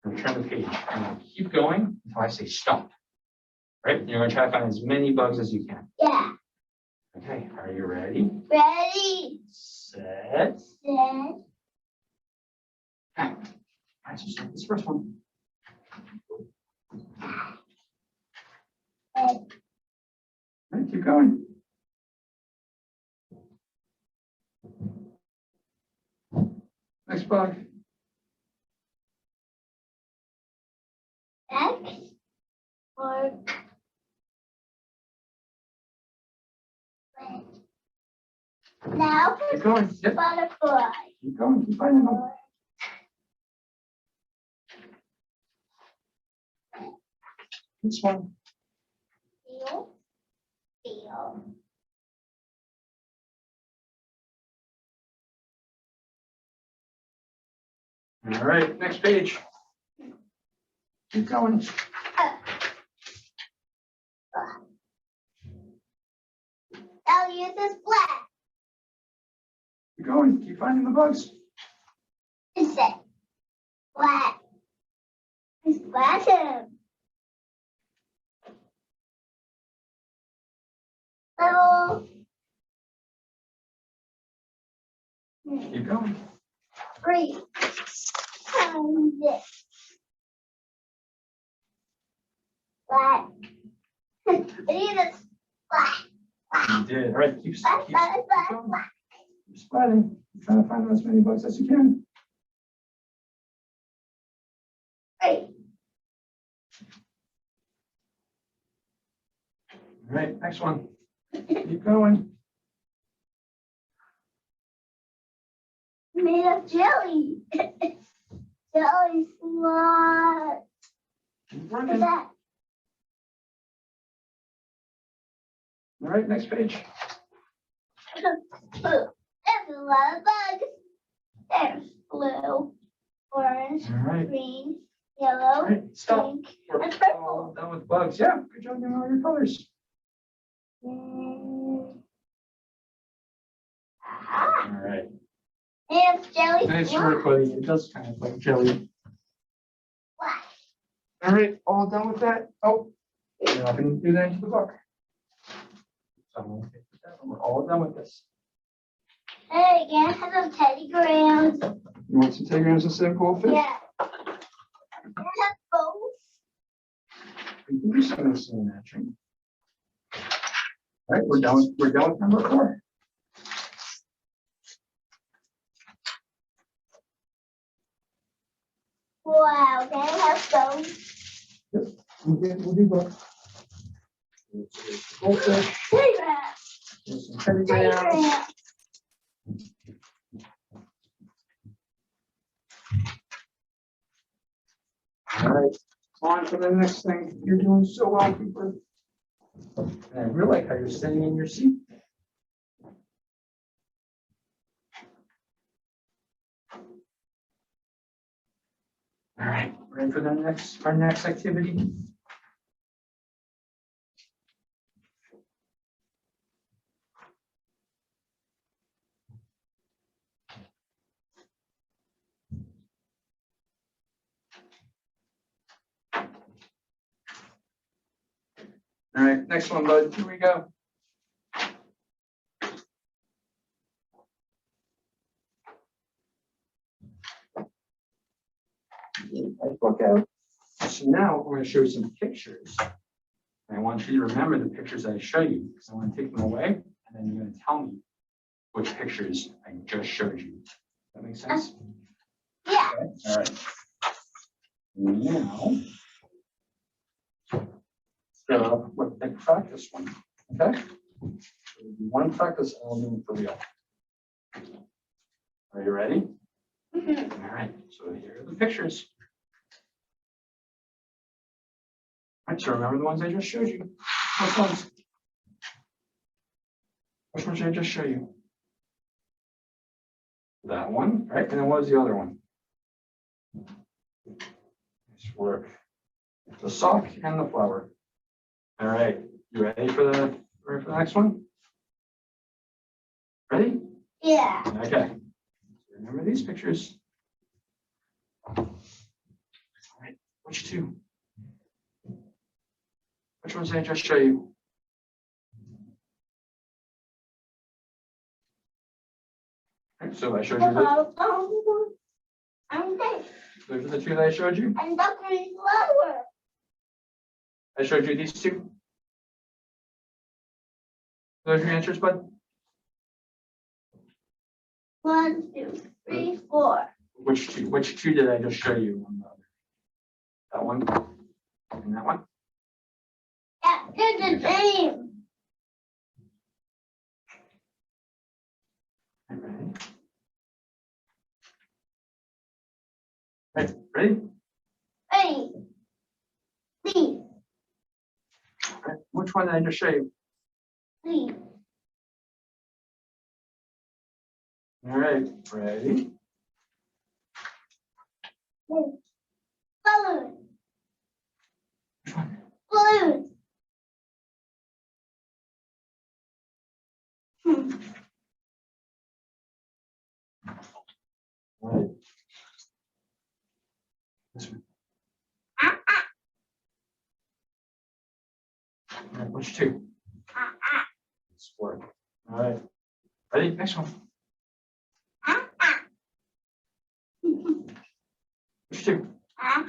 you're gonna turn the page, and you'll keep going until I say stop. Right? You're gonna try to find as many bugs as you can. Yeah. Okay, are you ready? Ready. Set. Set. All right, so start this first one. Set. All right, keep going. Next bug. X. Or. Now Keep going. Yep. butterfly. Keep going. Keep finding them. This one. Feel. Feel. All right, next page. Keep going. I'll use this black. Keep going. Keep finding the bugs. Is it black? It's black. Little. Keep going. Green. And this. Black. I need this black. You did. All right, keep Black, black, black, going. black. Keep splatting. Keep trying to find as many bugs as you can. Great. All right, next one. Keep going. Made of jelly. Jelly smart. Keep What's running. All that? right, next page. Blue. There's a lot of bugs. There's blue, orange, All right. green, All yellow, right, stop. pink, We're and purple. all done with bugs. Yeah, good job getting all your colors. Aha. All right. And jelly. Nice black. work, buddy. It does kind of like jelly. Black. All right, all done with that. Oh, you're not going to do that into the book. So I'm gonna take that. We're all done with this. Hey, again, have some Teddy Grahams. You want some telegrams instead of goldfish? Yeah. Can I have both? We can do some of this in that tree. All right, we're done. We're done with number 4. Wow, can I have both? We'll do both. Goldfish. Here's some teddy bears. All right, on to the next thing. You're doing so well, Cooper. And I really like how you're sitting in your seat. All right, ready for our next activity? All right, next one, bud. Here we go. Nice book out. So now I'm going to show you some pictures. And I want you to remember the pictures I show you, because I want to take them away, and then you're going to tell me which pictures I just showed you. Does that make sense? Yeah. Okay. All right. Now, so let's practice one. Okay. One practice, and I'll do it for real. Are you ready? Mhm. All right. So here are the pictures. All right. So remember the ones I just showed you. Which ones? Which ones did I just show you? That one, right? And then what was the other one? Nice work. The sock and the flower. All right. You ready for the next one? Ready? Yeah. Okay. Remember these pictures. All right. Which two? Which ones did I just show you? All right, so I showed you this. Those are the two that I showed you. And the green flower. I showed you these two. Those are your answers, bud? 1, 2, 3, 4. Which two? Which two did I just show you on the other? That one and that one? Yeah, they're the same. All right. Right, ready? Hey. Please, All right. Which one did I just show you? please. All right, ready? Balloon. Which one? Balloon. All right. This one. All right, which two? This work. All right. Ready? Next one. Which two? All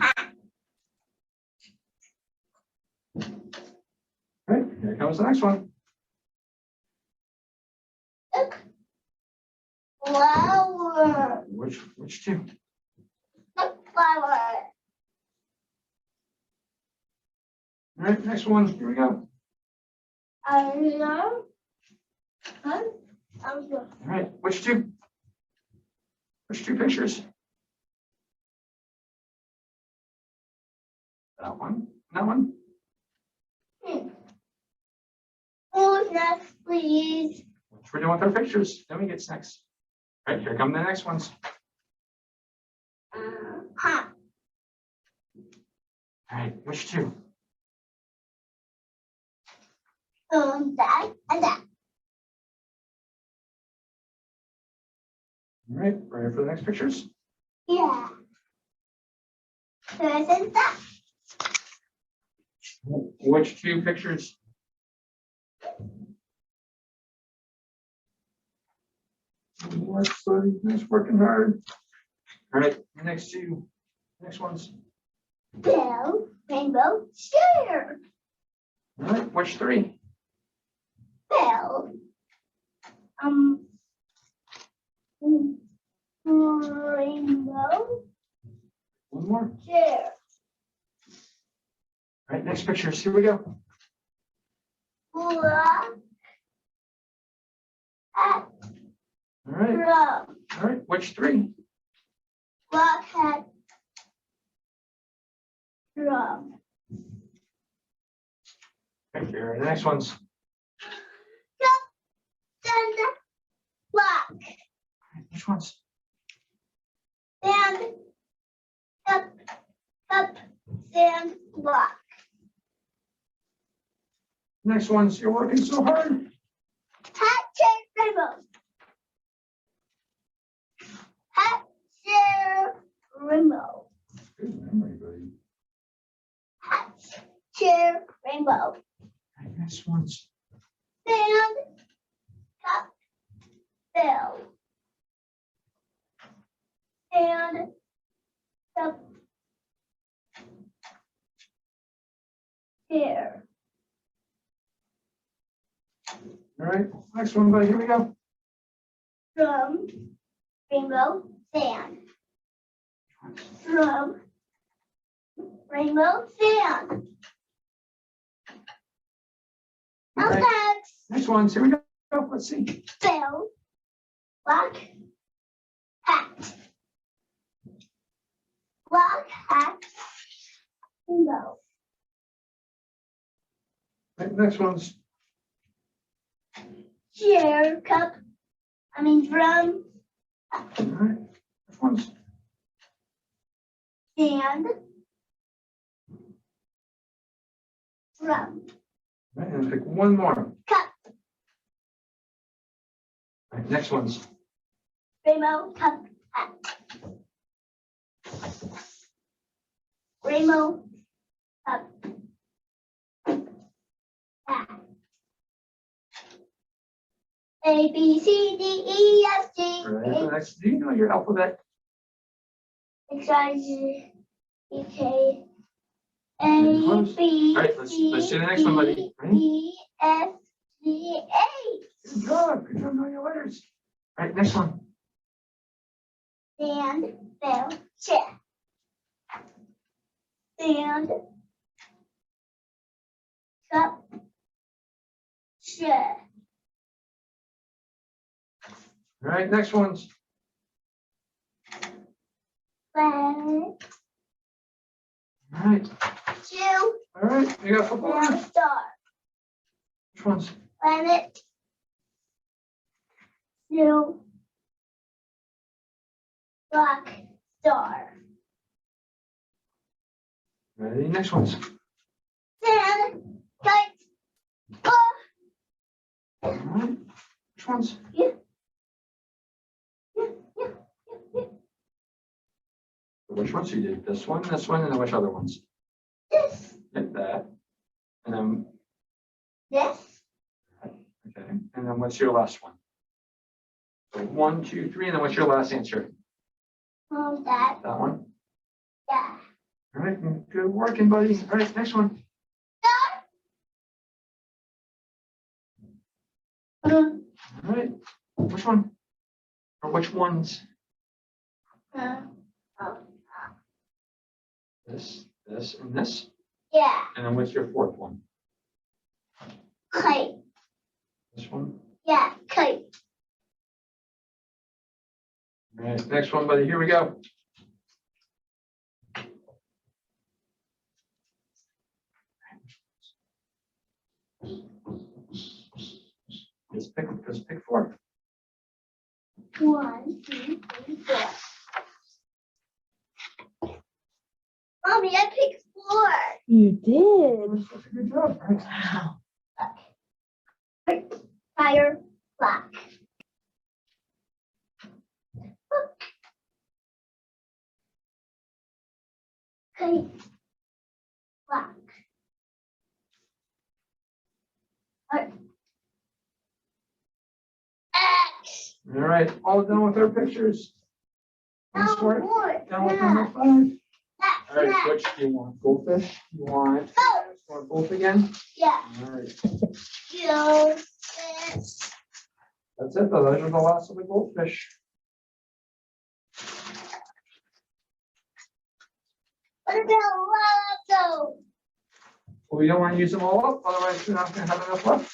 right, here comes the next one. Flower. Which two? Look, flower. All right, next one. Here we go. I know. Huh? I'm good. All right, which two? Which two pictures? That one. That one. Who's next, please? Which we're doing with our pictures. Then we get snacks. All right, here come the next ones. Huh. All right, which two? That and that. All right, ready for the next pictures? Yeah. This and that. Which two pictures? Work, buddy. Nice working hard. All right, next two. Next ones. Bell, rainbow, share. All right, which three? Bell. Rainbow, One more. share. All right, next pictures. Here we go. hat, All right, drum, all right. Which three? rock, hat, drum, Right here. The next one's sand, rock, which one's? sand, cup, sand, rock. Next one's you're working so hard. Hat, chair, rainbow. Hat, chair, rainbow. Good memory, buddy. Hat, chair, rainbow. All right, next one's Sand, cup, bell. Sand, cup, chair. all right. Next one, buddy. Here we go. Drum, rainbow, sand. Drum, rainbow, sand. All Up right. next, Next one's here we go. Let's see. bell, black, hat. Black hat, rainbow. Right, next one's Chair, cup, drum, all right. Next one's sand. Drum, all right, and pick one more. cup, All right, next one's rainbow, cup, hat. Rainbow, cup, hat. A, B, C, D, E, F, G, all right. The next. Do you know your alphabet? H, I, J, E, K, Getting A, close. B, All right, let's do the next one, buddy. Ready? E, F, G, H. Good job. Good job knowing your letters. All right, next one. Sand, bell, chair. Sand, cup, chair. All right, next one's Planet, all right. two, All right, you got football. and star. Which one's Planet, two, rock, star. ready? Next one's Sand, kite, ball. all right. Which one's Yeah. which ones you did? This one, and then which other ones? This, Like that. And then this, okay. And then what's your last one? So 1, 2, 3, and then what's your last answer? that, That one. yeah. All right, good working, buddy. All right, next one. Mm, All right, which one? Or which ones? oh, This, and this. yeah, And then what's your fourth one? kite, This one. yeah, kite. All right, next one, buddy. Here we go. Just pick 4. 1, 2, 3, 4. Mommy, I picked 4. You did. That's a good job. All right. Fire, black. Kite, black. X. All right, all done with our pictures. Nice No work. more. Done with Yeah. number 5. That's All right, next. which do you want? Goldfish? You want both again? Yeah. All right. Go. This. That's it, though. Those are the last of the goldfish. What about Lotto? Well, we don't want to use them all up, otherwise we're not going to have enough left.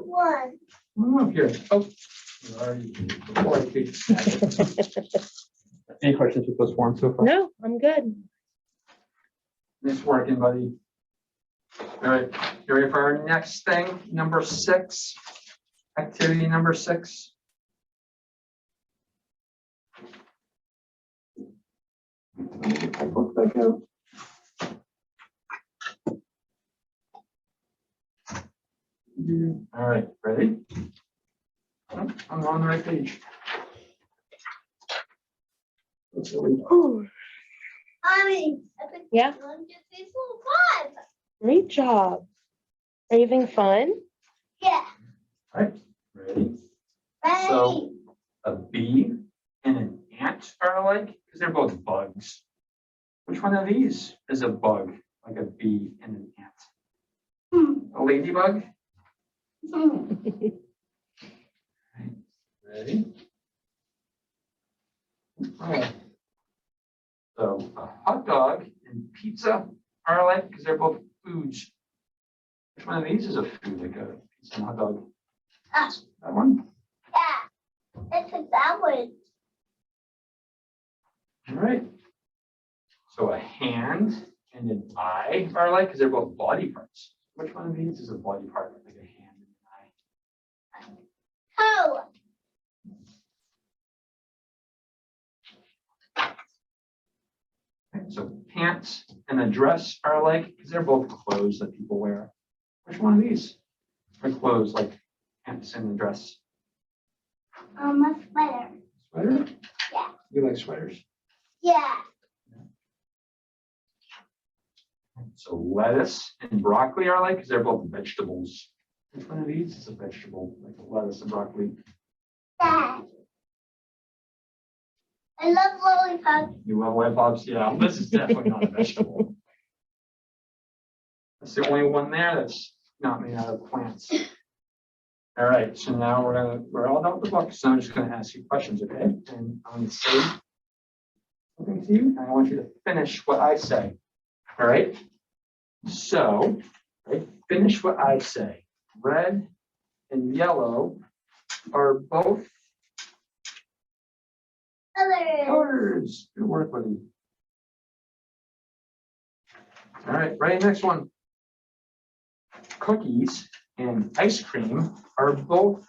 one. Come up here. Oh. you already did before I take it. Any questions with this form so far? No, I'm good. Nice working, buddy. All right, you ready for our next thing? Number 6. Activity number 6. I book back out. All right, ready? Oh, I'm on the right page. Let's go. Whew, Mommy. Yeah. 1, 2, 3, 4, 5. great job. Are you having fun? Yeah. All right, ready? Ready. So- A bee and an ant are alike because they're both bugs. Which one of these is a bug, like a bee and an ant? A ladybug? Ready? All right. So a hot dog and pizza are alike because they're both foods. Which one of these is a food, like a pizza and hot dog? Ah. That one? Yeah. It's a sandwich. All right. So a hand and an eye are alike because they're both body parts. Which one of these is a body part, like a hand and an eye? 2. Okay, so pants and a dress are alike because they're both clothes that people wear. Which one of these are clothes, like pants and a dress? A sweater. Sweater? Yeah. You like sweaters? Yeah. So lettuce and broccoli are alike because they're both vegetables. Which one of these is a vegetable, like a lettuce and broccoli? Dad. I love lollipops. You love lollipops? Yeah, this is definitely not a vegetable. That's the only one there that's not made out of plants. All right, so now we're all done with the book, so I'm just gonna ask you questions, okay? And I'm gonna say something to you, and I want you to finish what I say. All right? So, right, finish what I say. Red and yellow are both Colors. colors. Good work, buddy. All right, ready, next one. Cookies and ice cream are both,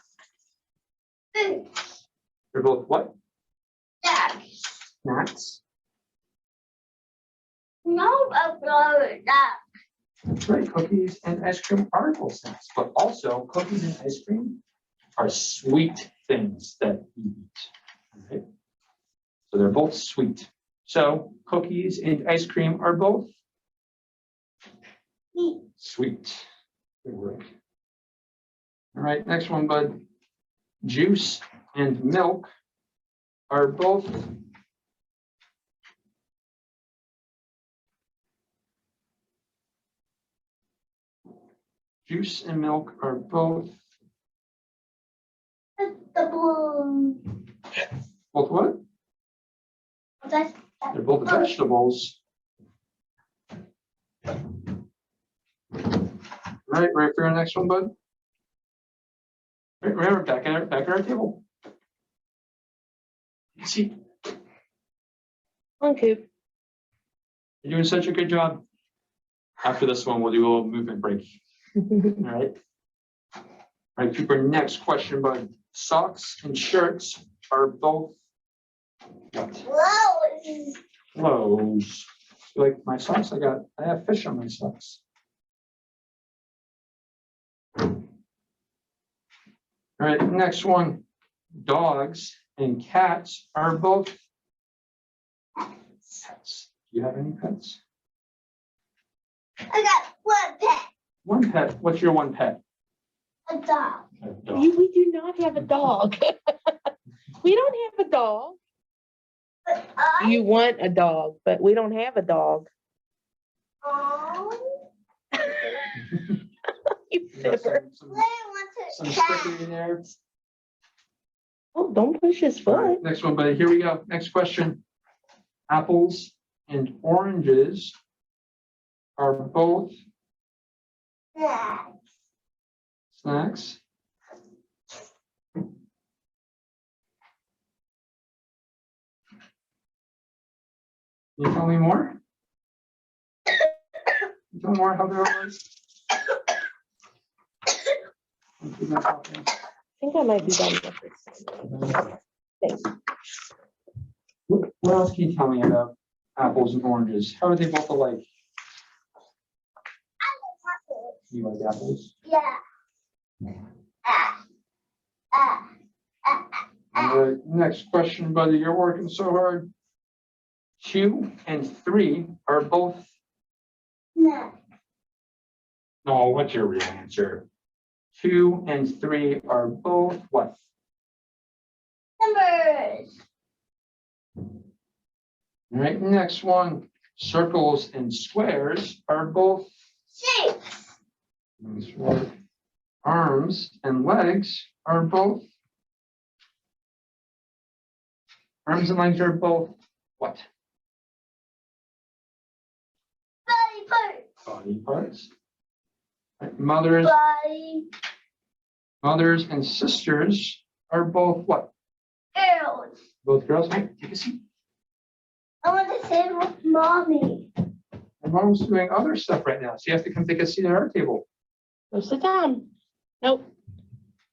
Food. they're both what? Dad. Snacks. No, Dad. That's right, cookies and ice cream are both snacks, but also cookies and ice cream are sweet things that we eat. All right? So they're both sweet. So cookies and ice cream are both sweet. Good work. All right, next one, bud. Juice and milk are both juice and milk are both Vegetable. both what? That's They're both vegetables. All right, ready for your next one, bud? Right, remember, back at our table. See, Come on, Coop. you're doing such a good job. After this one, we'll do a little movement break. All right. All right, Cooper, next question, bud. Socks and shirts are both what? clothes. Clothes. You like my socks? I have fish on my socks. All right, next one. Dogs and cats are both pets. Do you have any pets? I got one pet. One pet. What's your one pet? A dog. A dog. We do not have a dog. We don't have a dog. But I You want a dog, but we don't have a dog. own. You You got fibber. some I want sticky to in there. Oh, don't push his All foot. right, next one, buddy. Here we go. Next question. Apples and oranges are both cat. snacks. you tell me more? You tell me more how they're like? I think I might be done with this. Thanks. What else can you tell me about apples and oranges? How are they both alike? You like apples? Yeah. All right, next question, buddy. You're working so hard. 2 and 3 are both. No. No, what's your real answer? 2 and 3 are both what? Numbers. All right, next one. Circles and squares are both. Shapes. Nice work. Arms and legs are both. Arms and legs are both what? Body parts. Body parts. Right, Mothers Body. and sisters are both what? Girls. Both girls. Right, take a seat. I want to say with mommy. My mom's doing other stuff right now, so you have to come take a seat at our table. Go sit down. Nope.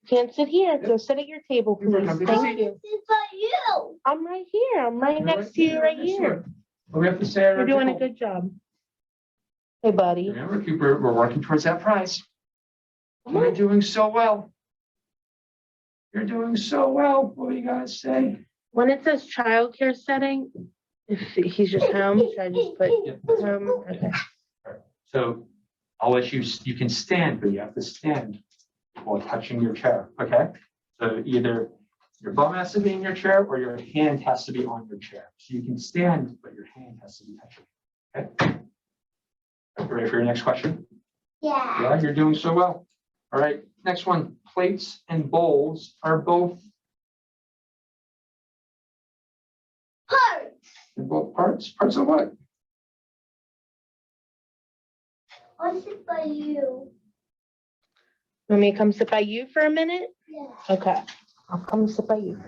Can't sit here. Go sit at your table, You can please. come take a Thank seat. you. This is for you. I'm right here. I'm right next to you right Next to here. her. Well, we have to stay at our You're doing a table. good job. Hey, buddy. Remember, Cooper, we're working towards that prize. Come You're on. doing so well. You're doing so well. What do you guys say? When it says childcare setting, if he's just home, should I just put home? Okay. So I'll let you, you can stand, but you have to stand while touching your chair, okay? So either your bum has to be in your chair or your hand has to be on your chair. So you can stand, but your hand has to be touching, okay? Ready for your next question? Yeah. Yeah, you're doing so well. All right, next one. Plates and bowls are both, Parts. they're both parts. Parts of what? What's it for you? Want me to come sit by you for a minute? Yeah. Okay. I'll come sit by you.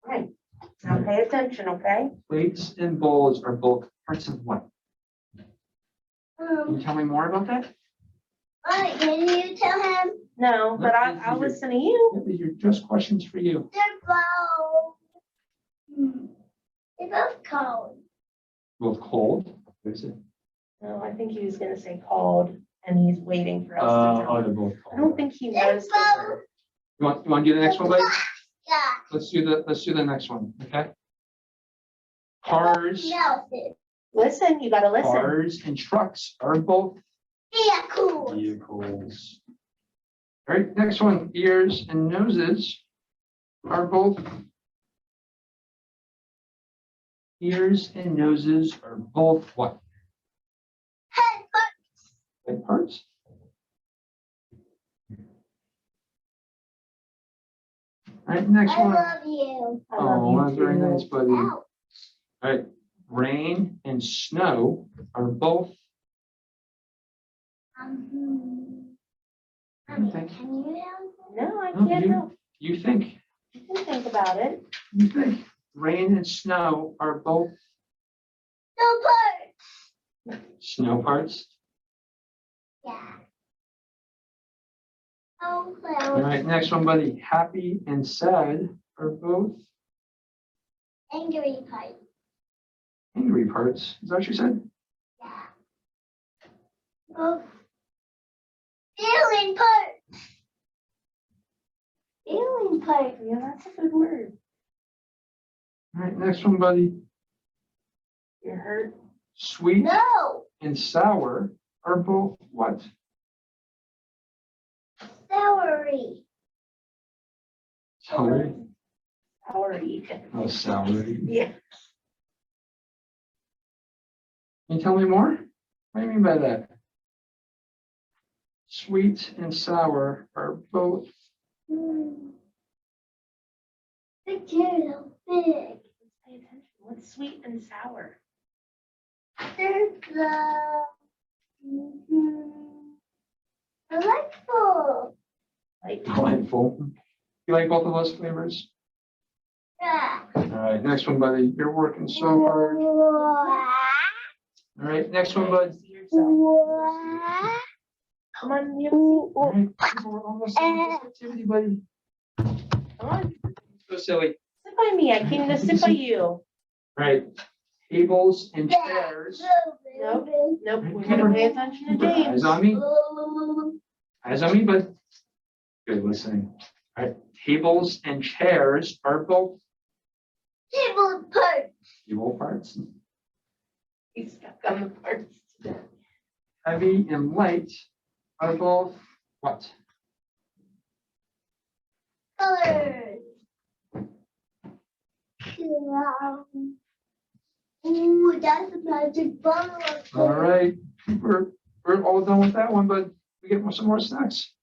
Right. Now pay attention, okay? Plates and bowls are both parts of what? Can you tell me more about that? Alright, can you tell him? No, but I'll listen to you. Yeah, these are just questions for you. They're both. They're both cold. Both cold. What is it? No, I think he was gonna say called and he's waiting for us to tell Oh, him. they're both I don't cold. think he They're knows. the both. word. You want to do the next one, buddy? Yeah. Let's do the next one, okay? Cars, Melted. Listen, you gotta listen. cars and trucks are both Yeah, cool. vehicles. All right, next one, ears and noses are both. Ears and noses are both what? Head parts. Head parts? All right, next I one. love you. I love Oh, you that's very too. nice, buddy. All Ow. right, rain and snow are both. Honey, Thank you. can you help? No, I No, can't help. You think, You can think about it. you think rain and snow are both No parts. snow parts? Yeah. Oh, All well. right, next one, buddy. Happy and sad are both Angry parts. angry parts. Is that what you said? Yeah. Oh. Feeling parts. Feeling parts. Yeah, that's a good word. All right, next one, buddy. You're hurt. Sweet No. and sour are both what? Celery. Celery. Sorry. Oh, celery. Yeah. Can you tell me more? What do you mean by that? Sweet and sour are both. They're big. Pay attention. What's sweet and sour? They're delightful. Like, Delightful. You like both of those flavors? Yeah. All right, next one, buddy. You're working so hard. All right, next one, bud. See yourself. Come on, you. All right, we're almost done with this activity, buddy. Come on. So silly. Sit by me. I came to sit by you. All right, tables and chairs. Nope. Nope. We're gonna pay attention to Put eyes James. on me. Eyes on me, bud. Good listening. All right, tables and chairs are both equal parts. He's stuck on the parts. Heavy and light are both what? Colors. Ooh, that's a magic bottle. All right, we're all done with that one, but we get some more snacks.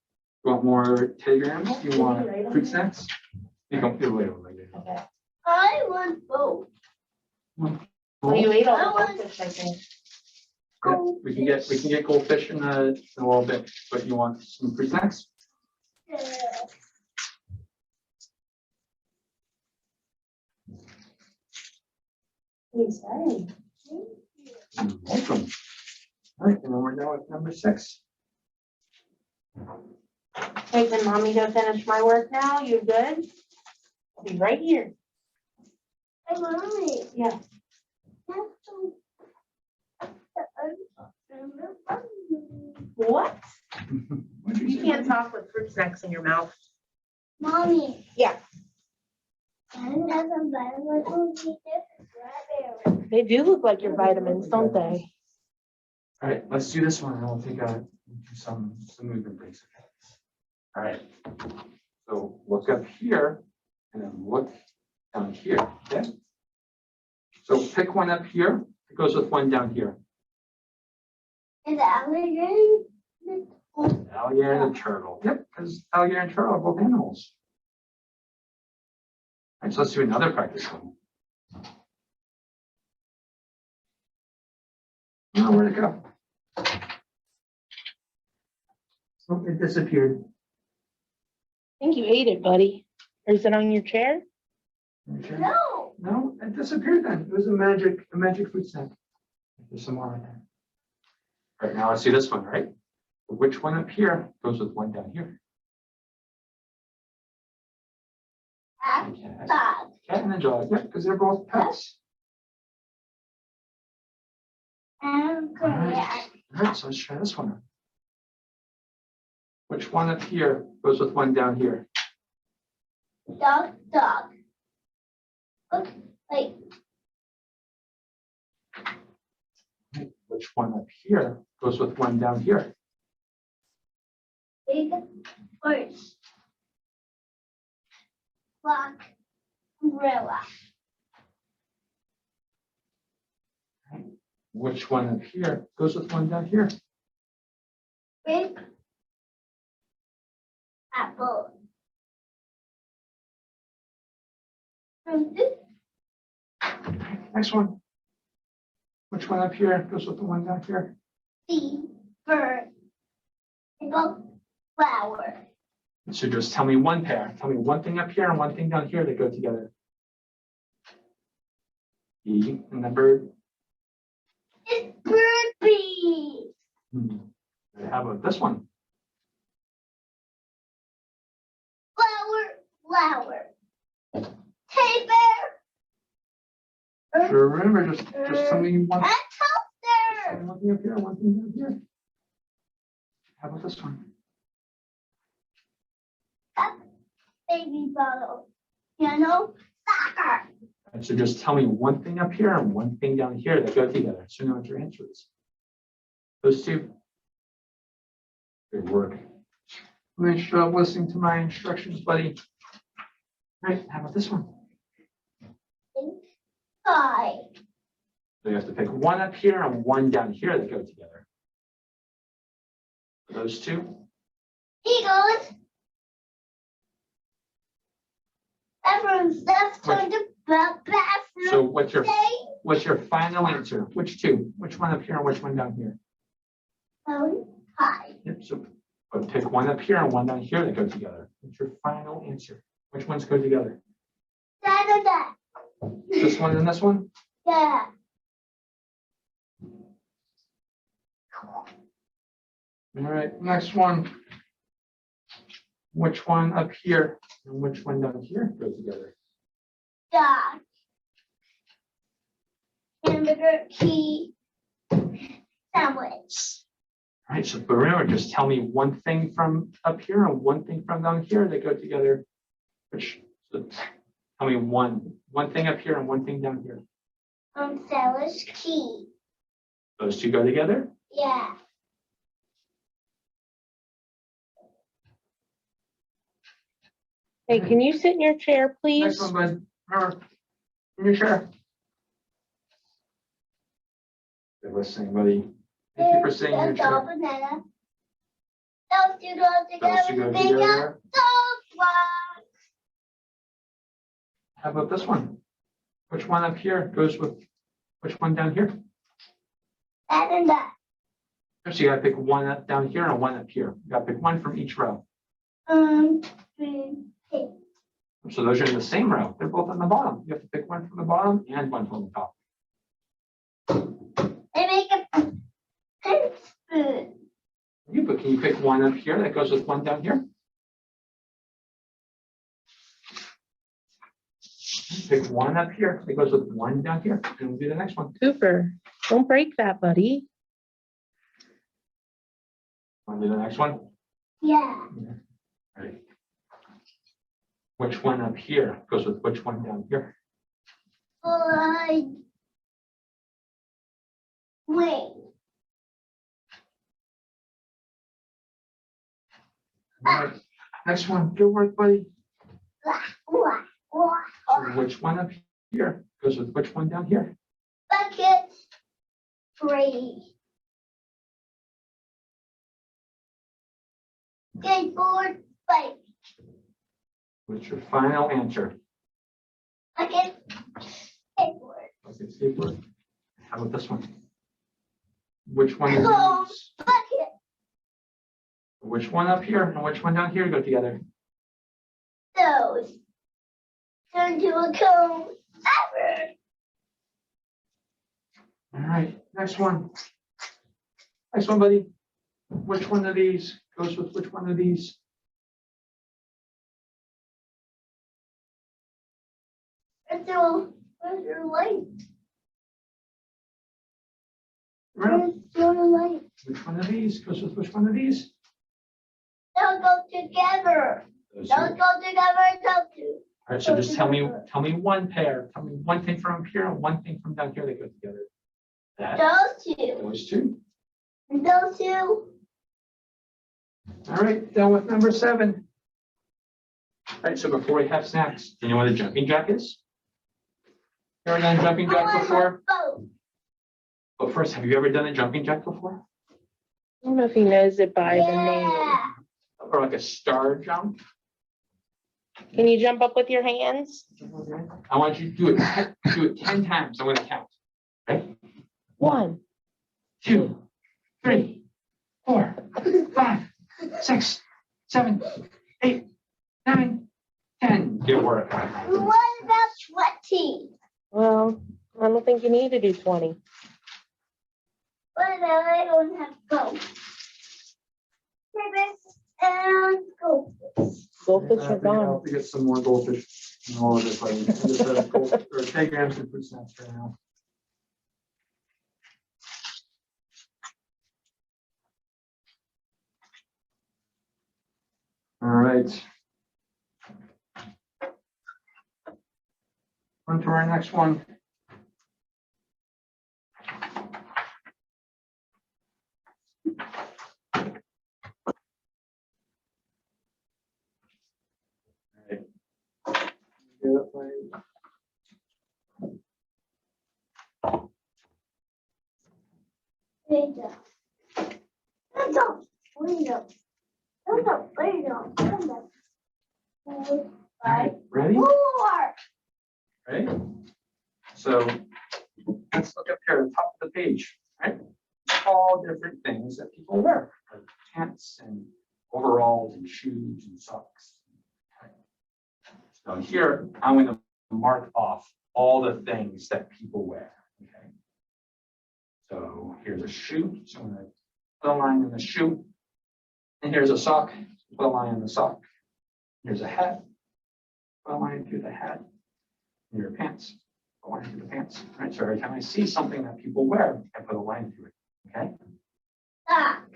You want more teddy grams? You want fruit snacks? You don't feel later. Okay. I want both. Well, you ate all the goldfish, I think. Yeah, we can get goldfish in a little bit, but you want some fruit snacks? He's saying. You're welcome. All right, and then we're done with number 6. Hey, can mommy go finish my work now? You good? I'll be right here. I want it. Yeah. What? You can't talk with fruit snacks in your mouth. Mommy. Yeah. And that's a vitamin C strawberry. They do look like your vitamins, don't they? All right, let's do this one, and we'll take some movement breaks. All right, so look up here, and then look down here, okay? So pick one up here, it goes with one down here. Is alligator? Alligator and a turtle. Yep, because alligator and turtle are both animals. All right, so let's do another practice one. Oh, where'd it go? Oh, it disappeared. I think you ate it, buddy. Or is it on your chair? Okay. No. No, it disappeared then. It was a magic food snack. There's some more right there. All right, now let's see this one, right? Which one up here goes with one down here? Dog. Cat and a dog, yeah, because they're both pets. And All correct. right, so let's try this one out. Which one up here goes with one down here? Dog. Look, like Which one up here goes with one down here? big horse. Black umbrella. Which one up here goes with one down here? Big apple. And this Next one. Which one up here goes with the one down here? sea bird. Single flower. So just tell me one pair. Tell me one thing up here and one thing down here that go together. E and the bird. It's bird bee. How about this one? Flower. Hey bear. Sure, remember, just tell me one. And toaster. One thing up here, one thing down here. How about this one? Baby bottle. Soccer. And so just tell me one thing up here and one thing down here that go together. So you know what your answer is. Those two. Good work. Make sure I'm listening to my instructions, buddy. All right, how about this one? Sky. So you have to pick one up here and one down here that go together. Those two. Eagles. Everyone's left on the bathroom. So what's your final answer? Which two? Which one up here and which one down here? Hi. Yep, so but pick one up here and one down here that go together. What's your final answer? Which ones go together? Saturday. This one and this one? Yeah. All right, next one. Which one up here and which one down here go together? Dog. Hamburger key. Sandwich. All right, so but remember, just tell me one thing from up here and one thing from down here that go together. Which, so tell me one thing up here and one thing down here. Sandwich key. Those two go together? Yeah. Hey, can you sit in your chair, please? Next one, bud. Remember, in your chair. Good listening, buddy. Thank you for sitting in your chair. Banana. Those two go Those two together. go Make a together. dog walk. How about this one? Which one up here goes with which one down here? That and that. So you gotta pick one up down here and one up here. You gotta pick one from each row. Three. So those are in the same row. They're both on the bottom. You have to pick one from the bottom and one from the top. They make a pin spoon. Can you pick one up here that goes with one down here? Pick one up here that goes with one down here. And we'll do the next one. Cooper, don't break that, buddy. Want to do the next one? Yeah. Ready? Which one up here goes with which one down here? Wait. All right, next one. Good work, buddy. So Bucket. which one up here goes with which one down here? Three. Skateboard. Bike. What's your final answer? Bucket. Skateboard. Okay, skateboard. How about this one? Which one of Cone. these? Bucket. Which one up here and which one down here go together? Those. Turn to a cone. Ever. All right, next one. Next one, buddy. Which one of these goes with which one of these? Where's your light? Remember, Where's your light? which one of these goes with which one of these? They'll go together. Those two. They'll go together. They'll do. All right, so just tell me one pair. Tell me one thing from up here and one thing from down here that go together. That, Those two. those two. Those two. All right, done with number 7. All right, so before we have snacks, do you know what a jumping jack is? You ever done a jumping jack before? Both. But first, have you ever done a jumping jack before? I don't know if he knows it by the name. Yeah. Or like a star jump? Can you jump up with your hands? I want you to do it 10 times. I'm going to count. Okay? 1, 2, 3, 4, 5, 6, 7, 8, 9, 10. Good work. What about 20? well, I don't think you need to do 20. What about I don't have both? Ribbon and go. Goldfish I are have gone. to get some more goldfish in all of this. Like, just, or 10 grams of fruit snacks right now. All right. On to our next one. Window. Window. Window. Window. Window. Window. All right, ready? 4. Ready? So let's look up here at the top of the page, right? All different things that people wear, like pants and overalls and shoes and socks. So here, I'm going to mark off all the things that people wear, okay? So here's a shoe, so I'm gonna put a line in the shoe. And here's a sock, put a line in the sock. Here's a hat, put a line through the hat. And your pants, put a line through the pants, right? So every time I see something that people wear, I put a line through it, okay? Sock.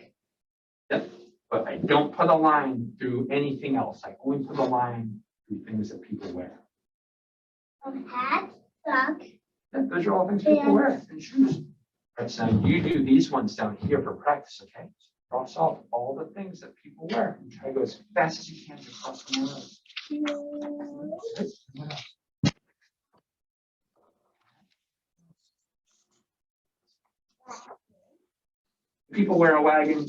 Yep, but I don't put a line through anything else. I only put a line through things that people wear. Hat, sock. Yeah, those are all things people wear and shoes. Right, so you do these ones down here for practice, okay? Cross off all the things that people wear and try to go as fast as you can to cross them out. People wear a wagon.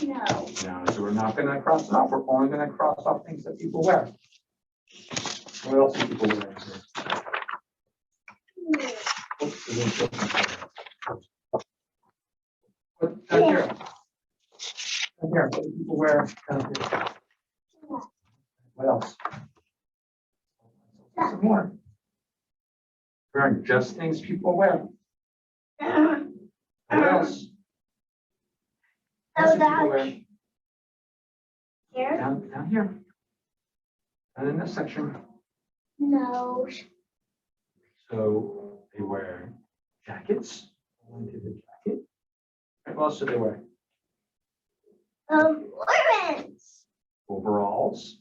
No. No, so we're not gonna cross it off. We're only gonna cross off things that people wear. What else do people wear? Oops, it didn't show. What, down here? Down here, what do people wear down here? What else? Some more. Wearing just things people wear. What else? What else do people wear? Here? Down here. And in this section. No. So they wear jackets. Only to the jacket. What else do they wear? Orange. Overalls.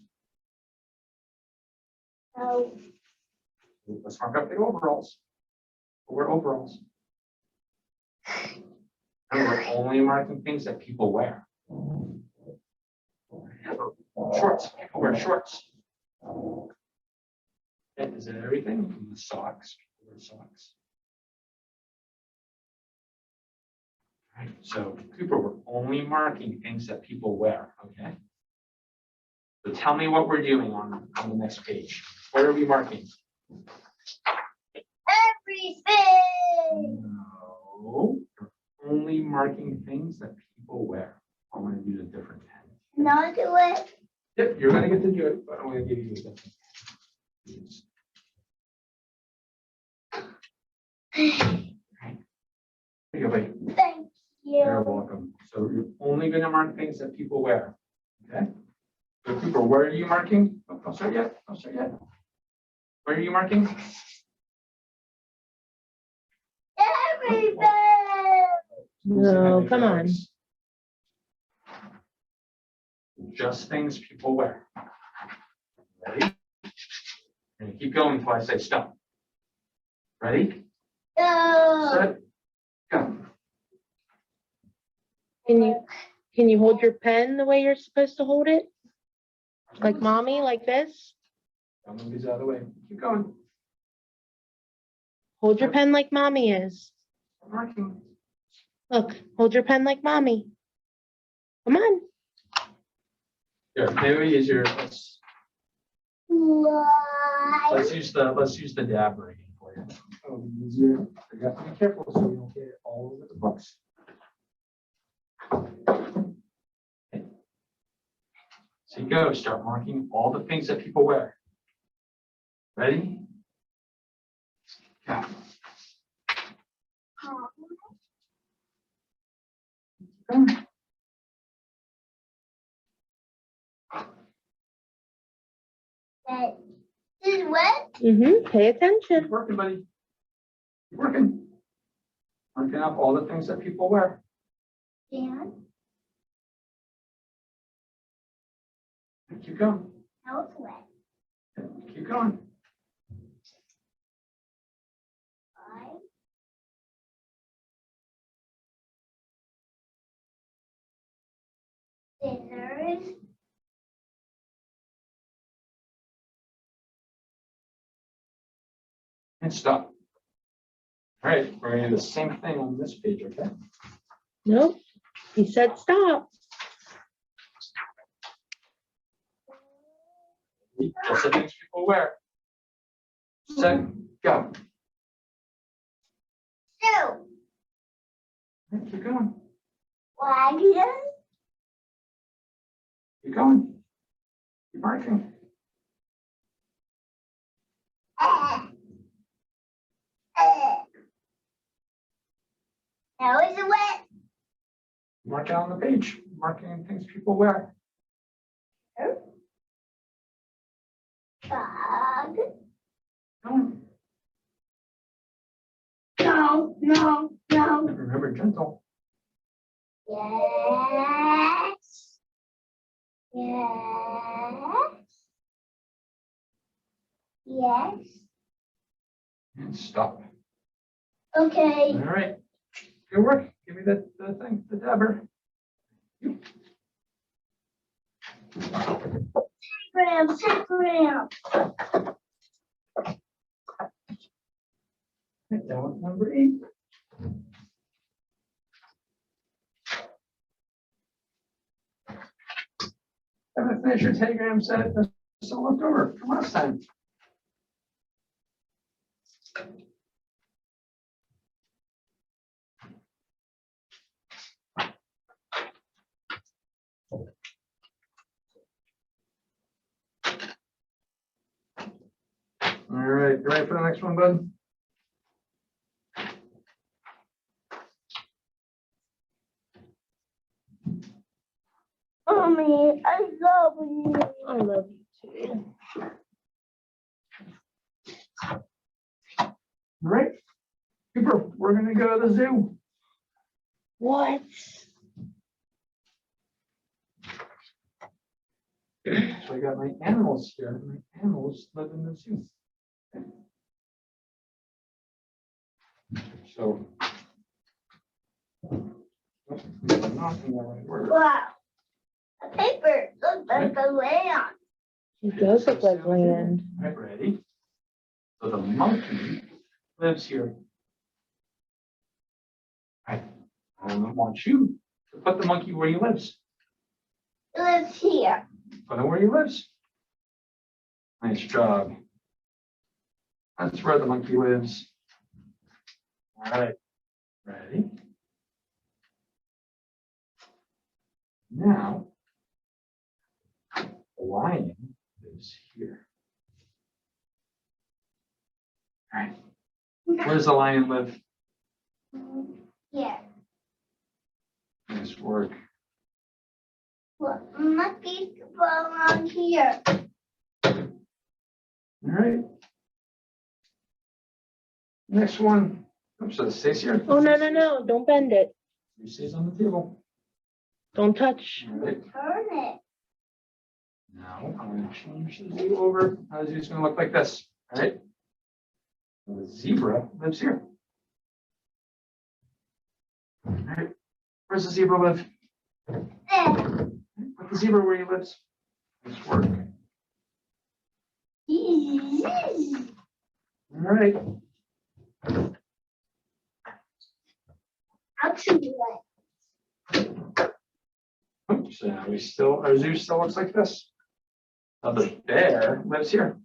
No. Let's mark up the overalls. Wear overalls. And we're only marking things that people wear. Shorts. People wear shorts. And is it everything? From the socks. People wear socks. Right. So Cooper, we're only marking things that people wear. Okay. So tell me what we're doing on the next page. What are we marking? Everything. No, we're only marking things that people wear. I'm going to use a different pen. Now do it. Yep, you're going to get to do it, but I'm going to give you a different pen. Here you go, buddy. Thank You're you. welcome. So you're only going to mark things that people wear. Okay. So Cooper, where are you marking? Oh, don't start yet. Don't start yet. Where are you marking? Everything. No, come on. Just things people wear. Ready? And keep going until I say stop. Ready? No. Set. Go. Can you hold your pen the way you're supposed to hold it? Like mommy, like this? I'm gonna move these out of the way. Keep going. Hold your pen like mommy is. I'm marking. Look, hold your pen like mommy. Come on. Here, maybe use your Why? let's use the dab rating for you. Oh, easier. You have to be careful so you don't get it all over the books. Okay. So you go, start marking all the things that people wear. Ready? Go. That is wet. Pay Keep attention. working, buddy. Keep working. Marking up all the things that people wear. And Keep going. now it's wet. Keep going. Five. Scissors. And stop. All right, we're gonna do the same thing on this page, okay? Nope. He said stop. Just the things people wear. Set, go. Two. Keep going. Wagon. Keep going. Keep marking. Now is it wet? Mark it on the page, marking things people wear. Dog. Don't. No, no, no. Remember, gentle. Yes. Yes. Yes. And stop. Okay. All right. Good work. Give me the thing, the dabber. Graham, sit Graham. That was number 8. Haven't finished your telegram set. There's some left over from last time. All right, you ready for the next one, bud? Mommy, I love you. I love you too. All right. Super, we're gonna go to the zoo. What? So I got my animals here. My animals live in the zoo. So. Not in the right word. Wow. A paper looks like a lamb. He does look like land. All right, ready? So the monkey lives here. All right. I want you to put the monkey where he lives. It lives here. Put him where he lives. Nice job. That's where the monkey lives. All right. Ready? Now, the lion lives here. All right. Where does the lion live? Here. Nice work. Well, monkeys go around here. All right. Next one. Oops, so it stays here. Oh, no. Don't bend it. It stays on the table. Don't touch. All right. Turn it. Now I'm going to change the zoo over. Now the zoo's going to look like this. All right. The zebra lives here. All right. Where's the zebra live? There. Put the zebra where he lives. Nice work. All right. Actually, Oops, our zoo still looks like this. Now the bear lives here.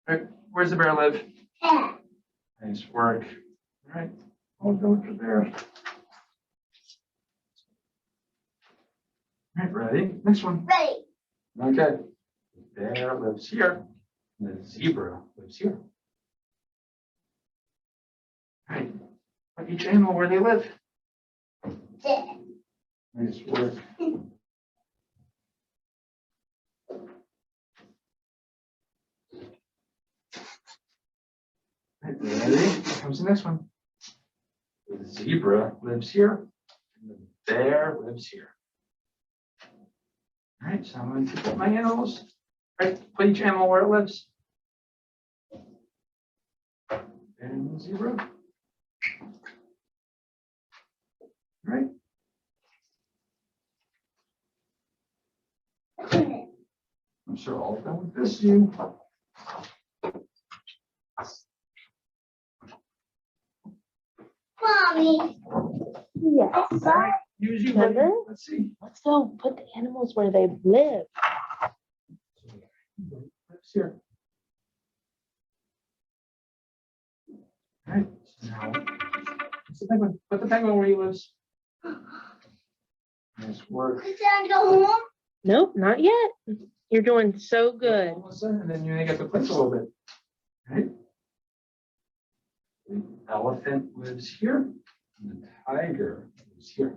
All right, where's the bear live? there. Nice work. All right, I'll go with the bear. All right, ready? Next one. Ready. Okay. The bear lives here. And the zebra lives here. All right. Put each animal where they live. There. Nice work. Right, ready? Here comes the next one. The zebra lives here, and the bear lives here. All right, so I'm going to put my animals. All right, put each animal where it lives. And the zebra. All right. I'm sure all of them with this zoo. Mommy. Yes. I saw Use you, buddy. Remember? Let's see. Let's go put the animals where they live. Lives here. All right. So now, what's the penguin? Put the penguin where he lives. Nice work. Could I go home? Nope, not yet. You're doing so good. Melissa, and then you get to click a little bit. Right? The elephant lives here, and the tiger lives here.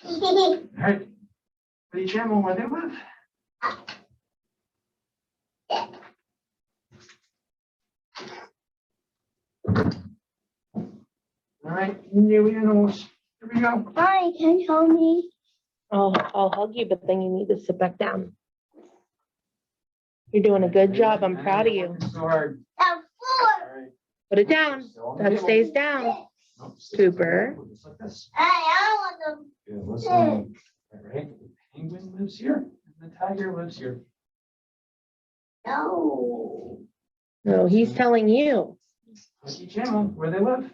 All right. For each animal where they live. All right, new animals. Here we go. Hi, can you help me? I'll hug you, but then you need to sit back down. You're doing a good job. I'm proud of you. So hard. Now, four. All right. Put it down. Still on the That table. stays down. Nope, stay on the Cooper. table, just like this. Hey, I want them. Good, listen. All right, the penguin lives here, and the tiger lives here. No. No, he's telling you. Like each animal, where they live.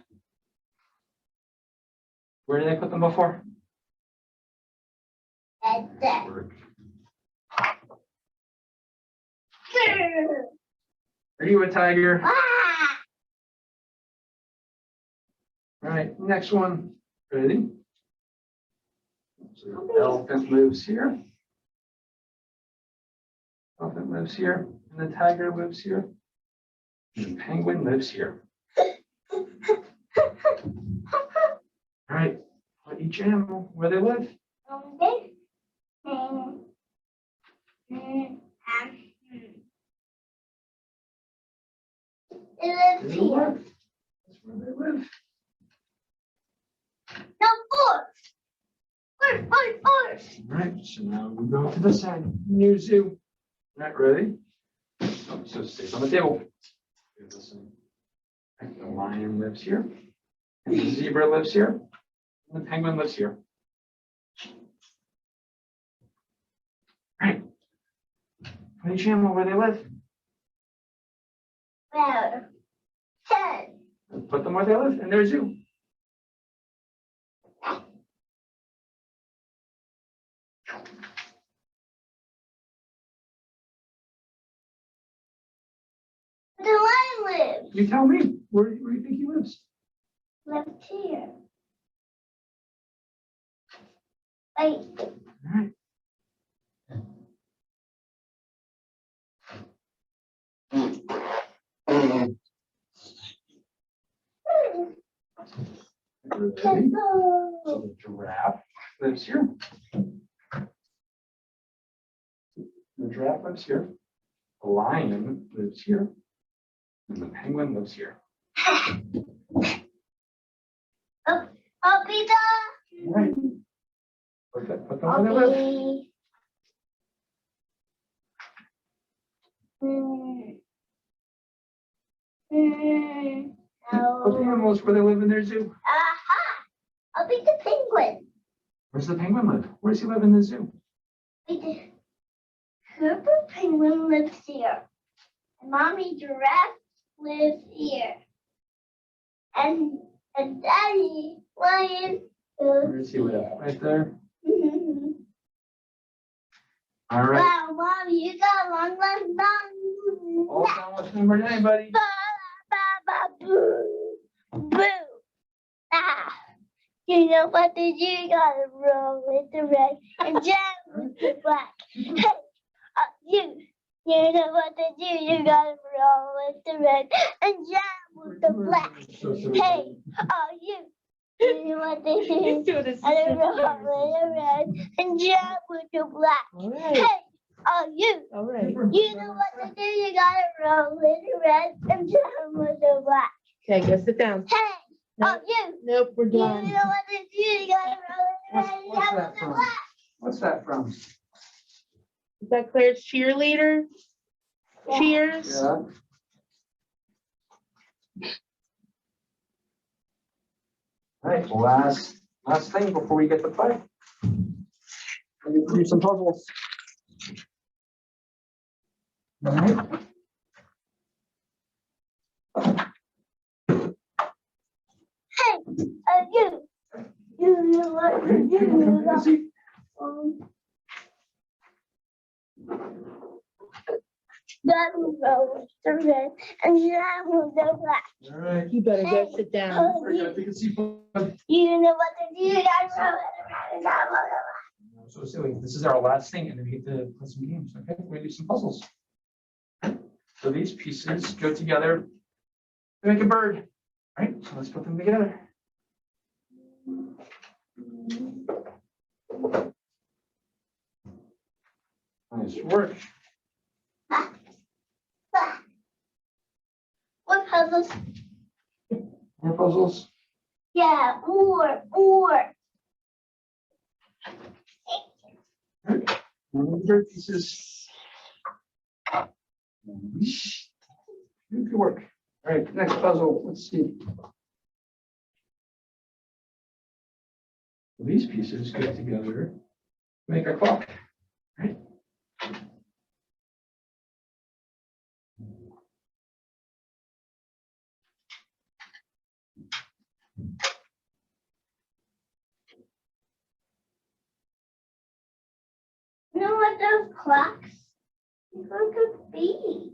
Where did they put them before? That's it. Where are you a tiger? Ah. All right, next one. Ready? So the elephant lives here. Elephant lives here, and the tiger lives here. And the penguin lives here. All right, for each animal, where they live. Okay. It Where lives they here. live. That's where they live. No, four. Four. All right, so now we go to the side. New zoo. All right, ready? Oh, so it stays on the table. Good, listen. All right, the lion lives here. And the zebra lives here. And the penguin lives here. All right. For each animal, where they live. Where? 10. Put them where they live in their zoo. The lion lives. You tell me, where do you think he lives? Left here. Wait. All right. Ready? So the giraffe lives here. The giraffe lives here. The lion lives here. And the penguin lives here. I'll be All right. Put them where they live. Put the animals where they live in their zoo. Aha! I'll be the penguin. Where's the penguin live? Where does he live in the zoo? The Cooper penguin lives here. And Mommy giraffe lives here. And Daddy lion Where does he live? Right there. lives. All right. Wow, Mom, you got long. All down with number 9, buddy. Boo. Boo. Ah. You know what to do? You gotta roll with the red and jam with the black. Hey, you know what to do? You gotta roll with the red and jam with the black. So silly. Hey, you know what to do? He's doing his And roll with the red and jam with the black. All Hey, right. All right. you know what to do? You gotta roll with the red and jam with the black. Okay, go sit down. Hey, Nope. you Nope, we're know done. what to do? You gotta roll with the red and What's jam that with the from? black. What's that from? Is that Claire's cheerleader? Yeah. Cheers. Yeah. All right, last thing before we get to play. I'm gonna do some puzzles. All right. You know what to do? You gotta roll with the red and jam with the black. All right. You better go sit down. Very good. You can see. You know what to do? You gotta roll with the red and jam with the black. So silly. This is our last thing, and then we get to play some games. Okay, we're gonna do some puzzles. So these pieces go together to make a bird. Right, so let's put them together. Nice work. What puzzles? More puzzles. Yeah, more. More bird pieces. Good work. All right, next puzzle. Let's see. These pieces get together, make a clock. Right? You know what those clocks could be?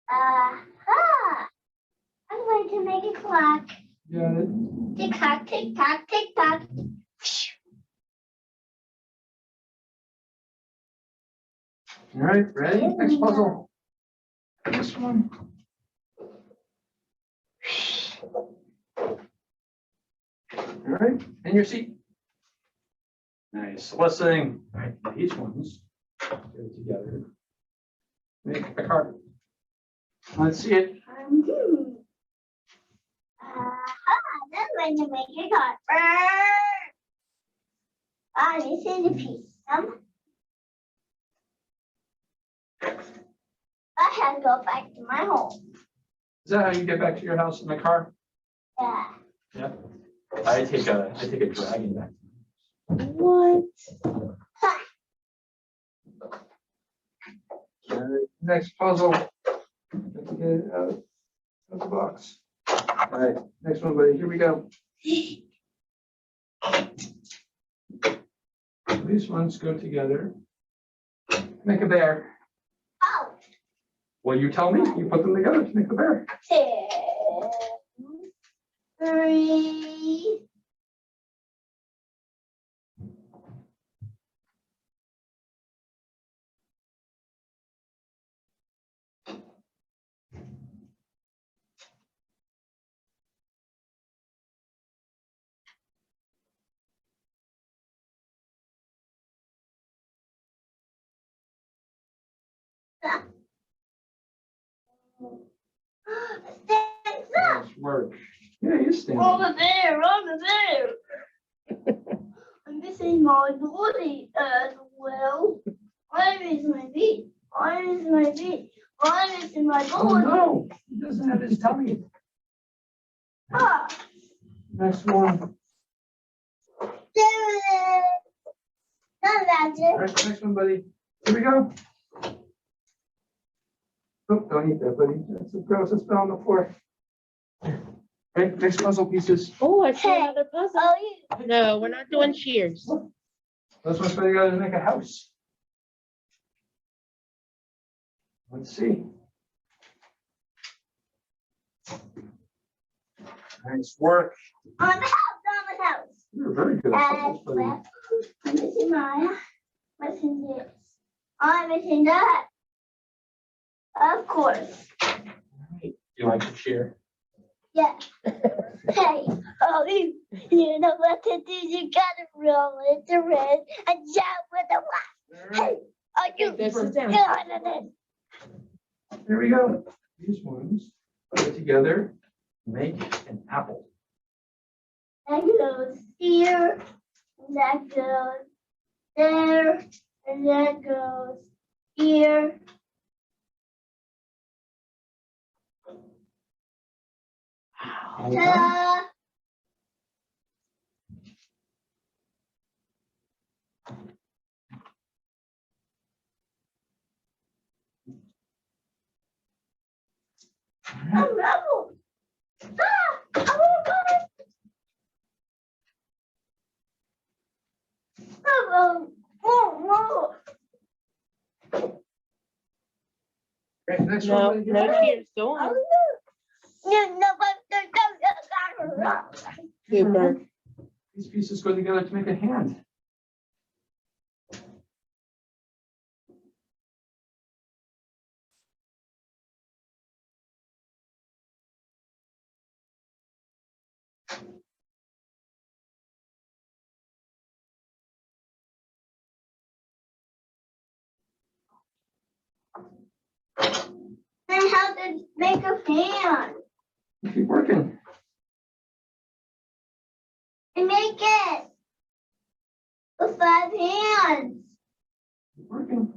Aha! I'm going to make a clock. Got it. Tick tock, tick tock, tick tock. All right, ready? Next puzzle. This one. All right, and your seat. Nice. Listening. All right, these ones go together. Make a card. Let's see it. That's going to make a card. This is a piece. I have to go back to my home. Is that how you get back to your house in the car? Yeah. Yeah. I take a dragon back. What? All right, next puzzle. Let's get it out of the box. All right, next one, buddy. Here we go. These ones go together. Make a bear. Oh. Well, you tell me. You put them together to make a bear. 2, 3. Stands up. Nice work. Yeah, he's standing. Over there. I'm missing my body as well. I'm missing my feet. I'm missing my Oh body. no, he doesn't have his tummy. Ah, Next one. there it is. Not that All right, next one, buddy. Here we go. Oh, don't eat that, buddy. That's a gross. It's been on the floor. Okay, next puzzle pieces. Oh, I see Hey. another puzzle. Oh, you. No, we're not doing cheers. This one's going to make a house. Let's see. Nice work. On the house. You're very good at puzzles, buddy. I'm missing missing this. I'm missing that. Of course. You like to cheer? Yeah. Hey, you know what to do. You gotta roll it the red and jump with the black. Hey, are you This is down. good at it? Here we go. These ones put together, make an apple. That goes here, and that goes there, and that goes here. Ta-da! Unravel! Ah! Oh, Great, next No, one. no cheers. Go on. Cooper. These pieces go together to make a hand. I have to make a fan. Keep working. And make it with 5 hands. Keep working.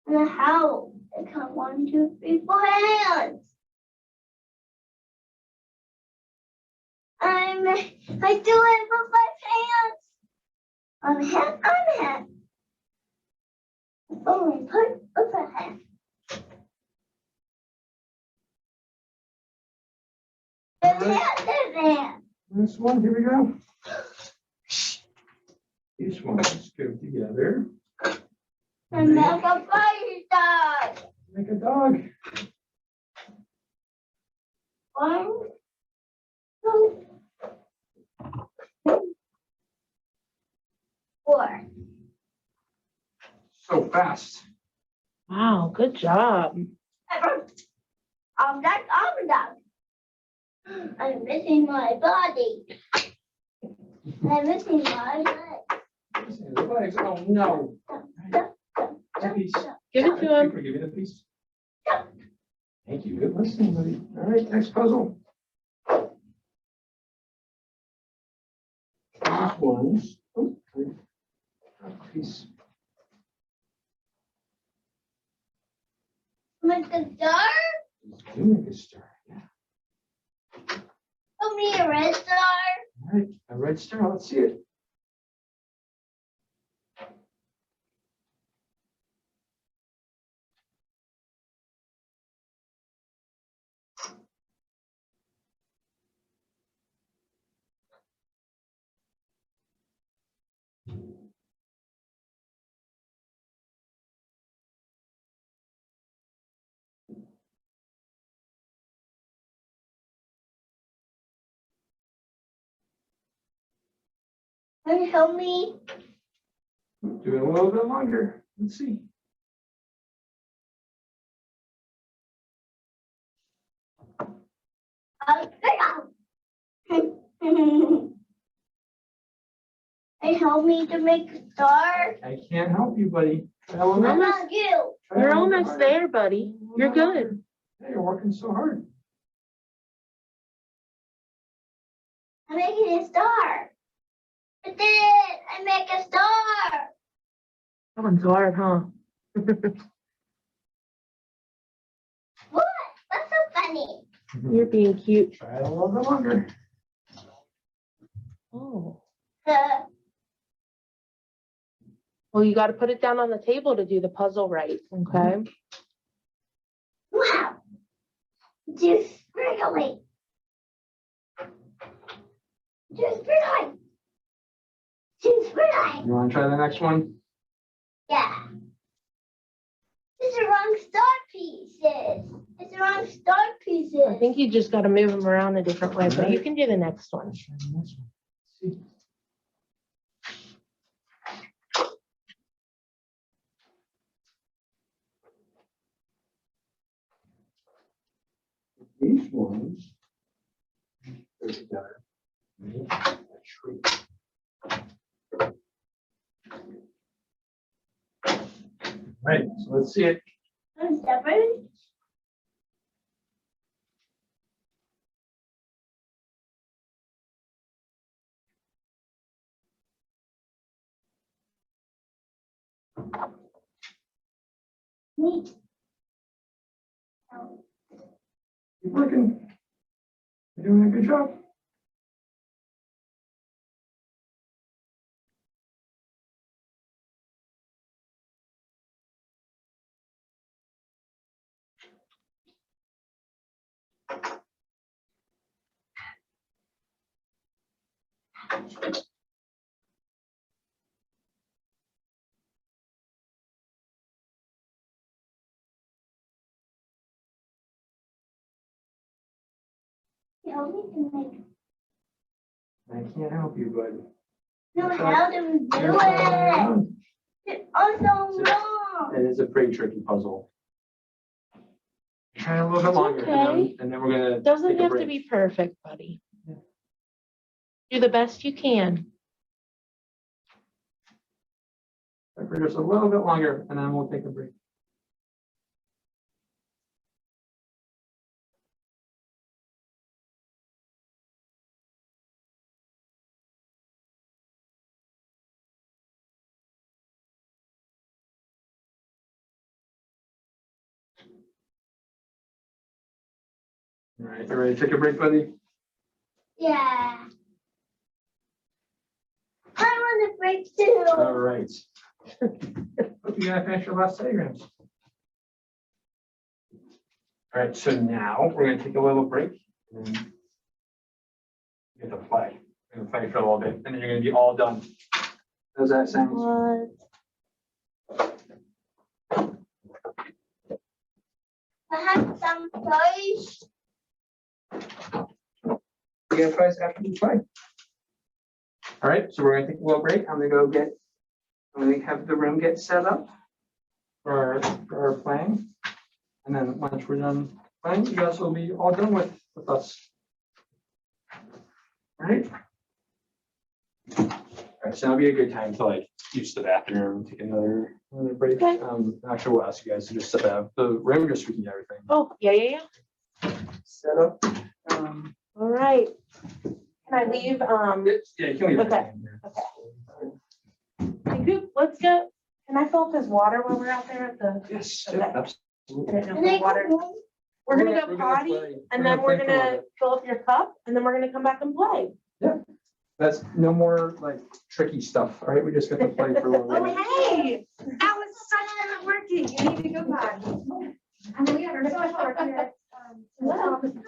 And how? I count 1, 2, 3, 4 hands. I do it with 5 hands. On a hand. Only put with a hand. Hand. This one, here we go. These ones go together. And make a fire dog. Make a dog. 1, 2, 4. So fast. Wow, good job. I'm a dog. I'm missing my body. I'm missing my leg. The legs. Oh no. That piece. Give it to him. Give me the piece. Thank you. Good listening, buddy. All right, next puzzle. These ones. Oh, piece. Make a star? Do make a star. Yeah. Give me a red star. All right, a red star. Let's see it. Can you help me? Do it a little bit longer. Let's see. Hey, help me to make a star. I can't help you, buddy. Try a little How bit- about you? try a You're little bit almost harder. there, buddy. You're good. Yeah, you're working so hard. I'm making a star. I did it. I make a star. That one's hard, huh? What? That's so funny. You're being cute. Try it a little bit longer. Oh. Uh, Well, you got to put it down on the table to do the puzzle right, okay? wow. Just sprinkly. Just sprinkly. Just sprinkly. You want to try the next one? Yeah. It's the wrong star pieces. It's the wrong star pieces. I think you just got to move them around a different way, but you can do the next one. Let's try the next one. See. These ones go together. Make a tree. Right, so let's see it. I'm separate. Neat. Keep working. You're doing a good job. Help me to make. I can't help you, bud. No, how do we do it? It's also wrong. It is a pretty tricky puzzle. Try a little bit It's longer, okay. and then we're gonna Doesn't take a have to break. be perfect, buddy. Yeah. Do the best you can. For just a little bit longer, and then we'll take a break. All right, you ready to take a break, buddy? Yeah. I want a break too. All right. Hope you gotta finish your last diagrams. All right, so now we're gonna take a little break and then get to play. We're gonna play for a little bit and then you're gonna be all done. Does that sound? What? I have some toys. You get toys after you play. All right, so we're gonna take a little break. I'm gonna have the room get set up for our playing. And then once we're done playing, you guys will be all done with us. All right? All right, so that'll be a good time to like use the bathroom, take another break. Okay. Actually, we'll ask you guys to just set up the room, just so we can get everything Oh, yeah. set up. All right. Can I leave? Yeah, you can leave. Okay. everything here. Hey, Coop, let's go. Can I fill up his water while we're out there at the? Yes, Okay. yep, I absolutely. didn't know And if I the water. go We're gonna go play. potty and then we're play for a little gonna bit. fill up your cup and then we're gonna come back and play. That's no more like tricky stuff, all right? We just got to play for a little Oh, bit. hey, that was such good working. You need to go back. And then we had our social work here. To the top of the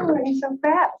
running so fast.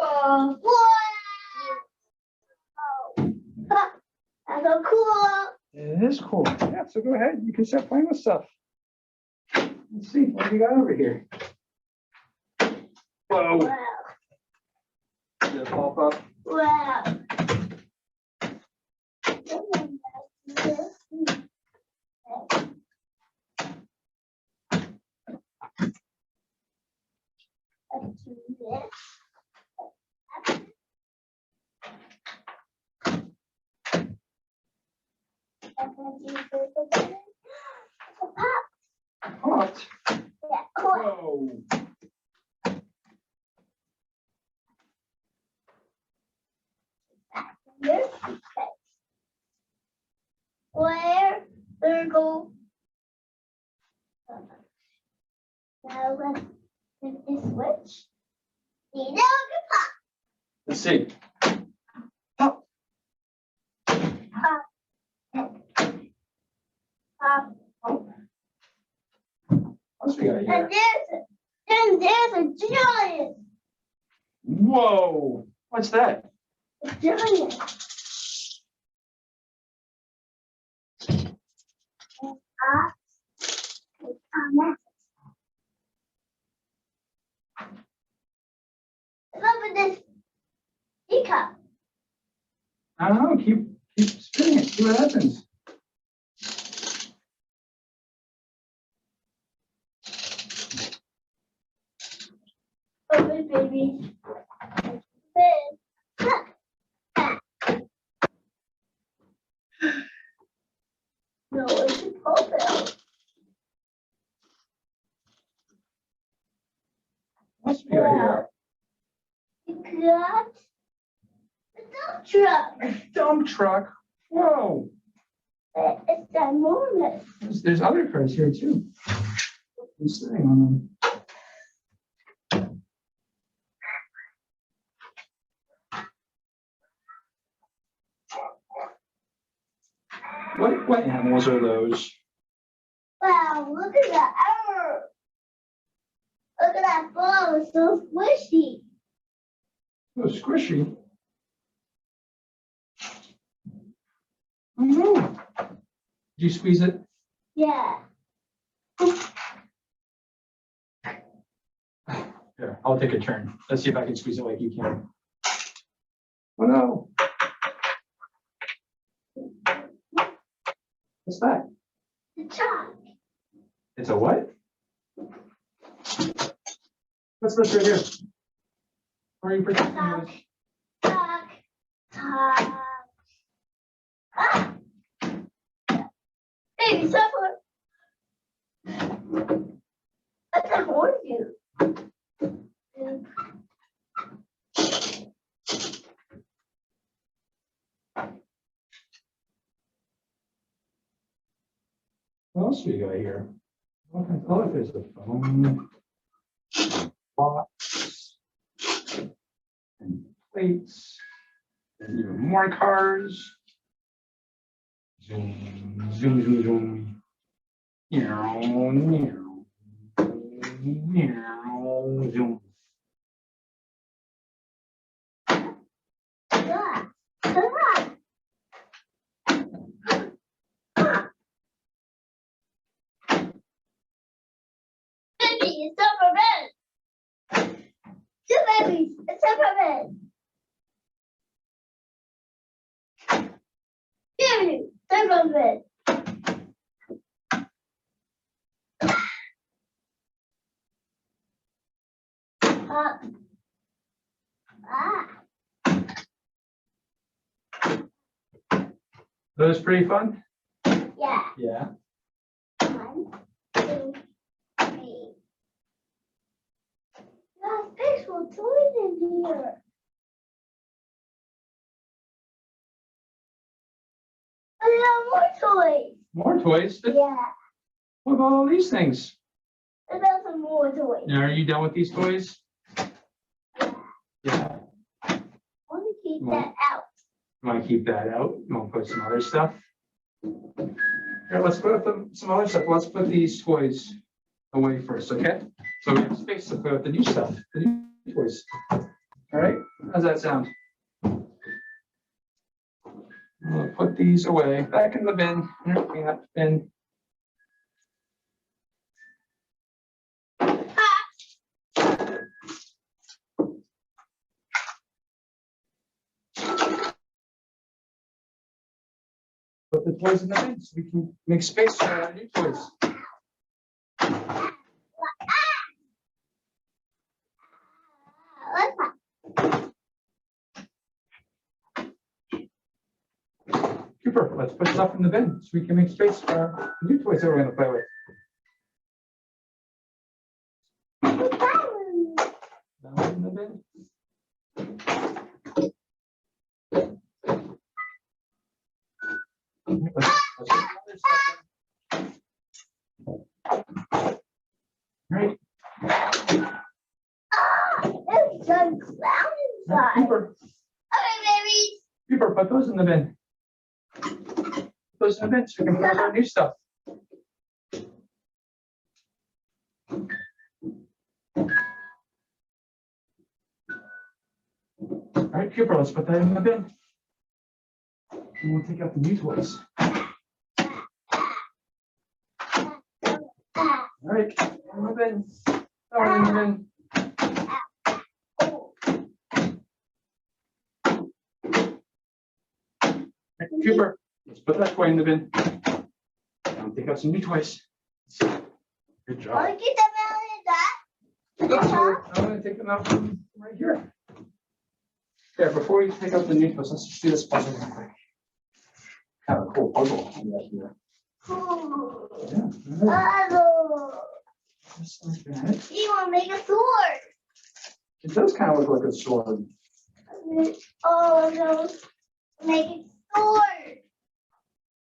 Wow. That's so cool. It is cool. Yeah, so go ahead. You can start playing with stuff. Let's see what we got over here. Whoa. Wow. Did it pop up? Wow. Popped. Yeah, cool. Whoa. Here. Square, circle. Now let's hit this switch. See, now we can pop. Let's see. Pop. Pop. What's we got here? And there's a giant. Whoa. What's that? A giant. Look at this teacup. I don't know. Keep spinning it. See what happens. Oh, baby. Spin. Look. No, it's a pole. What's we got here? You got the dump truck. Dump truck. Whoa. It's enormous. There's other cars here too. I'm sitting on them. What animals are those? Wow, look at that arrow. Look at that ball, it's so squishy. Oh, squishy. Oh no. Did you squeeze it? Yeah. Here, I'll take a turn. Let's see if I can squeeze it like you can. Oh no. What's that? The truck. It's a what? What's this right here? Where are you protecting this? Truck. Truck. Ah. Baby, suffer. What's that horn do? What else do we got here? Okay. Oh, there's a phone. Box. And plates. And even more cars. Zoom, zoom, zoom, zoom. Meow, meow. Meow, zoom. Truck. Truck. up. Ah, That was pretty fun. yeah. Yeah. 1, 2, 3. There's special toys in here. I got more toys. More toys. Yeah, What about all these things? I got some more toys. Now, are you done with these toys? Yeah. Yeah. I want to keep Come that out. You want to keep that out? You want to put some other stuff? Here, let's put some other stuff. Let's put these toys away first, okay? So we have space to put up the new stuff, the new toys. All right, how's that sound? We'll put these away back in the bin. Here, clean up the bin. Put the toys in the bin so we can make space for our new toys. Cooper, let's put stuff in the bin so we can make space for our new toys that we're going to play with. Down in the bin. Let's put other stuff in. Right. There's some clown inside. Cooper, Okay, baby. Cooper, put those in the bin. Put those in the bin so we can put our new stuff. All right, Cooper, let's put that in the bin. And we'll take out the new toys. All right, in the bin. Throw it in the bin. All right, Cooper, let's put that toy in the bin. Now take out some new toys. Good job. Want to get them out of that? I'm gonna take them out from right here. Yeah, before we take out the new toys, let's just do this puzzle real quick. Have a cool puzzle right here. Ooh. Yeah. All right. Oh, Just like that. you want to make a sword? It does kind of look like a sword. Oh, no. Make a sword.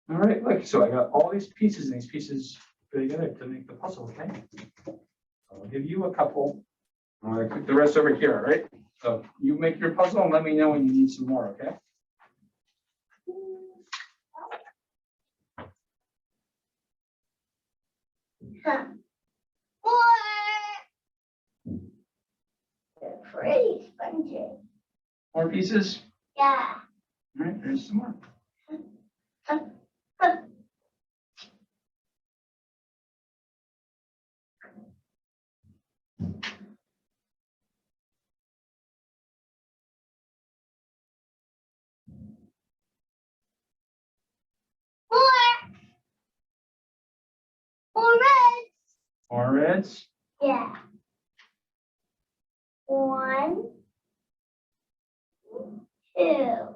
All right, look, so I got all these pieces and these pieces put together to make the puzzle, okay? I'll give you a couple. I'm gonna put the rest over here, all right? So you make your puzzle and let me know when you need some more, okay? Huh. More. They're pretty spongy. More pieces? Yeah. All right, there's some more. More. More red. More reds. Yeah. 1, 2. One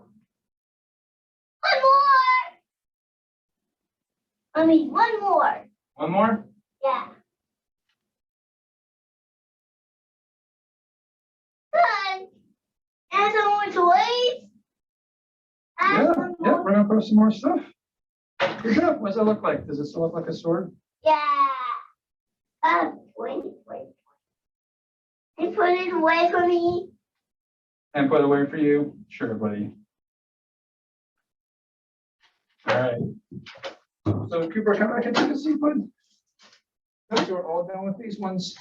more. I mean, one more. One more? Yeah. Good. And some more toys. And Yeah, some yeah, more. we're gonna put some more stuff. Good job. What does it look like? Does this look like a sword? Yeah. Wait. You put it away from me. And put it away for you? Sure, buddy. All right. So Cooper, come back and take a seat, bud. Nope, we're all done with these ones.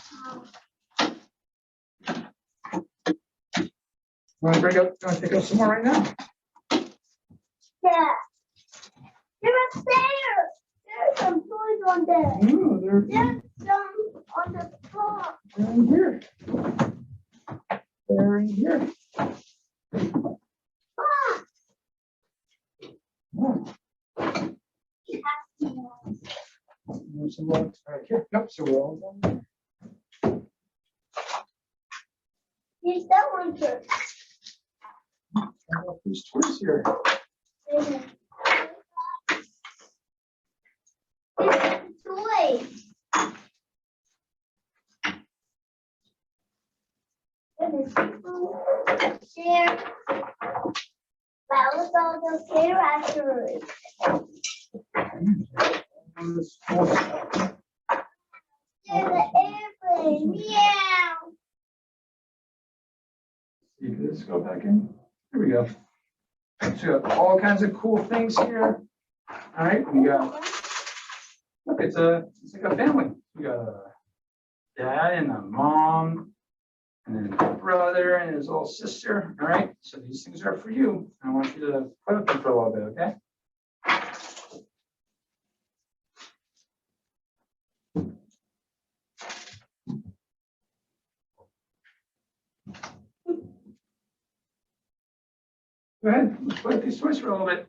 Want to take out some more right now? Yeah. They're upstairs. There's some toys on there. No, they're There's some on the floor. in here. They're in here. Ah. Oh, there's some more. All right, here. Nope, so we're all done. Use that one too. These toys here. Toy. Share. That was all the share afterwards. There's an airplane. Meow. See, let's go back in. Here we go. So we got all kinds of cool things here. All right, we got, look, it's like a family. We got a dad and a mom, and then a brother and his little sister. All right, so these things are for you. I want you to play with them for a little bit, okay? Go ahead, let's play with these toys for a little bit.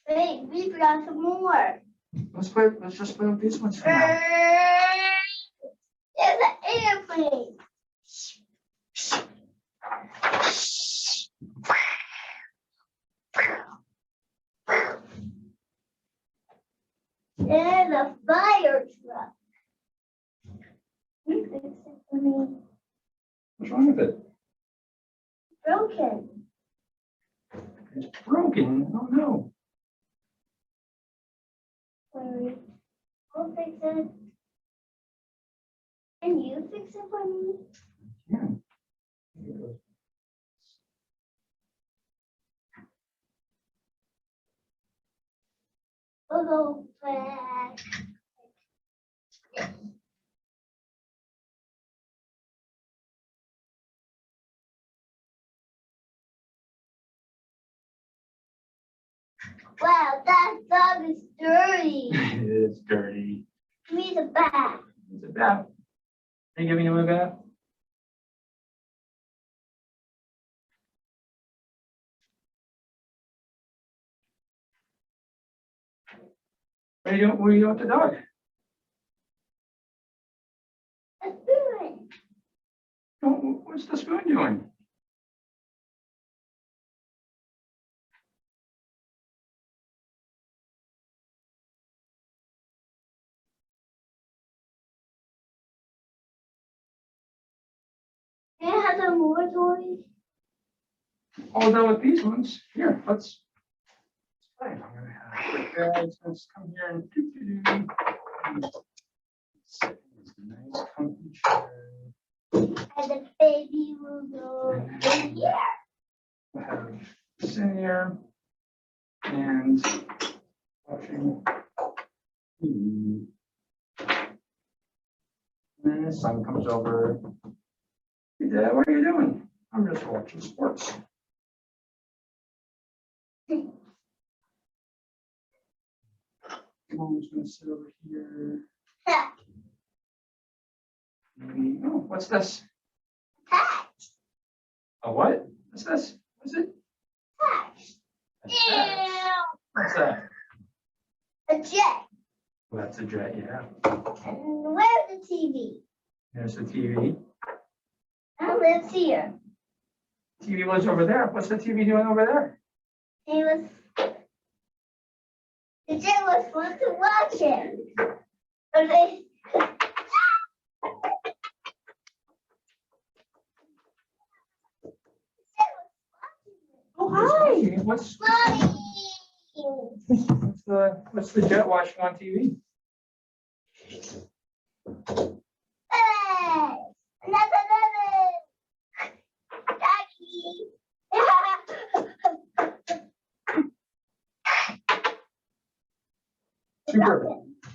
Wait, we got some more. Let's just play with these ones for now. There's an airplane. There's a fire truck. You fix it for me. What's wrong with it? Broken. It's broken. Oh no. Sorry. I'll fix it. Can you fix it for me? Yeah. We'll go back. Wow, that dog is dirty. It is dirty. Give me the bath. It's a bath. Are you giving him a bath? What are you doing? What are you doing with the dog? A spoon. What's the spoon doing? Can I have some more toys? All done with these ones. Here, let's play. I'm gonna have quick guys. Let's come here and do. Sit in this nice comfy chair. And the baby will go in here. We'll have this in here and watching TV. And then the son comes over. Hey, Dad, what are you doing? I'm just watching sports. Mom's gonna sit over here. Maybe, oh, what's this? A what? What's this? What's it? A jet. What's that? A jet. Well, that's a jet, yeah. And where's the TV? There's the TV. Oh, lives here. TV was over there. What's the TV doing over there? He was. The jet was fun to watch him. Okay. Oh, hi. What's Mommy. what's the jet watching on TV? Hey, another. Daddy. Super.